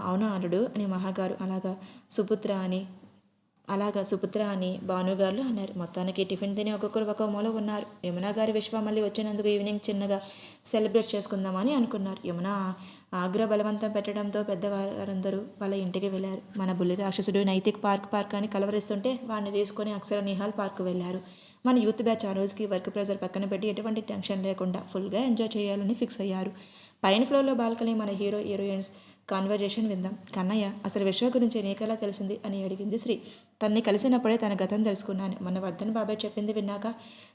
అవునా అల్లుడు అని మహాగారు, అలాగా సుపుత్ర అని భానుగారు అన్నారు. మొత్తానికి టిఫిన్ తిని ఒక్కొక్కరు ఒక మూల ఉన్నారు. యమున గారి విశ్వ మళ్ళీ వచ్చినందుకు ఈవినింగ్ చిన్నగా సెలబ్రేట్ చేసుకుందామని అనుకున్నారు. యమున ఆగ్రహ బలవంతం పెట్టడంతో పెద్దవారందరూ వాళ్ళ ఇంటికి వెళ్ళారు. మన బుల్లి రాక్షసుడు నైతిక్ పార్క్ అని కలవరిస్తుంటే వాడిని తీసుకొని అక్షర నిహాల్ పార్క్ వెళ్ళారు. మన యూత్ బ్యాచ్ ఆ రోజుకి వర్క్ ప్రెజర్ పక్కన పెట్టి ఎటువంటి టెన్షన్ లేకుండా ఫుల్గా ఎంజాయ్ చేయాలని ఫిక్స్ అయ్యారు. పైన ఫ్లోర్లో బాల్కనీ మన హీరోయిన్స్ కాన్వర్జేషన్ విందాం. కన్నయ్య అసలు విశ్వ గురించి నీకెలా తెలిసింది అని అడిగింది శ్రీ. తన్ని కలిసినప్పుడే తన గతం తెలుసుకున్నాను. మన వర్ధన్ బాబాయ్ చెప్పింది విన్నాక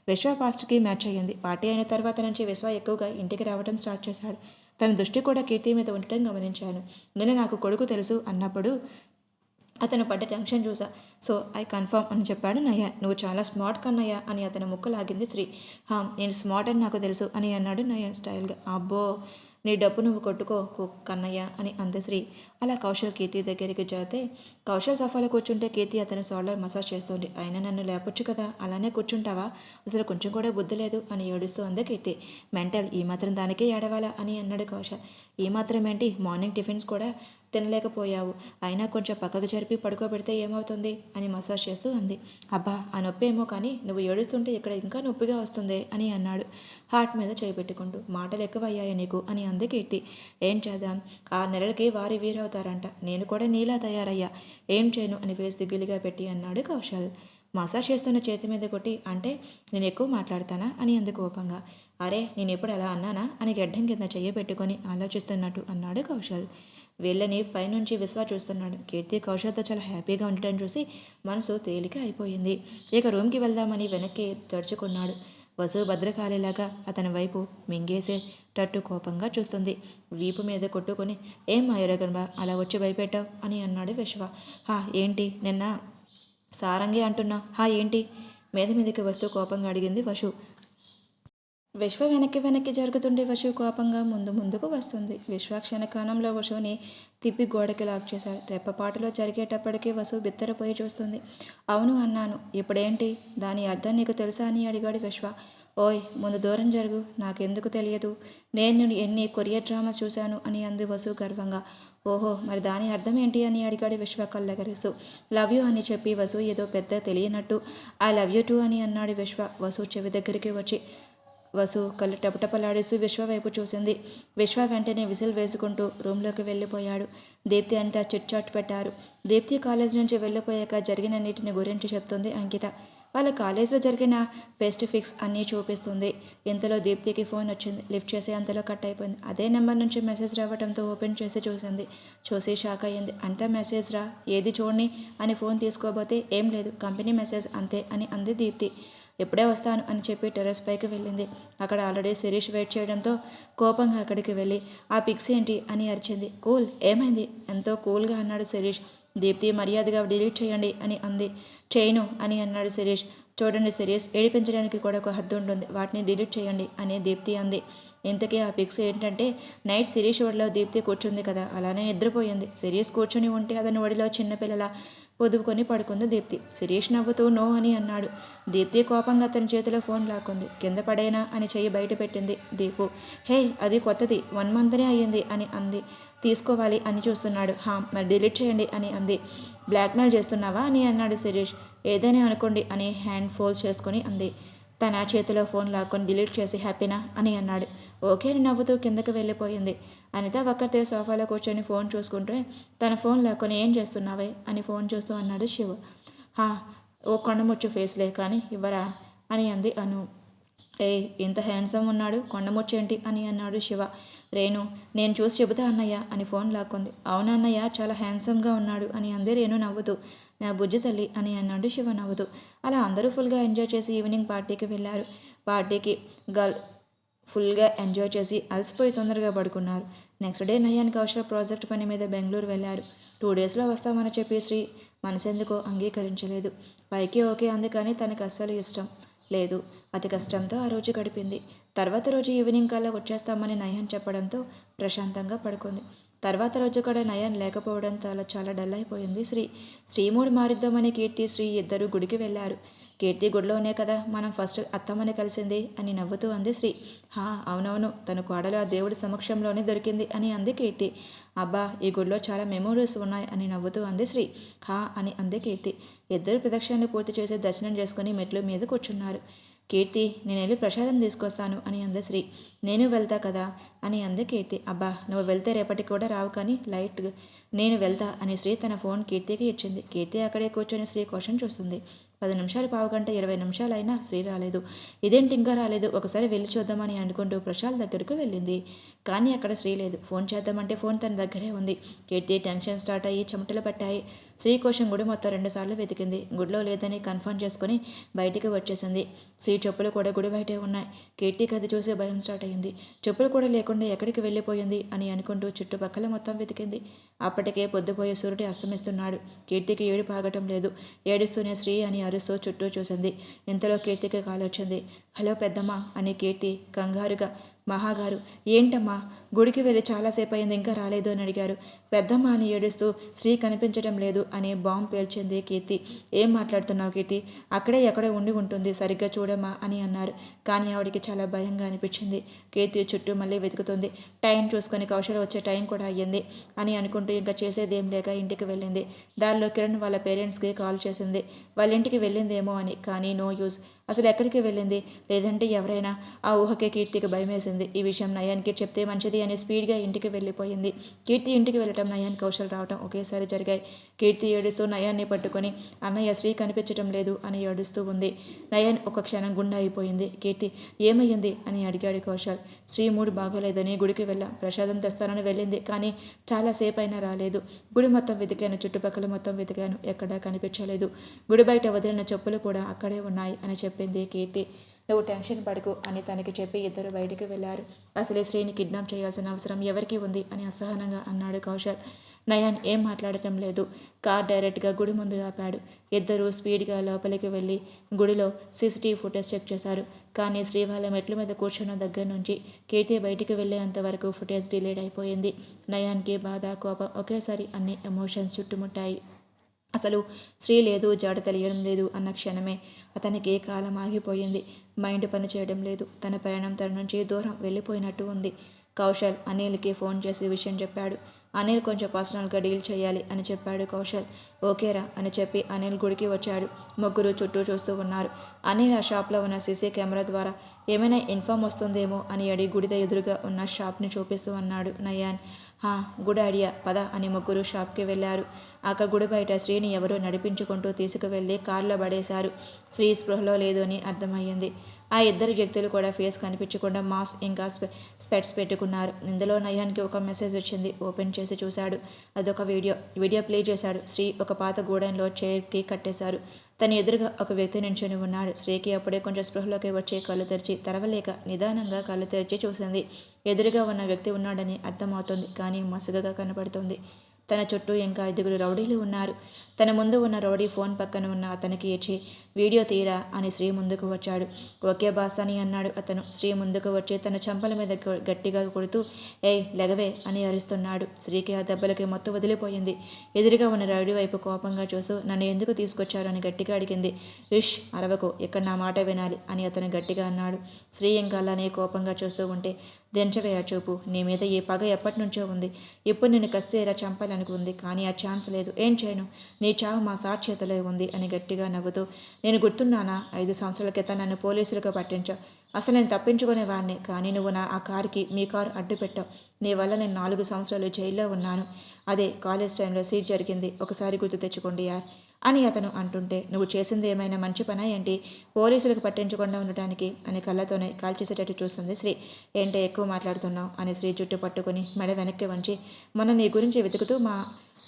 విశ్వ పాస్ట్కి మ్యాచ్ అయ్యింది. పార్టీ అయిన తర్వాత నుంచి విశ్వ ఎక్కువగా ఇంటికి రావడం స్టార్ట్ చేశాడు. తన దృష్టి కూడా కీర్తి మీద ఉండటం గమనించాను. నేను నాకు కొడుకు తెలుసు అన్నప్పుడు అతను పడ్డ టెన్షన్ చూసా. సో ఐ కన్ఫర్మ్ అని చెప్పాడు నయ్య. నువ్వు చాలా స్మార్ట్ కన్నయ్య అని అతను ముక్కు లాగింది శ్రీ. నేను స్మార్ట్ అని నాకు తెలుసు అని అన్నాడు నయ్య స్టైల్గా. అబ్బో నీ డబ్బు నువ్వు కొట్టుకో కన్నయ్య అని అంది శ్రీ. అలా కౌశల్ కీర్తి దగ్గరికి చేరితే కౌశల్ సఫాలో కూర్చుంటే కీర్తి అతని షోల్డర్ మసాజ్ చేస్తుంది. అయినా నన్ను లేపొచ్చు కదా, అలానే కూర్చుంటావా, అసలు కొంచెం కూడా బుద్ధి లేదు అని ఏడుస్తూ అంది కీర్తి. మెంటల్, ఈ మాత్రం దానికే ఏడవాలా అని అన్నాడు కౌశల్. ఈ మాత్రం ఏంటి, మార్నింగ్ టిఫిన్స్ కూడా తినలేకపోయావు, అయినా కొంచెం పక్కకు జరిపి పడుకోబెడితే ఏమవుతుంది అని మసాజ్ చేస్తూ అంది. అబ్బా ఆ నొప్పి ఏమో కానీ నువ్వు ఏడుస్తుంటే ఇక్కడ ఇంకా నొప్పిగా వస్తుంది అని అన్నాడు హార్ట్ మీద చేయి పెట్టుకుంటూ. మాటలు ఎక్కువయ్యాయి నీకు అని అంది కీర్తి. ఏం చేద్దాం, 6 నెలలకి వారి వీరవుతారంట, నేను కూడా నీలా తయారయ్యా, ఏం చేయను అని ఫేస్ దిగులుగా పెట్టి అన్నాడు కౌశల్. మసాజ్ చేస్తున్న చేతి మీద కొట్టి, అంటే నేను ఎక్కువ మాట్లాడతానా అని అంది కోపంగా. అరే నేను ఎప్పుడు అలా అన్నానా అని గడ్డం కింద చెయ్యి పెట్టుకొని ఆలోచిస్తున్నట్టు అన్నాడు కౌశల్. వీళ్ళని పైనుంచి విశ్వ చూస్తున్నాడు. కీర్తి కౌశల్తో చాలా హ్యాపీగా ఉండటం చూసి మనసు తేలిక అయిపోయింది. ఇక రూమ్కి వెళ్దామని వెనక్కి తెరుచుకున్నాడు. వసు భద్రకాళిలాగా అతని వైపు మింగేసేటట్టు కోపంగా చూస్తుంది. వీపు మీద కొట్టుకొని, ఏం మాయరగన్బా అలా వచ్చి భయపెట్టావు అని అన్నాడు విశ్వ. ఏంటి నిన్న సారంగి అంటున్నా, ఏంటి మీద మీదకి వస్తూ కోపంగా అడిగింది వసు. విశ్వ వెనక్కి జరుగుతుండే వసు కోపంగా ముందుకు వస్తుంది. విశ్వ క్షణకాలంలో వసుని తిప్పి గోడకి లాక్ చేశాడు. రెప్పపాటులో జరిగేటప్పటికీ వసు బిత్తరపోయి చూస్తుంది. అవును అన్నాను, ఇప్పుడేంటి, దాని అర్థం నీకు తెలుసా అని అడిగాడు విశ్వ. ఓయ్ ముందు దూరం జరుగు, నాకెందుకు తెలియదు, నేను ఎన్ని కొరియర్ డ్రామాస్ చూశాను అని అంది వసు గర్వంగా. ఓహో మరి దాని అర్థం ఏంటి అని అడిగాడు విశ్వ కళ్ళెగరిస్తూ. లవ్ యూ అని చెప్పి వసు ఏదో పెద్ద తెలియనట్టు ఐ లవ్ యూ టూ అని అన్నాడు విశ్వ. వసు చెవి దగ్గరికి వచ్చి వసు కళ్ళు టపటపలాడిస్తూ విశ్వ వైపు చూసింది. విశ్వ వెంటనే విసిల్ వేసుకుంటూ రూమ్లోకి వెళ్ళిపోయాడు. దీప్తి అంతా చిట్చాట్ పెట్టారు. దీప్తి కాలేజ్ నుంచి వెళ్ళిపోయాక జరిగినన్నిటిని గురించి చెప్తుంది అంకిత. వాళ్ళ కాలేజీలో జరిగిన ఫెస్ట్ ఫిక్స్ అన్నీ చూపిస్తుంది. ఇంతలో దీప్తికి ఫోన్ వచ్చింది. లిఫ్ట్ చేసి అంతలో కట్ అయిపోయింది. అదే నెంబర్ నుంచి మెసేజ్ రావడంతో ఓపెన్ చేసి చూసింది. చూసి షాక్ అయ్యింది. అంతా మెసేజ్ రా, ఏది చూడని అని ఫోన్ తీసుకోబోతే ఏం లేదు, కంపెనీ మెసేజ్ అంతే అని అంది దీప్తి. ఎప్పుడే వస్తాను అని చెప్పి టెర్రస్ పైకి వెళ్ళింది. అక్కడ ఆల్రెడీ శిరీష్ వెయిట్ చేయడంతో కోపంగా అక్కడికి వెళ్ళి ఆ పిక్స్ ఏంటి అని అరిచింది. కూల్, ఏమైంది ఎంతో కూల్గా అన్నాడు శిరీష్. దీప్తి మర్యాదగా డిలీట్ చేయండి అని అంది. చేయను అని అన్నాడు శిరీష్. చూడండి శిరీష్, ఏడిపించడానికి కూడా ఒక హద్దు ఉంటుంది, వాటిని డిలీట్ చేయండి అని దీప్తి అంది. ఇంతకీ ఆ పిక్స్ ఏంటంటే, నైట్ శిరీష్ ఒడిలో దీప్తి కూర్చుంది కదా, అలానే నిద్రపోయింది. శిరీష్ కూర్చుని ఉంటే అతని ఒడిలో చిన్నపిల్లల పొదుపుకొని పడుకుంది దీప్తి. శిరీష్ నవ్వుతూ నో అని అన్నాడు. దీప్తి కోపంగా అతని చేతిలో ఫోన్ లాక్కుంది. కింద పడేనా అని చెయ్యి బయట పెట్టింది దీపు. హే అది కొత్తది, 1 మంత్నే అయ్యింది అని అంది. తీసుకోవాలి అని చూస్తున్నాడు. మరి డిలీట్ చేయండి అని అంది. బ్లాక్మెయిల్ చేస్తున్నావా అని అన్నాడు శిరీష్. ఏదైనా అనుకోండి అని హ్యాండ్ ఫోల్డ్ చేసుకొని అంది. తన చేతిలో ఫోన్ లాక్కొని డిలీట్ చేసి హ్యాపీనా అని అన్నాడు. ఓకే అని నవ్వుతూ కిందకి వెళ్ళిపోయింది. అనిత ఒక్కరితే సోఫాలో కూర్చొని ఫోన్ చూసుకుంటే తన ఫోన్ లాక్కొని ఏం చేస్తున్నావే అని ఫోన్ చూస్తూ అన్నాడు శివ. ఓ కొండముచ్చు ఫేస్లే కానీ ఇవ్వరా అని అంది అను. ఇంత హ్యాండ్సమ్ ఉన్నాడు, కొండముచ్చేంటి అని అన్నాడు శివ. రేణు, నేను చూసి చెబుతా అన్నయ్య అని ఫోన్ లాక్కుంది. అవునా అన్నయ్య, చాలా హ్యాండ్సమ్గా ఉన్నాడు అని అంది రేణు నవ్వుతూ. నా బుజ్జి తల్లి అని అన్నాడు శివ నవ్వుతూ. అలా అందరూ ఫుల్గా ఎంజాయ్ చేసి ఈవినింగ్ పార్టీకి వెళ్ళారు. పార్టీకి ఫుల్గా ఎంజాయ్ చేసి అలసిపోయి తొందరగా పడుకున్నారు. Next day Nayan Kaushal project పని మీద బెంగళూరు వెళ్ళారు. 2 డేస్లో వస్తామని చెప్పి శ్రీ మనసెందుకో అంగీకరించలేదు. పైకి ఓకే అంది కానీ తనకు అస్సలు ఇష్టం లేదు. అతి కష్టంతో ఆ రోజు గడిపింది. తర్వాత రోజు ఈవినింగ్ కల్లా వచ్చేస్తామని నయన్ చెప్పడంతో ప్రశాంతంగా పడుకుంది. తర్వాత రోజు కూడా నయన్ లేకపోవడంతో చాలా డల్ అయిపోయింది శ్రీ మూడు మారిద్దామని కీర్తి శ్రీ ఇద్దరు గుడికి వెళ్ళారు. కీర్తి గుడిలోనే కదా మనం ఫస్ట్ అత్తమ్మని కలిసింది అని నవ్వుతూ అంది శ్రీ. అవునవును, తన కోడలు ఆ దేవుడి సమక్షంలోనే దొరికింది అని అంది కీర్తి. అబ్బా ఈ గుడిలో చాలా మెమోరీస్ ఉన్నాయి అని నవ్వుతూ అంది శ్రీ. అని అంది కీర్తి. ఇద్దరు ప్రదక్షిణలు పూర్తి చేసి దర్శనం చేసుకుని మెట్లు మీద కూర్చున్నారు. కీర్తి, నేను వెళ్ళి ప్రసాదం తీసుకొస్తాను అని అంది శ్రీ. నేను వెళ్తా కదా అని అంది కీర్తి. అబ్బా నువ్వు వెళ్తే రేపటికి కూడా రావు కానీ లైట్గా నేను వెళ్తా అని శ్రీ తన ఫోన్ కీర్తికి ఇచ్చింది. కీర్తి అక్కడే కూర్చొని శ్రీ క్వశ్చన్ చూస్తుంది. 10 నిమిషాలు, పావుగంట, 20 నిమిషాలు అయినా శ్రీ రాలేదు. ఇదేంటి ఇంకా రాలేదు, ఒకసారి వెళ్ళి చూద్దామని అనుకుంటూ ప్రశాల్ దగ్గరకు వెళ్ళింది. కానీ అక్కడ శ్రీ లేదు. ఫోన్ చేద్దామంటే ఫోన్ తన దగ్గరే ఉంది. కీర్తి టెన్షన్ స్టార్ట్ అయ్యి చెమటలు పట్టాయి. శ్రీ కోసం గుడి మొత్తం 2 సార్లు వెతికింది. గుడిలో లేదని కన్ఫర్మ్ చేసుకుని బయటికి వచ్చేసింది. శ్రీ చెప్పులు కూడా గుడి బయటే ఉన్నాయి. కీర్తికి అది చూసి భయం స్టార్ట్ అయింది. చెప్పులు కూడా లేకుండా ఎక్కడికి వెళ్ళిపోయింది అని అనుకుంటూ చుట్టుపక్కల మొత్తం వెతికింది. అప్పటికే పొద్దుపోయే సూర్యుడు అస్తమిస్తున్నాడు. కీర్తికి ఏడుపు ఆగటం లేదు. ఏడుస్తూనే శ్రీ అని అరుస్తూ చుట్టూ చూసింది. ఇంతలో కీర్తికి కాల్ వచ్చింది. హలో పెద్దమ్మ అని కీర్తి కంగారుగా. మహాగారు ఏంటమ్మా, గుడికి వెళ్ళి చాలాసేపు అయింది, ఇంకా రాలేదు అని అడిగారు. పెద్దమ్మ అని ఏడుస్తూ శ్రీ కనిపించడం లేదు అని బాంబు పేల్చింది కీర్తి. ఏం మాట్లాడుతున్నావు కీర్తి, అక్కడే ఎక్కడో ఉండి ఉంటుంది, సరిగ్గా చూడమ్మా అని అన్నారు. కానీ ఆవిడికి చాలా భయంగా అనిపించింది. కీర్తి చుట్టూ మళ్ళీ వెతుకుతుంది. టైం చూసుకొని కౌశల్ వచ్చే టైం కూడా అయ్యింది అని అనుకుంటూ ఇంకా చేసేదేం లేక ఇంటికి వెళ్ళింది. దారిలో కిరణ్ వాళ్ళ పేరెంట్స్కి కాల్ చేసింది, వాళ్ళ ఇంటికి వెళ్ళిందేమో అని. కానీ నో యూజ్. అసలు ఎక్కడికి వెళ్ళింది, లేదంటే ఎవరైనా. ఆ ఊహకే కీర్తికి భయమేసింది. ఈ విషయం నయాన్కి చెప్తే మంచిది అని స్పీడ్గా ఇంటికి వెళ్ళిపోయింది. కీర్తి ఇంటికి వెళ్ళటం, నయాన్ కౌశల్ రావటం ఒకేసారి జరిగాయి. కీర్తి ఏడుస్తూ నయాన్ని పట్టుకొని అన్నయ్య శ్రీ కనిపించటం లేదు అని ఏడుస్తూ ఉంది. నయాన్ ఒక క్షణం గుండె అయిపోయింది. కీర్తి ఏమయ్యింది అని అడిగాడు కౌశల్. శ్రీ మూడు బాగోలేదని గుడికి వెళ్ళాం, ప్రసాదం తెస్తానని వెళ్ళింది, కానీ చాలాసేపు అయినా రాలేదు. గుడి మొత్తం వెతికాను, చుట్టుపక్కల మొత్తం వెతికాను, ఎక్కడా కనిపించలేదు. గుడి బయట వదిలిన చెప్పులు కూడా అక్కడే ఉన్నాయి అని చెప్పింది కీర్తి. నువ్వు టెన్షన్ పడకు అని తనకి చెప్పి ఇద్దరు బయటికి వెళ్ళారు. అసలే శ్రీని కిడ్నాప్ చేయాల్సిన అవసరం ఎవరికి ఉంది అని అసహనంగా అన్నాడు కౌశల్. నయాన్ ఏం మాట్లాడటం లేదు. కార్ డైరెక్ట్గా గుడి ముందు ఆపాడు. ఇద్దరూ స్పీడ్గా లోపలికి వెళ్ళి గుడిలో సీసీటీవీ ఫుటేజ్ చెక్ చేశారు. కానీ శ్రీ వాళ్ళ మెట్ల మీద కూర్చున్న దగ్గర నుంచి కీర్తి బయటికి వెళ్ళేంత వరకు ఫుటేజ్ డిలీట్ అయిపోయింది. నయాన్కి బాధ, కోపం ఒకేసారి అన్ని ఎమోషన్స్ చుట్టుముట్టాయి. అసలు శ్రీ లేదు, జాడ తెలియడం లేదు అన్న క్షణమే అతనికి కాలం ఆగిపోయింది. మైండ్ పని చేయడం లేదు. తన ప్రయాణం తన నుంచి దూరం వెళ్ళిపోయినట్టు ఉంది. కౌశల్ అనిల్కి ఫోన్ చేసి విషయం చెప్పాడు. అనిల్ కొంచెం పర్సనల్గా డీల్ చేయాలి అని చెప్పాడు కౌశల్. ఓకేరా అని చెప్పి అనిల్ గుడికి వచ్చాడు. ముగ్గురు చుట్టూ చూస్తూ ఉన్నారు. అనిల్ ఆ షాప్లో ఉన్న సీసీ కెమెరా ద్వారా ఏమైనా ఇన్ఫామ్ వస్తుందేమో అని అడిగి గుడి ఎదురుగా ఉన్న షాప్ని చూపిస్తూ అన్నాడు నయాన్. గుడ్ ఐడియా, పద అని ముగ్గురు షాప్కి వెళ్ళారు. అక్కడ గుడి బయట శ్రీని ఎవరో నడిపించుకుంటూ తీసుకువెళ్ళి కార్లో పడేశారు. శ్రీ స్పృహలో లేదు అని అర్థమయ్యింది. ఆ ఇద్దరు వ్యక్తులు కూడా ఫేస్ కనిపించకుండా మాస్క్ ఇంకా స్పెట్స్ పెట్టుకున్నారు. ఇందులో నయాన్కి ఒక మెసేజ్ వచ్చింది. ఓపెన్ చేసి చూశాడు. అదొక వీడియో ప్లే చేశాడు. శ్రీ ఒక పాత గోడౌన్లో చైర్కి కట్టేశారు. తన ఎదురుగా ఒక వ్యక్తి నించుని ఉన్నాడు. శ్రీకి అప్పుడే కొంచెం స్పృహలోకి వచ్చి కళ్ళు తెరిచి తెరవలేక నిదానంగా కళ్ళు తెరిచి చూసింది. ఎదురుగా ఉన్న వ్యక్తి ఉన్నాడని అర్థమవుతుంది, కానీ మసగగా కనపడుతుంది. తన చుట్టూ ఇంకా 5 రౌడీలు ఉన్నారు. తన ముందు ఉన్న రౌడీ ఫోన్ పక్కన ఉన్న అతనికి ఇచ్చి వీడియో తీరా అని శ్రీ ముందుకు వచ్చాడు. ఓకే బాస్ అని అన్నాడు అతను. శ్రీ ముందుకు వచ్చి తన చెంపల మీద గట్టిగా కొడుతూ ఏయ్ లెగవే అని అరుస్తున్నాడు. శ్రీకి ఆ దెబ్బలకి మొత్తం వదిలిపోయింది. ఎదురుగా ఉన్న రౌడీ వైపు కోపంగా చూస్తూ నన్ను ఎందుకు తీసుకొచ్చారు అని గట్టిగా అడిగింది. ఇష్ అరవకు, ఇక్కడ నా మాట వినాలి అని అతను గట్టిగా అన్నాడు. శ్రీ ఇంకా అలానే కోపంగా చూస్తూ ఉంటే దెంచవేయ చూపు, నీ మీద ఈ పగ ఎప్పటి నుంచో ఉంది. ఇప్పుడు నేను కస్తేరా చంపాలనుకు ఉంది, కానీ ఆ ఛాన్స్ లేదు. ఏం చేయను, నీ చావు మా సార్ చేతిలో ఉంది అని గట్టిగా నవ్వుతూ నేను గుర్తున్నానా, 5 సంవత్సరాల క్రితం నన్ను పోలీసులకు పట్టించావు. అసలు నేను తప్పించుకునేవాడిని, కానీ నువ్వు ఆ కారుకి మీ కారు అడ్డు పెట్టావు. నీ వల్ల నేను 4 సంవత్సరాలు జైల్లో ఉన్నాను. అదే కాలేజ్ టైంలో సీట్ జరిగింది, ఒకసారి గుర్తు తెచ్చుకోండి యార్ అని అతను అంటుంటే నువ్వు చేసింది ఏమైనా మంచి పనా ఏంటి, పోలీసులకు పట్టించకుండా ఉండటానికి అని కళ్ళతోనే కాల్చేసేటట్టు చూస్తుంది శ్రీ. ఏంటో ఎక్కువ మాట్లాడుతున్నావు అని శ్రీ జుట్టు పట్టుకుని మెడ వెనక్కి వంచి మొన్న నీ గురించి వెతుకుతూ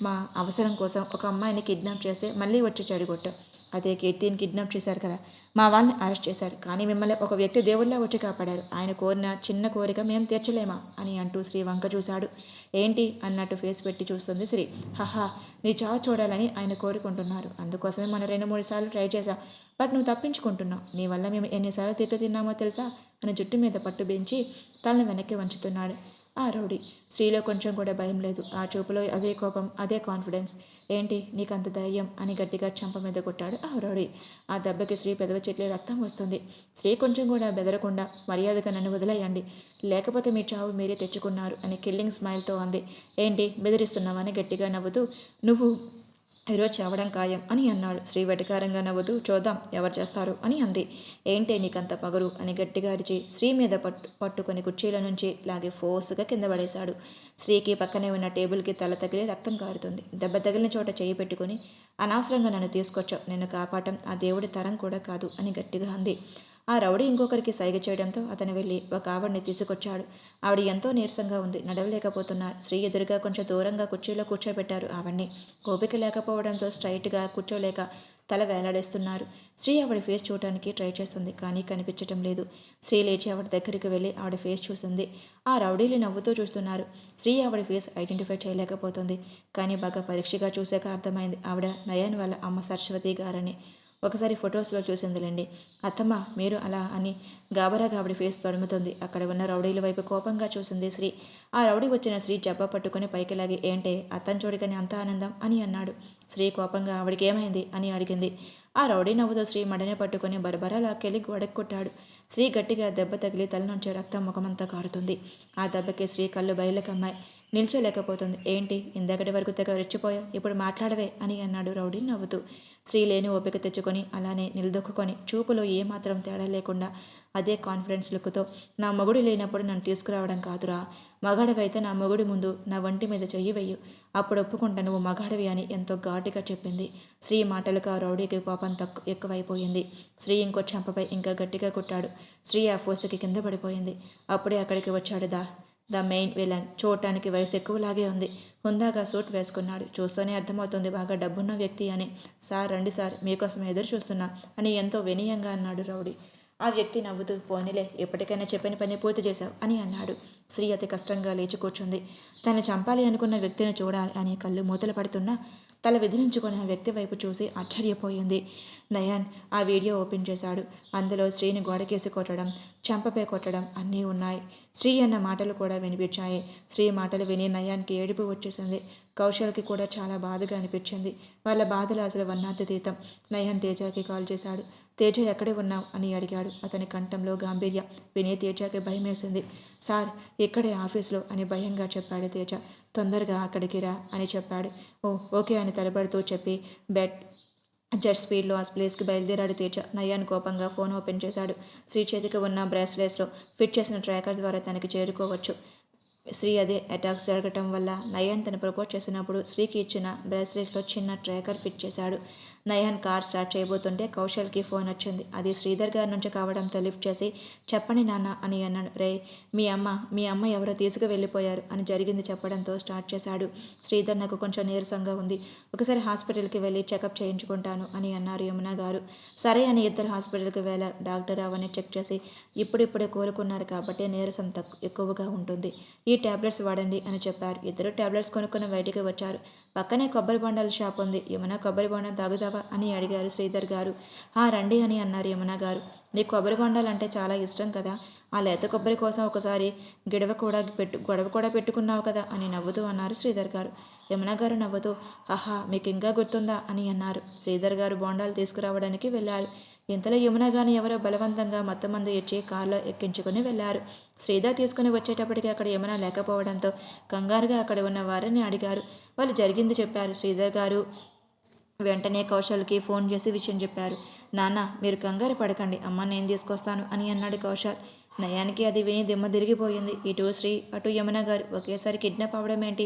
మా అవసరం కోసం ఒక అమ్మాయిని కిడ్నాప్ చేస్తే మళ్ళీ వచ్చి చెడగొట్టావు. అదే కీర్తిని కిడ్నాప్ చేశారు కదా, మా వాళ్ళని అరెస్ట్ చేశారు, కానీ మిమ్మల్ని ఒక వ్యక్తి దేవుళ్ళ వచ్చి కాపాడారు. ఆయన కోరిన చిన్న కోరిక మేము తీర్చలేమా అని అంటూ శ్రీ వంక చూశాడు. ఏంటి అన్నట్టు ఫేస్ పెట్టి చూస్తుంది శ్రీ. హహా, నీ చావు చూడాలని ఆయన కోరుకుంటున్నారు, అందుకోసమే మనం 2-3 సార్లు ట్రై చేశాం, బట్ నువ్వు తప్పించుకుంటున్నావు. నీ వల్ల మేము ఎన్నిసార్లు తిట్టు తిన్నామో తెలుసా అని జుట్టు మీద పట్టు బెంచి తలని వెనక్కి వంచుతున్నాడు ఆ రౌడీ. శ్రీలో కొంచెం కూడా భయం లేదు. ఆ చూపులో అదే కోపం, అదే కాన్ఫిడెన్స్. ఏంటి నీకంత ధైర్యం అని గట్టిగా చంప మీద కొట్టాడు ఆ రౌడీ. ఆ దెబ్బకి శ్రీ పెదవ చెట్లే రక్తం వస్తుంది. శ్రీ కొంచెం కూడా బెదరకుండా మర్యాదగా నన్ను వదిలేయండి, లేకపోతే మీ చావు మీరే తెచ్చుకున్నారు అని కిల్లింగ్ స్మైల్తో అంది. ఏంటి బెదిరిస్తున్నావని గట్టిగా నవ్వుతూ నువ్వు ఈరోజు చావడం ఖాయం అని అన్నాడు. శ్రీ వెటకారంగా నవ్వుతూ చూద్దాం ఎవరు చేస్తారు అని అంది. ఏంటే నీకంత పగరు అని గట్టిగా అరిచి శ్రీ మీద పట్టుకొని కుర్చీల నుంచి లాగి ఫోర్స్గా కింద పడేశాడు. శ్రీకి పక్కనే ఉన్న టేబుల్కి తల తగిలి రక్తం కారుతుంది. దెబ్బ తగిలిన చోట చేయి పెట్టుకుని అనవసరంగా నన్ను తీసుకొచ్చావు, నిన్ను కాపాడటం ఆ దేవుడి తరం కూడా కాదు అని గట్టిగా అంది. ఆ రౌడీ ఇంకొకరికి సైగ చేయడంతో అతను వెళ్ళి ఒక ఆవిడ్ని తీసుకొచ్చాడు. ఆవిడ ఎంతో నీరసంగా ఉంది, నడవలేకపోతున్నారు. శ్రీ ఎదురుగా కొంచెం దూరంగా కుర్చీలో కూర్చోబెట్టారు ఆవిడ్ని. ఓపిక లేకపోవడంతో స్ట్రైట్గా కూర్చోలేక తల వేలాడేస్తున్నారు. శ్రీ ఆవిడ ఫేస్ చూడటానికి ట్రై చేస్తుంది, కానీ కనిపించటం లేదు. శ్రీ లేచి ఆవిడ దగ్గరికి వెళ్ళి ఆవిడ ఫేస్ చూస్తుంది. ఆ రౌడీలు నవ్వుతూ చూస్తున్నారు. శ్రీ ఆవిడ ఫేస్ ఐడెంటిఫై చేయలేకపోతుంది, కానీ బాగా పరీక్షగా చూశాక అర్థమైంది ఆవిడ నయన్ వాళ్ళ అమ్మ సరస్వతి గారని. ఒకసారి ఫొటోస్లో చూసిందిలేండి. అత్తమ్మ మీరు అలా అని గాబరాగా ఆవిడ ఫేస్ తడుముతుంది. అక్కడ ఉన్న రౌడీల వైపు కోపంగా చూసింది శ్రీ. ఆ రౌడీ వచ్చిన శ్రీ జబ్బా పట్టుకుని పైకి లాగి ఏంటే అత్తని చూడకని అంత ఆనందం అని అన్నాడు. శ్రీ కోపంగా ఆవిడకి ఏమైంది అని అడిగింది. ఆ రౌడీ నవ్వుతో శ్రీ మడనే పట్టుకుని బరబరా లాక్కెళ్ళి గోడకు కొట్టాడు. శ్రీ గట్టిగా దెబ్బ తగిలి తల నుంచి రక్తం ముఖమంతా కారుతుంది. ఆ దెబ్బకి శ్రీ కళ్ళు బయలుకమ్మాయి. నిల్చోలేకపోతుంది. ఏంటి ఇందాకటి వరకు తెగ రెచ్చిపోయావు, ఇప్పుడు మాట్లాడవే అని అన్నాడు రౌడీ నవ్వుతూ. శ్రీ లేని ఓపిక తెచ్చుకొని అలానే నిలదొక్కుని చూపులో ఏమాత్రం తేడా లేకుండా అదే కాన్ఫిడెన్స్ లుక్తో నా మొగుడు లేనప్పుడు నన్ను తీసుకురావడం కాదురా, మగాడివైతే నా మొగుడి ముందు నా వంటి మీద చెయ్యి వెయ్యు, అప్పుడు ఒప్పుకుంటా నువ్వు మగాడివి అని ఎంతో ఘాటుగా చెప్పింది. శ్రీ మాటలకు ఆ రౌడీకి కోపం ఎక్కువైపోయింది. శ్రీ ఇంకో చెంపపై ఇంకా గట్టిగా కొట్టాడు. శ్రీ ఆ ఫోర్సుకి కింద పడిపోయింది. అప్పుడే అక్కడికి వచ్చాడు ద మెయిన్ విలన్. చూడటానికి వయసు ఎక్కువలాగే ఉంది. హుందాగా సూట్ వేసుకున్నాడు. చూస్తూనే అర్థమవుతుంది బాగా డబ్బున్న వ్యక్తి అని. సార్ రండి సార్, మీకోసం ఎదురు చూస్తున్నా అని ఎంతో వినయంగా అన్నాడు రౌడీ. ఆ వ్యక్తి నవ్వుతూ పోనీలే, ఎప్పటికైనా చెప్పిన పని పూర్తి చేశావు అని అన్నాడు. శ్రీ అతి కష్టంగా లేచి కూర్చుంది. తను చంపాలి అనుకున్న వ్యక్తిని చూడాలి అని కళ్ళు మూతలు పడుతున్నా తల విదిలించుకుని ఆ వ్యక్తి వైపు చూసి ఆశ్చర్యపోయింది. నయన్ ఆ వీడియో ఓపెన్ చేశాడు. అందులో శ్రీని గోడకేసి కొట్టడం, చెంపపై కొట్టడం అన్నీ ఉన్నాయి. శ్రీ అన్న మాటలు కూడా వినిపించాయి. శ్రీ మాటలు విని నయాన్కి ఏడుపు వచ్చేసింది. కౌశల్కి కూడా చాలా బాధగా అనిపించింది. వాళ్ళ బాధలు అసలు వర్ణాతీతం. నయన్ తేజకి కాల్ చేశాడు. తేజ ఎక్కడే ఉన్నావు అని అడిగాడు. అతని కంఠంలో గాంభీర్యం విని తేజకి భయం వేసింది. సార్ ఇక్కడే ఆఫీస్లో అని భయంగా చెప్పాడు తేజ. తొందరగా అక్కడికి రా అని చెప్పాడు. ఓకే అని తలపడుతూ చెప్పి జెట్ స్పీడ్లో ఆ ప్లేస్కి బయలుదేరాడు తేజ. నయాన్ కోపంగా ఫోన్ ఓపెన్ చేశాడు. శ్రీ చేతికి ఉన్న బ్రాస్లెట్స్లో ఫిట్ చేసిన ట్రాకర్ ద్వారా తనకి చేరుకోవచ్చు. శ్రీ అదే అటాక్స్ జరగటం వల్ల నయాన్ తను ప్రపోజ్ చేసినప్పుడు శ్రీకి ఇచ్చిన బ్రాస్లెట్లో చిన్న ట్రాకర్ ఫిట్ చేశాడు. నయాన్ కార్ స్టార్ట్ చేయబోతుంటే కౌశల్కి ఫోన్ వచ్చింది. అది శ్రీధర్ గారి నుంచి కావడంతో లిఫ్ట్ చేసి చెప్పండి నాన్న అని అన్నాడు. రే మీ అమ్మ ఎవరో తీసుకు వెళ్ళిపోయారు అని జరిగింది చెప్పడంతో స్టార్ట్ చేశాడు. శ్రీధర్ నాకు కొంచెం నీరసంగా ఉంది, ఒకసారి హాస్పిటల్కి వెళ్ళి చెకప్ చేయించుకుంటాను అని అన్నారు యమున గారు. సరే అని ఇద్దరు హాస్పిటల్కి వెళ్ళారు. డాక్టర్ అవన్నీ చెక్ చేసి ఇప్పుడిప్పుడే కోలుకున్నారు కాబట్టి నీరసం ఎక్కువగా ఉంటుంది, ఈ ట్యాబ్లెట్స్ వాడండి అని చెప్పారు. ఇద్దరు ట్యాబ్లెట్స్ కొనుక్కొని బయటికి వచ్చారు. పక్కనే కొబ్బరి బొండాల షాప్ ఉంది. యమున కొబ్బరి బొండం తాగుతావా అని అడిగారు శ్రీధర్ గారు. రండి అని అన్నారు యమున గారు. నీకు కొబ్బరి బొండాలంటే చాలా ఇష్టం కదా, ఆ లేత కొబ్బరి కోసం ఒకసారి గొడవ కూడా పెట్టుకున్నావు కదా అని నవ్వుతూ అన్నారు శ్రీధర్ గారు. యమున గారు నవ్వుతూ మీకు ఇంకా గుర్తుందా అని అన్నారు. శ్రీధర్ గారు బొండాలు తీసుకురావడానికి వెళ్ళారు. ఇంతలో యమున గాని ఎవరో బలవంతంగా మొత్తం మంది ఇచ్చి కారులో ఎక్కించుకుని వెళ్ళారు. శ్రీధర్ తీసుకుని వచ్చేటప్పటికి అక్కడ యమున లేకపోవడంతో కంగారుగా అక్కడ ఉన్న వారిని అడిగారు. వాళ్ళు జరిగింది చెప్పారు. శ్రీధర్ గారు వెంటనే కౌశల్కి ఫోన్ చేసి విషయం చెప్పారు. నాన్న మీరు కంగారు పడకండి, అమ్మ నేను తీసుకొస్తాను అని అన్నాడు కౌశల్. నయానికి అది విని దిమ్మ తిరిగిపోయింది. ఇటు శ్రీ అటు యమున గారు ఒకేసారి కిడ్నాప్ అవ్వడం ఏంటి?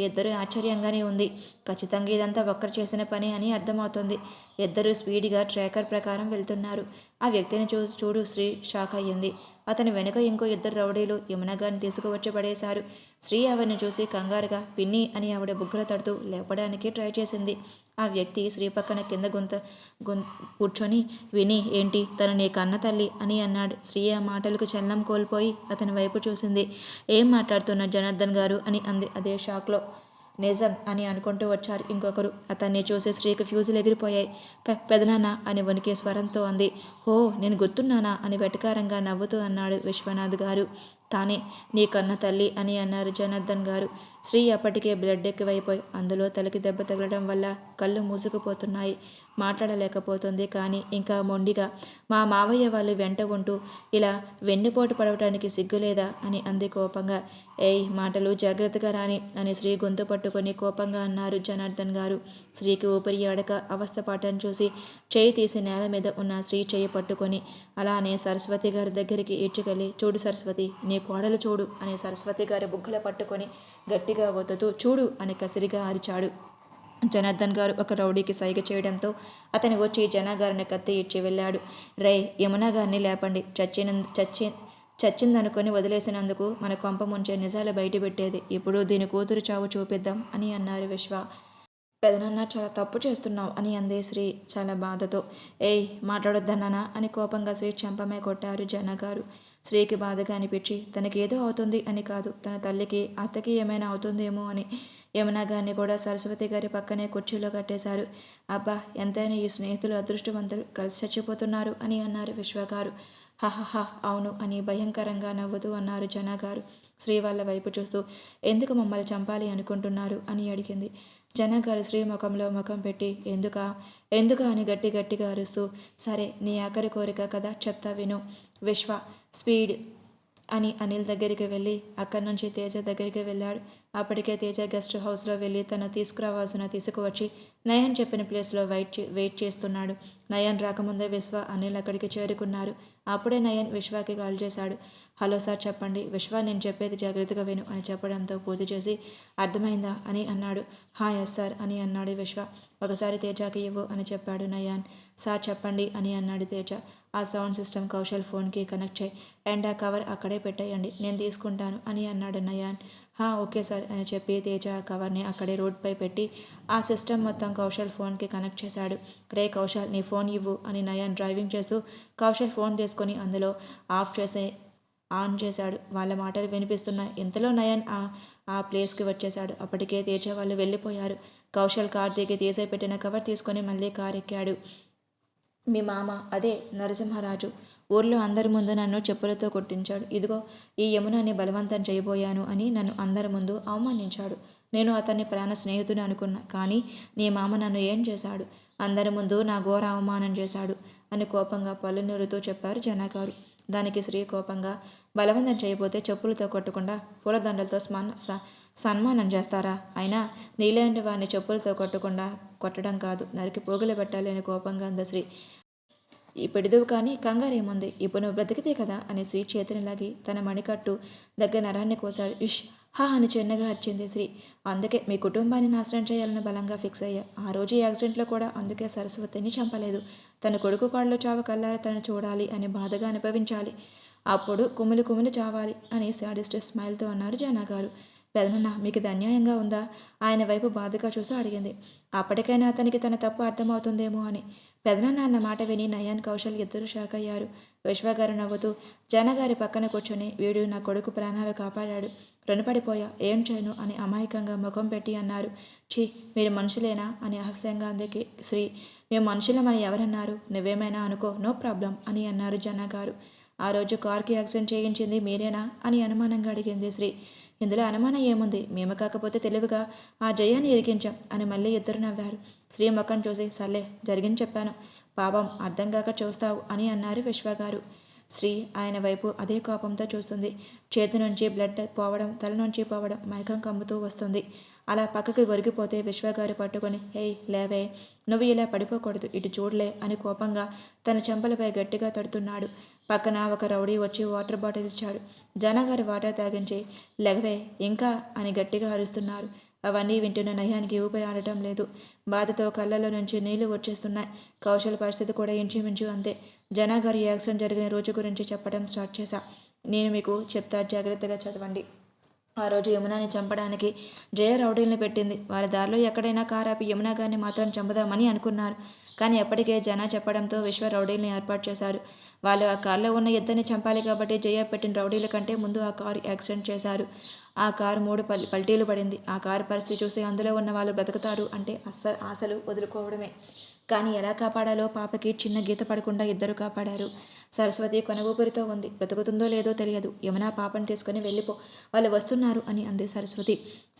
ఇద్దరు ఆశ్చర్యంగానే ఉంది. ఖచ్చితంగా ఇదంతా ఒక్కరు చేసిన పని అని అర్థమవుతుంది. ఇద్దరు స్పీడ్గా ట్రాకర్ ప్రకారం వెళ్తున్నారు. ఆ వ్యక్తిని చూడు శ్రీ షాక్ అయ్యింది. అతని వెనుక ఇంకో ఇద్దరు రౌడీలు యమున గారిని తీసుకువచ్చి పడేశారు. శ్రీ ఆవిడని చూసి కంగారుగా పిన్ని అని ఆవిడ బుగ్గలు తడుతూ లేపడానికి ట్రై చేసింది. ఆ వ్యక్తి శ్రీ పక్కన కింద కూర్చొని విని ఏంటి తను నీ కన్న తల్లి అని అన్నాడు. శ్రీ ఆ మాటలకు చలనం కోల్పోయి అతని వైపు చూసింది. ఏం మాట్లాడుతున్న జనార్దన్ గారు అని అంది అదే షాక్లో. నిజం అని అనుకుంటూ వచ్చారు ఇంకొకరు. అతన్ని చూసి శ్రీకి ఫ్యూజులు ఎగిరిపోయాయి. పెదనాన్న అని వణికే స్వరంతో అంది. నేను గుర్తున్నానా అని వెటకారంగా నవ్వుతూ అన్నాడు విశ్వనాథ్ గారు. తానే నీ కన్న తల్లి అని అన్నారు జనార్దన్ గారు. శ్రీ అప్పటికే బ్లడ్ ఎక్కువైపోయి అందులో తలకి దెబ్బ తగలడం వల్ల కళ్ళు మూసుకుపోతున్నాయి. మాట్లాడలేకపోతుంది. కానీ ఇంకా మొండిగా మా మావయ్య వాళ్ళు వెంట ఉంటూ ఇలా వెన్నుపోటు పడవటానికి సిగ్గులేదా అని అంది కోపంగా. మాటలు జాగ్రత్తగా రాని అని శ్రీ గొంతు పట్టుకొని కోపంగా అన్నారు జనార్దన్ గారు. శ్రీకి ఊపిరి ఆడక అవస్థపాటం చూసి చేయి తీసి నేల మీద ఉన్న శ్రీ చేయి పట్టుకొని అలానే సరస్వతి గారి దగ్గరికి ఈడ్చుకెళ్ళి చూడు సరస్వతి నీ కోడలు చూడు అని సరస్వతి గారి బుగ్గల పట్టుకొని గట్టిగా ఒత్తుతూ చూడు అని కసిరిగా అరిచాడు. జనార్దన్ గారు ఒక రౌడీకి సైగ చేయడంతో అతను వచ్చి జనా గారిని కత్తి ఇచ్చి వెళ్ళాడు. రే, యమున గారిని లేపండి. చచ్చిందనుకొని వదిలేసినందుకు మన కొంప ముంచే నిజాలు బయటపెట్టేది. ఇప్పుడు దీని కూతురు చావు చూపిద్దాం అని అన్నారు విశ్వ. పెదనాన్న చాలా తప్పు చేస్తున్నావు అని అంది శ్రీ చాలా బాధతో. ఏయ్, మాట్లాడొద్దన్నానా అని కోపంగా శ్రీ చెంపమే కొట్టారు జనగారు. శ్రీకి బాధగా అనిపించి తనకి ఏదో అవుతుంది అని కాదు, తన తల్లికి అత్తకి ఏమైనా అవుతుందేమో అని యమున గారిని కూడా సరస్వతి గారి పక్కనే కుర్చీలో కట్టేశారు. అబ్బా, ఎంతైనా ఈ స్నేహితులు అదృష్టవంతులు, కలిసి చచ్చిపోతున్నారు అని అన్నారు విశ్వగారు. హహహ, అవును అని భయంకరంగా నవ్వుతూ అన్నారు జనగారు. శ్రీ వాళ్ళ వైపు చూస్తూ, ఎందుకు మమ్మల్ని చంపాలి అనుకుంటున్నారు అని అడిగింది. జనగారు శ్రీ ముఖంలో ముఖం పెట్టి, ఎందుకా అని గట్టిగా అరుస్తూ, సరే నీ ఆఖరి కోరిక కదా, చెప్తా విను. విశ్వ స్పీడ్ అని అనిల్ దగ్గరికి వెళ్ళి అక్కడి నుంచి తేజ దగ్గరికి వెళ్ళాడు. అప్పటికే తేజ గెస్ట్ హౌస్లో వెళ్ళి తీసుకురావాల్సిన తీసుకువచ్చి నయన్ చెప్పిన ప్లేస్లో వెయిట్ చేస్తున్నాడు. నయన్ రాకముందే విశ్వ అనిల్ అక్కడికి చేరుకున్నారు. అప్పుడే నయన్ విశ్వకి కాల్ చేశాడు. హలో సార్, చెప్పండి. విశ్వ నేను చెప్పేది జాగ్రత్తగా విను అని చెప్పడంతో పూర్తి చేసి అర్థమైందా అని అన్నాడు. ఎస్ సార్ అని అన్నాడు విశ్వ. ఒకసారి తేజకి ఇవ్వు అని చెప్పాడు నయన్. సార్ చెప్పండి అని అన్నాడు తేజ. ఆ సౌండ్ సిస్టమ్ కౌశల్ ఫోన్కి కనెక్ట్ చేయి అండ్ ఆ కవర్ అక్కడే పెట్టేయండి, నేను తీసుకుంటాను అని అన్నాడు నయన్. ఓకే సార్ అని చెప్పి తేజ ఆ కవర్ని అక్కడే రోడ్పై పెట్టి ఆ సిస్టమ్ మొత్తం కౌశల్ ఫోన్కి కనెక్ట్ చేశాడు. రే కౌశల్, నీ ఫోన్ ఇవ్వు అని నయన్ డ్రైవింగ్ చేస్తూ కౌశల్ ఫోన్ తీసుకొని అందులో ఆన్ చేశాడు. వాళ్ళ మాటలు వినిపిస్తున్నాయి. ఇంతలో నయన్ ఆ ప్లేస్కి వచ్చేశాడు. అప్పటికే తేజ వాళ్ళు వెళ్ళిపోయారు. కౌశల్ కార్ దిగి తీసే పెట్టిన కవర్ తీసుకొని మళ్ళీ కార్ ఎక్కాడు. మీ మామ, అదే నరసింహరాజు, ఊర్లో అందరి ముందు నన్ను చెప్పులతో కొట్టించాడు. ఇదిగో ఈ యమునని బలవంతం చేయబోయాను అని నన్ను అందరి ముందు అవమానించాడు. నేను అతన్ని ప్రాణ స్నేహితుడు అనుకున్నా, కానీ నీ మామ నన్ను ఏం చేశాడు? అందరి ముందు నా ఘోర అవమానం చేశాడు అని కోపంగా పళ్ళు నూరుతూ చెప్పారు జనగారు. దానికి శ్రీ కోపంగా, బలవంతం చేయబోతే చెప్పులతో కొట్టకుండా పూలదండలతో సన్మానం చేస్తారా? అయినా నీలాంటి వారిని చెప్పులతో కొట్టడం కాదు, నరికి పోగులు పెట్టాలి అని కోపంగా అంద శ్రీ. ఇప్పుడిదువు కానీ కంగారేముంది, ఇప్పుడు నువ్వు బ్రతికితే కదా అని శ్రీ చేతిని లాగి తన మణికట్టు దగ్గర నరాన్ని కోసాడు. ఇష్ అని చిన్నగా అరిచింది శ్రీ. అందుకే మీ కుటుంబాన్ని నాశనం చేయాలని బలంగా ఫిక్స్ అయ్యా. ఆ రోజు ఈ యాక్సిడెంట్లో కూడా అందుకే సరస్వతిని చంపలేదు. తన కొడుకు కాళ్ళు చావు కల్లారా తను చూడాలి అని బాధగా అనుభవించాలి. అప్పుడు కుమిలి చావాలి అని సాడిస్ట్ స్మైల్తో అన్నారు జనగారు. పెదనన్న, మీకు ఇది అన్యాయంగా ఉందా? ఆయన వైపు బాధగా చూస్తూ అడిగింది. అప్పటికైనా అతనికి తన తప్పు అర్థమవుతుందేమో అని. పెదనాన్న అన్న మాట విని నయన్, కౌశల్ ఇద్దరు షాక్ అయ్యారు. విశ్వగారు నవ్వుతూ జనగారి పక్కన కూర్చొని, వీడు నా కొడుకు ప్రాణాలు కాపాడాడు, రుణపడిపోయా, ఏం చేయను అని అమాయకంగా ముఖం పెట్టి అన్నారు. ఛీ, మీరు మనుషులేనా అని అహస్యంగా అందుకే శ్రీ. మేము మనుషులమని ఎవరన్నారు? నువ్వేమైనా అనుకో, నో ప్రాబ్లం అని అన్నారు జనగారు. ఆ రోజు కార్కి యాక్సిడెంట్ చేయించింది మీరేనా అని అనుమానంగా అడిగింది శ్రీ. ఇందులో అనుమానం ఏముంది, మేము కాకపోతే తెలివిగా ఆ జయాన్ని ఇరికించాం అని మళ్ళీ ఇద్దరు నవ్వారు. శ్రీ ముఖం చూసి, సర్లే జరిగింది చెప్పాను, పాపం అర్థం కాక చూస్తావు అని అన్నారు విశ్వగారు. శ్రీ ఆయన వైపు అదే కోపంతో చూస్తుంది. చేతి నుంచి బ్లడ్ పోవడం, తల నుంచి పోవడం, మైకం కమ్ముతూ వస్తుంది. అలా పక్కకి ఒరిగిపోతే విశ్వగారు పట్టుకొని, ఏయ్ లేవే, నువ్వు ఇలా పడిపోకూడదు, ఇటు చూడలే అని కోపంగా తన చెంపలపై గట్టిగా తడుతున్నాడు. పక్కన ఒక రౌడీ వచ్చి వాటర్ బాటిల్ ఇచ్చాడు. జనగారు వాటర్ తాగించి, లెగవే ఇంకా అని గట్టిగా అరుస్తున్నారు. అవన్నీ వింటున్న నయానికి ఊపిరి ఆడటం లేదు. బాధతో కళ్ళలో నుంచి నీళ్లు వచ్చేస్తున్నాయి. కౌశల్ పరిస్థితి కూడా ఇంచుమించు అంతే. జనగారు యాక్సిడెంట్ జరిగిన రోజు గురించి చెప్పడం స్టార్ట్ చేశా. నేను మీకు చెప్తా, జాగ్రత్తగా చదవండి. ఆ రోజు యమునాని చంపడానికి జయ రౌడీలను పెట్టింది. వాళ్ళ దారిలో ఎక్కడైనా కారు ఆపి యమునా గారిని మాత్రం చంపుదామని అనుకున్నారు. కానీ ఎప్పటికే జన చెప్పడంతో విశ్వ రౌడీలను ఏర్పాటు చేశారు. వాళ్ళు ఆ కారులో ఉన్న ఇద్దరిని చంపాలి కాబట్టి జయ పెట్టిన రౌడీల కంటే ముందు ఆ కారు యాక్సిడెంట్ చేశారు. ఆ కారు 3 పల్టీలు పడింది. ఆ కారు పరిస్థితి చూసి అందులో ఉన్న వాళ్ళు బ్రతుకుతారు అంటే ఆశలు వదులుకోవడమే. కానీ ఎలా కాపాడాలో పాపకి చిన్న గీత పడకుండా ఇద్దరు కాపాడారు. సరస్వతి కొన ఊపిరితో ఉంది, బ్రతుకుతుందో లేదో తెలియదు. యమున పాపను తీసుకొని వెళ్ళిపో, వాళ్ళు వస్తున్నారు అని అంది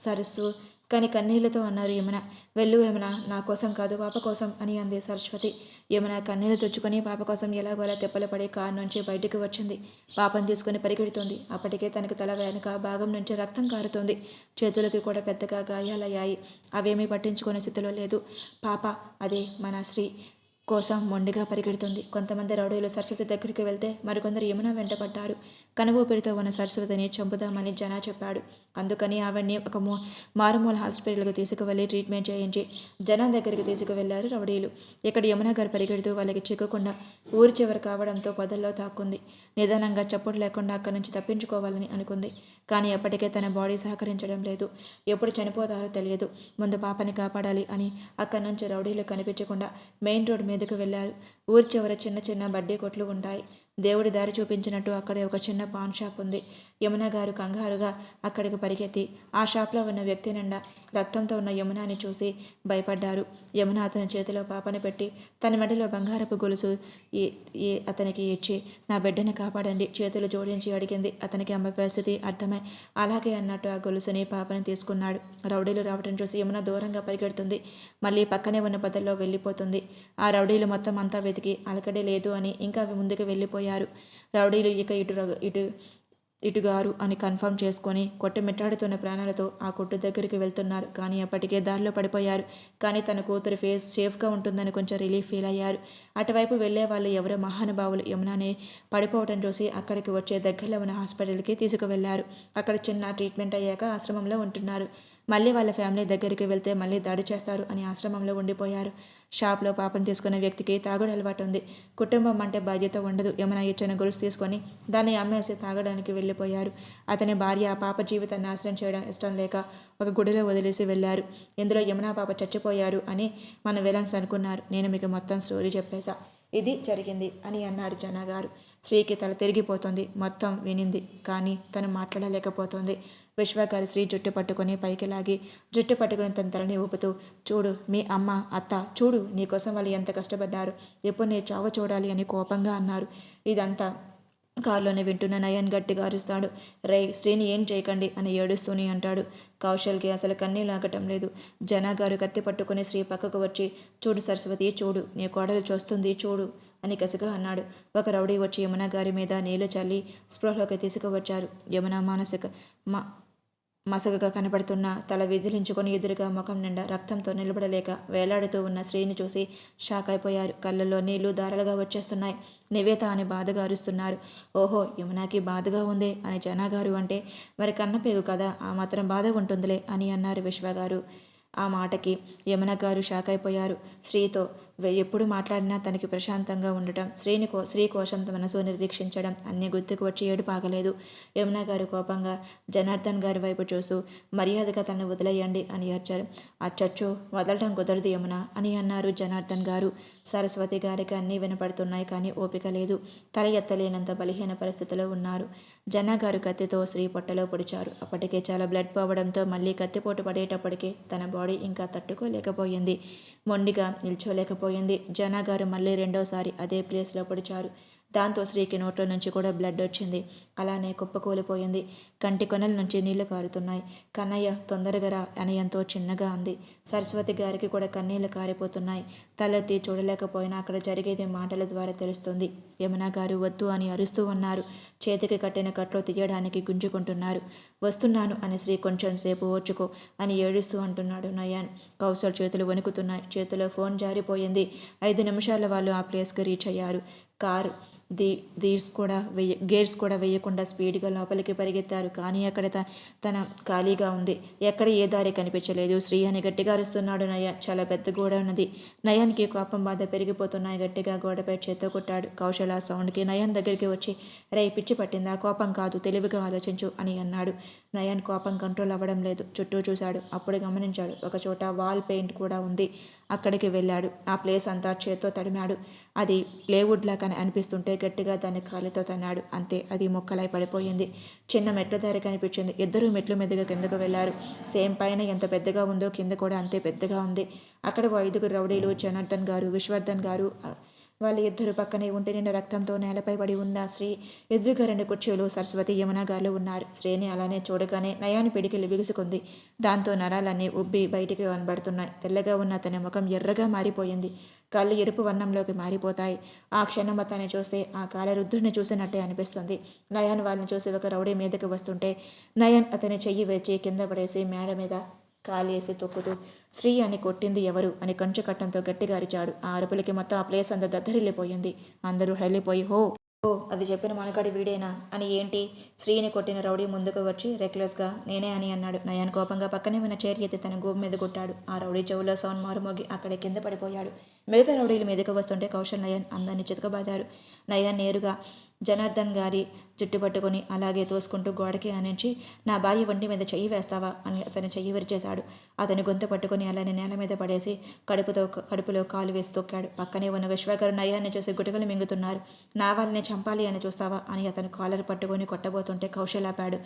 సరస్సు. కానీ కన్నీళ్లతో అన్నారు యమున. వెళ్ళు యమున, నా కోసం కాదు పాప కోసం అని అంది సరస్వతి. యమున కన్నీళ్లు తెచ్చుకొని పాప కోసం ఎలాగోలా తెప్పలు పడి కారు నుంచి బయటికి వచ్చింది. పాపను తీసుకొని పరిగెడుతోంది. అప్పటికే తనకి తల వెనుక భాగం నుంచి రక్తం కారుతోంది. చేతులకి కూడా పెద్దగా గాయాలయ్యాయి. అవేమీ పట్టించుకునే స్థితిలో లేదు. పాప, అదే మన శ్రీ. కోసం మొండిగా పరిగెడుతుంది. కొంతమంది రౌడీలు సరస్వతి దగ్గరికి వెళ్తే మరికొందరు యమున వెంటపడ్డారు. కనుఊపిరితో ఉన్న సరస్వతిని చంపుదామని జన చెప్పాడు. అందుకని ఆవిడ్ని ఒక మారుమూల హాస్పిటల్కి తీసుకువెళ్ళి ట్రీట్మెంట్ చేయించి జన దగ్గరికి తీసుకువెళ్లారు రౌడీలు. ఇక్కడ యమున గారు పరిగెడుతూ వాళ్ళకి చిక్కకుండా ఊరి చివర కావడంతో పొదల్లో తాక్కుంది. నిదానంగా చప్పుడు లేకుండా అక్కడి నుంచి తప్పించుకోవాలని అనుకుంది. కానీ అప్పటికే తన బాడీ సహకరించడం లేదు. ఎప్పుడు చనిపోతారో తెలియదు. ముందు పాపని కాపాడాలి అని అక్కడి నుంచి రౌడీలు కనిపించకుండా మెయిన్ రోడ్ మీదకు వెళ్ళారు. ఊరి చివర చిన్న చిన్న బడ్డీ కొట్లు ఉంటాయి. దేవుడి దారి చూపించినట్టు అక్కడే ఒక చిన్న పాన్ షాప్ ఉంది. యమున గారు కంగారుగా అక్కడికి పరిగెత్తి ఆ షాప్లో ఉన్న వ్యక్తి నిండా రక్తంతో ఉన్న యమునాని చూసి భయపడ్డారు. యమున అతని చేతిలో పాపని పెట్టి తన మెడలో బంగారపు గొలుసు అతనికి ఇచ్చి నా బిడ్డని కాపాడండి చేతులు జోడించి అడిగింది. అతనికి అమ్మ పరిస్థితి అర్థమై అలాగే అన్నట్టు ఆ గొలుసుని పాపని తీసుకున్నాడు. రౌడీలు రావడం చూసి యమున దూరంగా పరిగెడుతుంది. మళ్ళీ పక్కనే ఉన్న పొదల్లో వెళ్ళిపోతుంది. ఆ రౌడీలు మొత్తం అంతా వెతికి అలకడే లేదు అని ఇంకా ముందుకు వెళ్ళిపోయారు. రౌడీలు ఇక ఇటుగారు అని కన్ఫర్మ్ చేసుకొని కొట్టుమిట్టాడుతున్న ప్రాణాలతో ఆ కొట్టు దగ్గరికి వెళ్తున్నారు. కానీ అప్పటికే దారిలో పడిపోయారు. కానీ తన కూతురు ఫేస్ సేఫ్గా ఉంటుందని కొంచెం రిలీఫ్ ఫీల్ అయ్యారు. అటువైపు వెళ్లే వాళ్ళు ఎవరో మహానుభావులు యమునాని పడిపోవడం చూసి అక్కడికి వచ్చే దగ్గరలో ఉన్న హాస్పిటల్కి తీసుకువెళ్లారు. అక్కడ చిన్న ట్రీట్మెంట్ అయ్యాక ఆశ్రమంలో ఉంటున్నారు. మళ్ళీ వాళ్ళ ఫ్యామిలీ దగ్గరికి వెళ్తే మళ్ళీ దాడి చేస్తారు అని ఆశ్రమంలో ఉండిపోయారు. షాప్లో పాపను తీసుకున్న వ్యక్తికి తాగుడు అలవాటు ఉంది. కుటుంబం అంటే బాధ్యత ఉండదు. యమున ఇచ్చిన గొలుసు తీసుకొని దాన్ని అమ్మేసి తాగడానికి వెళ్ళిపోయారు. అతని భార్య ఆ పాప జీవితాన్ని నాశనం చేయడం ఇష్టం లేక ఒక గుడిలో వదిలేసి వెళ్ళారు. ఇందులో యమున పాప చచ్చిపోయారు అని మన విలన్స్ అనుకున్నారు. నేను మీకు మొత్తం స్టోరీ చెప్పేశా. ఇది జరిగింది అని అన్నారు జన గారు. శ్రీకి తల తిరిగిపోతుంది. మొత్తం వినింది కానీ తను మాట్లాడలేకపోతుంది. విశ్వగారు శ్రీ జుట్టు పట్టుకొని పైకి లాగి జుట్టు పట్టుకుని తన తలని ఊపుతూ చూడు మీ అమ్మ అత్త చూడు నీకోసం వాళ్ళు ఎంత కష్టపడ్డారు. ఎప్పుడు నీ చావు చూడాలి అని కోపంగా అన్నారు. ఇదంతా కారులోనే వింటున్న నయన్ గట్టిగా అరుస్తాడు. రే శ్రీని ఏం చేయకండి అని ఏడుస్తూనే అంటాడు. కౌశల్కి అసలు కన్నీళ్ళు ఆగటం లేదు. జన గారు కత్తి పట్టుకుని శ్రీ పక్కకు వచ్చి చూడు సరస్వతి చూడు నీ కోడలు చూస్తుంది చూడు అని కసిగా అన్నాడు. ఒక రౌడీ వచ్చి యమున గారి మీద నీళ్లు చల్లి స్పృహలోకి తీసుకువచ్చారు. యమున మసకగా కనబడుతున్న తల విదిలించుకొని ఎదురుగా ముఖం నిండా రక్తంతో నిలబడలేక వేలాడుతూ ఉన్న శ్రీని చూసి షాక్ అయిపోయారు. కళ్ళల్లో నీళ్లు ధారలుగా వచ్చేస్తున్నాయి. నివేత అని బాధగా అరుస్తున్నారు. ఓహో యమునకి బాధగా ఉంది అని జనగారు అంటే మరి కన్నపేగు కదా ఆ మాత్రం బాధ ఉంటుందిలే అని అన్నారు విశ్వగారు. ఆ మాటకి యమున గారు షాక్ అయిపోయారు. శ్రీతో ఎప్పుడు మాట్లాడినా తనకి ప్రశాంతంగా ఉండటం శ్రీ కోసం మనసు నిరీక్షించడం అన్నీ గుర్తుకు వచ్చి ఏడుపాగలేదు. యమున గారు కోపంగా జనార్దన్ గారి వైపు చూస్తూ మర్యాదగా తను వదిలేయండి అని అరిచారు. అచ్చచ్చో వదలటం కుదరదు యమున అని అన్నారు జనార్దన్ గారు. సరస్వతి గారికి అన్నీ వినపడుతున్నాయి కానీ ఓపిక లేదు. తల ఎత్తలేనంత బలహీన పరిస్థితిలో ఉన్నారు. జన గారు కత్తితో శ్రీ పొట్టలో పొడిచారు. అప్పటికే చాలా బ్లడ్ పోవడంతో మళ్ళీ కత్తిపోటు పడేటప్పటికే తన బాడీ ఇంకా తట్టుకోలేకపోయింది. మొండిగా నిల్చోలేకపోయింది. జన గారు మళ్ళీ రెండోసారి అదే ప్లేస్లో పొడిచారు. దాంతో శ్రీకి నోట్లో నుంచి కూడా బ్లడ్ వచ్చింది. అలానే కుప్పకూలిపోయింది. కంటి కొనల నుంచి నీళ్లు కారుతున్నాయి. కన్నయ్య తొందరగా రా అని ఎంతో చిన్నగా అంది. సరస్వతి గారికి కూడా కన్నీళ్లు కారిపోతున్నాయి. తలెత్తి చూడలేకపోయినా అక్కడ జరిగేది మాటల ద్వారా తెలుస్తుంది. యమున గారు వద్దు అని అరుస్తూ ఉన్నారు. చేతికి కట్టిన కట్లో తీయడానికి గుంజుకుంటున్నారు. వస్తున్నాను అని శ్రీ కొంచెం సేపు ఓర్చుకో అని ఏడుస్తూ అంటున్నాడు నయన్. కౌశల్ చేతులు వణుకుతున్నాయి. చేతిలో ఫోన్ జారిపోయింది. 5 నిమిషాల వాళ్ళు ఆ ప్లేస్కి రీచ్ అయ్యారు. కారు గేర్స్ కూడా వేయకుండా స్పీడ్గా లోపలికి పరిగెత్తారు. కానీ అక్కడ తన ఖాళీగా ఉంది. ఎక్కడ ఏ దారి కనిపించలేదు. శ్రీ అని గట్టిగా అరుస్తున్నాడు నయన్. చాలా పెద్ద గోడ ఉన్నది. నయన్కి కోపం బాధ పెరిగిపోతున్నాయి. గట్టిగా గోడపై చేత్తో కొట్టాడు. కౌశల్ ఆ సౌండ్కి నయన్ దగ్గరికి వచ్చి రే పిచ్చి పట్టిందా కోపం కాదు తెలివిగా ఆలోచించు అని అన్నాడు. నయన్ కోపం కంట్రోల్ అవ్వడం లేదు. చుట్టూ చూశాడు. అప్పుడు గమనించాడు ఒక చోట వాల్ పెయింట్ కూడా ఉంది. అక్కడికి వెళ్ళాడు. ఆ ప్లేస్ అంతా చేత్తో తడిమాడు. అది ప్లేవుడ్ లాగా అనిపిస్తుంటే గట్టిగా దాన్ని కాలితో తన్నాడు. అంతే అది మొక్కలై పడిపోయింది. చిన్న మెట్ల దారి కనిపించింది. ఇద్దరూ మెట్ల మీదుగా కిందకు వెళ్ళారు. సేమ్ పైన ఎంత పెద్దగా ఉందో కింద కూడా అంతే పెద్దగా ఉంది. అక్కడ 5 రౌడీలు జనార్దన్ గారు విశ్వర్ధన్ గారు వాళ్ళ ఇద్దరు పక్కనే ఉంటే నిండా రక్తంతో నేలపై పడి ఉన్న శ్రీ ఎదురుగా 2 కుర్చీలు సరస్వతి యమున గారు ఉన్నారు. శ్రీని అలానే చూడగానే నయాని పిడికిలి బిగుసుకుంది. దాంతో నరాలన్నీ ఉబ్బి బయటికి కనబడుతున్నాయి. తెల్లగా ఉన్న తన ముఖం ఎర్రగా మారిపోయింది. కళ్ళు ఎరుపు వర్ణంలోకి మారిపోతాయి. ఆ క్షణం అతన్ని చూస్తే ఆ కాలరుద్రుని చూసినట్టే అనిపిస్తుంది. నయన్ వాళ్ళని చూసి ఒక రౌడీ మీదకి వస్తుంటే నయన్ అతని చెయ్యి వేచి కింద పడేసి మేడ మీద కాలు వేసి తొక్కుతూ శ్రీ అని కొట్టింది ఎవరు అని కంచు కట్టంతో గట్టిగా అరిచాడు. ఆ అరుపులకి మొత్తం ఆ ప్లేస్ అంతా దద్దరిల్లిపోయింది. అందరూ హడలిపోయి ఓ అది చెప్పిన మనకాడి వీడేనా అని ఏంటి శ్రీని కొట్టిన రౌడీ ముందుకు వచ్చి రెక్లెస్గా నేనే అని అన్నాడు. నయాన్ కోపంగా పక్కనే ఉన్న చైర్ ఎత్తి తన గోపు మీద కొట్టాడు. ఆ రౌడీ చెవులో సౌండ్ మారుమోగి అక్కడే కింద పడిపోయాడు. మిగతా రౌడీలు మీదకి వస్తుంటే కౌశల్ నయాన్ అందరినీ చితకబాదారు. నయాన్ నేరుగా జనార్దన్ గారి జుట్టు పట్టుకొని అలాగే తోసుకుంటూ గోడకి ఆనించి నా భార్య ఒంటి మీద చెయ్యి వేస్తావా అని అతని చెయ్యి విరిచేశాడు. అతని గొంతు పట్టుకొని అలానే నేల మీద పడేసి కడుపులో కాలు వేసి తొక్కాడు. పక్కనే ఉన్న విశ్వగారు నయాన్ని చూసి గుటకలు మింగుతున్నారు. నా వాళ్ళని చంపాలి అని చూస్తావా అని అతను కాలర్ పట్టుకొని కొట్టబోతుంటే కౌశల్ ఆపాడు.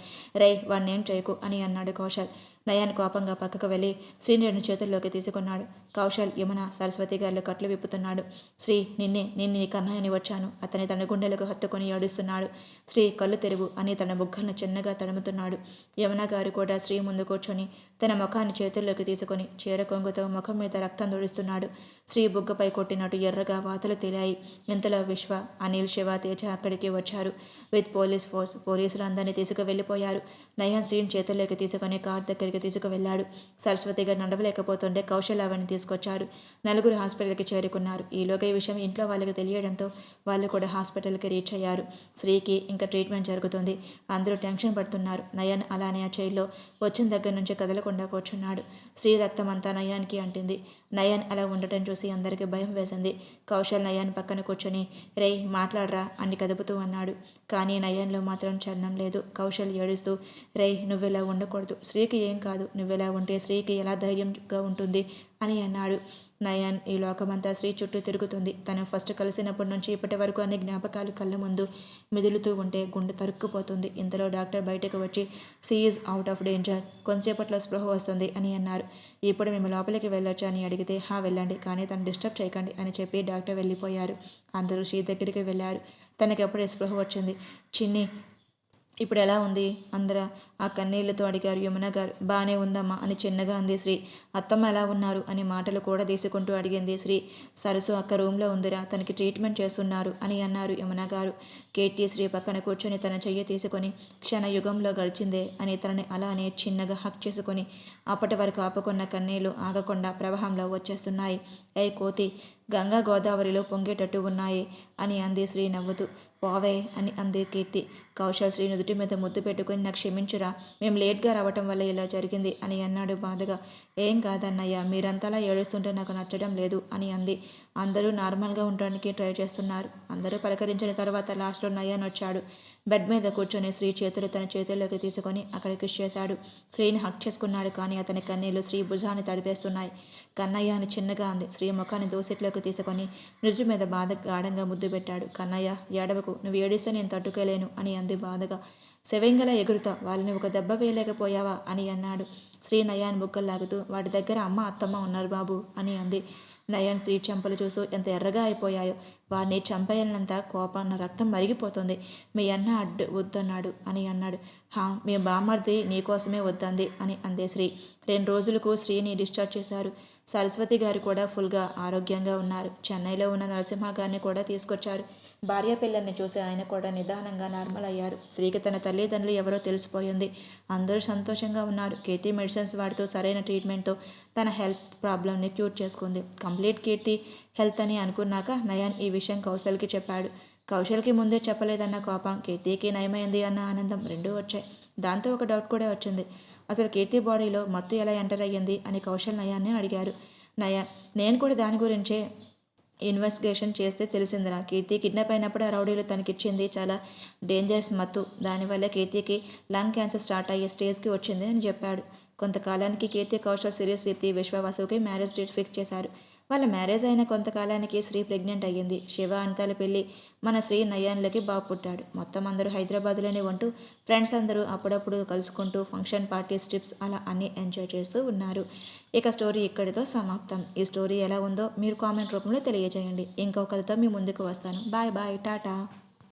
రేయ్ వాణ్ణేం చేయకు అని అన్నాడు కౌశల్. నయాన్ కోపంగా పక్కకు వెళ్ళి శ్రీనిని చేతుల్లోకి తీసుకున్నాడు. కౌశల్ యమున సరస్వతి గారిలో కట్లు విప్పుతున్నాడు. శ్రీ నిన్నే నేను నీ కన్నాయని వచ్చాను. అతని తన గుండెలకు హత్తుకొని ఏడుస్తున్నాడు. శ్రీ కళ్ళు తెరువు అని తన బుగ్గలను చిన్నగా తడుముతున్నాడు. యమున గారు కూడా శ్రీ ముందు కూర్చొని తన ముఖాన్ని చేతుల్లోకి తీసుకొని చీర కొంగుతో ముఖం మీద రక్తం తొడుస్తున్నాడు. శ్రీ బుగ్గపై కొట్టినట్టు ఎర్రగా వాతలు తేలాయి. ఇంతలో విశ్వ, అనిల్, శివ, తేజ అక్కడికి వచ్చారు విత్ పోలీస్ ఫోర్స్. పోలీసులు అందరినీ తీసుకువెళ్ళిపోయారు. నయన్ శ్రీని చేతుల్లోకి తీసుకొని కార్ దగ్గరికి తీసుకువెళ్ళాడు. సరస్వతి గారు నడవలేకపోతుంటే కౌశల్ అవన్నీ తీసుకొచ్చారు. నలుగురు హాస్పిటల్కి చేరుకున్నారు. ఈలోగా ఈ విషయం ఇంట్లో వాళ్ళకి తెలియడంతో వాళ్ళు కూడా హాస్పిటల్కి రీచ్ అయ్యారు. శ్రీకి ఇంకా ట్రీట్మెంట్ జరుగుతుంది. అందరూ టెన్షన్ పడుతున్నారు. నయన్ అలానే ఆ చైర్లో వచ్చిన దగ్గర నుంచి కదలకుండా కూర్చున్నాడు. శ్రీ రక్తం అంతా నయాన్కి అంటింది. నయన్ అలా ఉండటం చూసి అందరికీ భయం వేసింది. కౌశల్ నయన్ పక్కన కూర్చొని రేయ్ మాట్లాడరా అని కదుపుతూ అన్నాడు. కానీ నయన్లో మాత్రం చలనం లేదు. కౌశల్ ఏడుస్తూ రేయ్ నువ్వెలా ఉండకూడదు, శ్రీకి ఏం కాదు, నువ్వెలా ఉంటే శ్రీకి ఎలా ధైర్యంగా ఉంటుంది అని అన్నాడు. నయన్ ఈ లోకమంతా శ్రీ చుట్టూ తిరుగుతుంది. తను ఫస్ట్ కలిసినప్పటి నుంచి ఇప్పటి వరకు అన్ని జ్ఞాపకాలు కళ్ళ ముందు మెదులుతూ ఉంటే గుండె తరుక్కుపోతుంది. ఇంతలో డాక్టర్ బయటకు వచ్చి she is out of danger, కొంతసేపట్లో స్పృహ వస్తుంది అని అన్నారు. ఇప్పుడు మేము లోపలికి వెళ్ళొచ్చు అని అడిగితే వెళ్ళండి కానీ తను డిస్టర్బ్ చేయకండి అని చెప్పి డాక్టర్ వెళ్ళిపోయారు. అందరూ శ్రీ దగ్గరికి వెళ్ళారు. తనకి ఎప్పుడే స్పృహ వచ్చింది. చిన్ని ఇప్పుడు ఎలా ఉంది అందరూ ఆ కన్నీళ్లతో అడిగారు. యమున గారు బాగానే ఉందమ్మా అని చిన్నగా అంది శ్రీ. అత్తమ్మ ఎలా ఉన్నారు అని మాటలు కూడా తీసుకుంటూ అడిగింది శ్రీ. సరసు అక్క రూమ్లో ఉందిరా, తనకి ట్రీట్మెంట్ చేస్తున్నారు అని అన్నారు యమున గారు. కేటీ శ్రీ పక్కన కూర్చొని తన చెయ్యి తీసుకొని క్షణ యుగంలో గడిచిందే అని తనని అలానే చిన్నగా హక్ చేసుకొని అప్పటి వరకు ఆపుకున్న కన్నీళ్లు ఆగకుండా ప్రవాహంలో వచ్చేస్తున్నాయి. ఏ కోతి గంగా గోదావరిలో పొంగేటట్టు ఉన్నాయి అని అంది శ్రీ నవ్వుతూ. పోవే అని అంది కీర్తి. కౌశల్ శ్రీ నుదుటి మీద ముద్దు పెట్టుకుని నాకు క్షమించురా, మేము లేట్గా రావటం వల్ల ఇలా జరిగింది అని అన్నాడు బాధగా. ఏం కాదన్నయ్య, మీరంతలా ఏడుస్తుంటే నాకు నచ్చడం లేదు అని అంది. అందరూ నార్మల్గా ఉండడానికి ట్రై చేస్తున్నారు. అందరూ పలకరించిన తర్వాత లాస్ట్లో నయన్ వచ్చాడు. బెడ్ మీద కూర్చొని శ్రీ చేతులు తన చేతుల్లోకి తీసుకొని అక్కడ కిష్ చేశాడు. శ్రీని హక్ చేసుకున్నాడు కానీ అతని కన్నీళ్లు శ్రీ భుజాన్ని తడిపేస్తున్నాయి. కన్నయ్య అని చిన్నగా అంది. శ్రీ ముఖాన్ని దోసిట్లోకి తీసుకొని నుదుటి మీద బాధ గాఢంగా ముద్దు పెట్టాడు. కన్నయ్య ఏడవకు, నువ్వు ఏడిస్తే నేను తట్టుకోలేను అని అంది బాధగా. శవంగల ఎగురుతా వాళ్ళని ఒక దెబ్బ వేయలేకపోయావా అని అన్నాడు. శ్రీ నయాన్ బుగ్గల్లాగుతూ వాటి దగ్గర అమ్మ అత్తమ్మ ఉన్నారు బాబు అని అంది. నయన్ శ్రీ చెంపలు చూస్తూ ఎంత ఎర్రగా అయిపోయాయో. వారిని చంపేయాలన్నంత కోపాన్న రక్తం మరిగిపోతుంది. మీ అన్న అడ్డు వద్దన్నాడు అని అన్నాడు. మీ బామ్మర్ది నీకోసమే వద్దంది అని అందే శ్రీ. 2 రోజులకు శ్రీని డిశ్చార్జ్ చేశారు. సరస్వతి గారు కూడా ఫుల్గా ఆరోగ్యంగా ఉన్నారు. చెన్నైలో ఉన్న నరసింహ గారిని కూడా తీసుకొచ్చారు. భార్య పిల్లల్ని చూసి ఆయన కూడా నిదానంగా నార్మల్ అయ్యారు. శ్రీకి తన తల్లిదండ్రులు ఎవరో తెలిసిపోయింది. అందరూ సంతోషంగా ఉన్నారు. కీర్తి మెడిసిన్స్ వాడుతూ సరైన ట్రీట్మెంట్తో తన హెల్త్ ప్రాబ్లమ్ని క్యూర్ చేసుకుంది. కంప్లీట్ కీర్తి హెల్త్ అని అనుకున్నాక నయన్ ఈ విషయం కౌశల్కి చెప్పాడు. కౌశల్కి ముందే చెప్పలేదన్న కోపం, కీర్తికి నయమైంది అన్న ఆనందం రెండూ వచ్చాయి. దాంతో ఒక డౌట్ కూడా వచ్చింది. అసలు కీర్తి బాడీలో మత్తు ఎలా ఎంటర్ అయ్యింది అని కౌశల్ నయాన్ని అడిగారు. నేను కూడా దాని గురించే ఇన్వెస్టిగేషన్ చేస్తే తెలిసిందిరా. కీర్తి కిడ్నాప్ అయినప్పుడు ఆ రౌడీలు తనకిచ్చింది చాలా డేంజరస్ మత్తు. దానివల్ల కీర్తికి లంగ్ క్యాన్సర్ స్టార్ట్ అయ్యే స్టేజ్కి వచ్చింది అని చెప్పాడు. కొంతకాలానికి కీర్తి కౌశల్ సీరియస్ దీప్తి విశ్వవాసుకి మ్యారేజ్ డేట్ ఫిక్స్ చేశారు. వాళ్ళ మ్యారేజ్ అయిన కొంతకాలానికి శ్రీ ప్రెగ్నెంట్ అయ్యింది. శివ అంతాల పెళ్ళి మన శ్రీ నయాన్లకి బాబు పుట్టాడు. మొత్తం అందరూ హైదరాబాద్లోనే ఉంటూ ఫ్రెండ్స్ అందరూ అప్పుడప్పుడు కలుసుకుంటూ ఫంక్షన్ పార్టీస్ ట్రిప్స్ అలా అన్నీ ఎంజాయ్ చేస్తూ ఉన్నారు. ఇక స్టోరీ ఇక్కడితో సమాప్తం. ఈ స్టోరీ ఎలా ఉందో మీరు కామెంట్ రూపంలో తెలియజేయండి. ఇంకొకరితో మీ ముందుకు వస్తాను. Bye bye, Tata.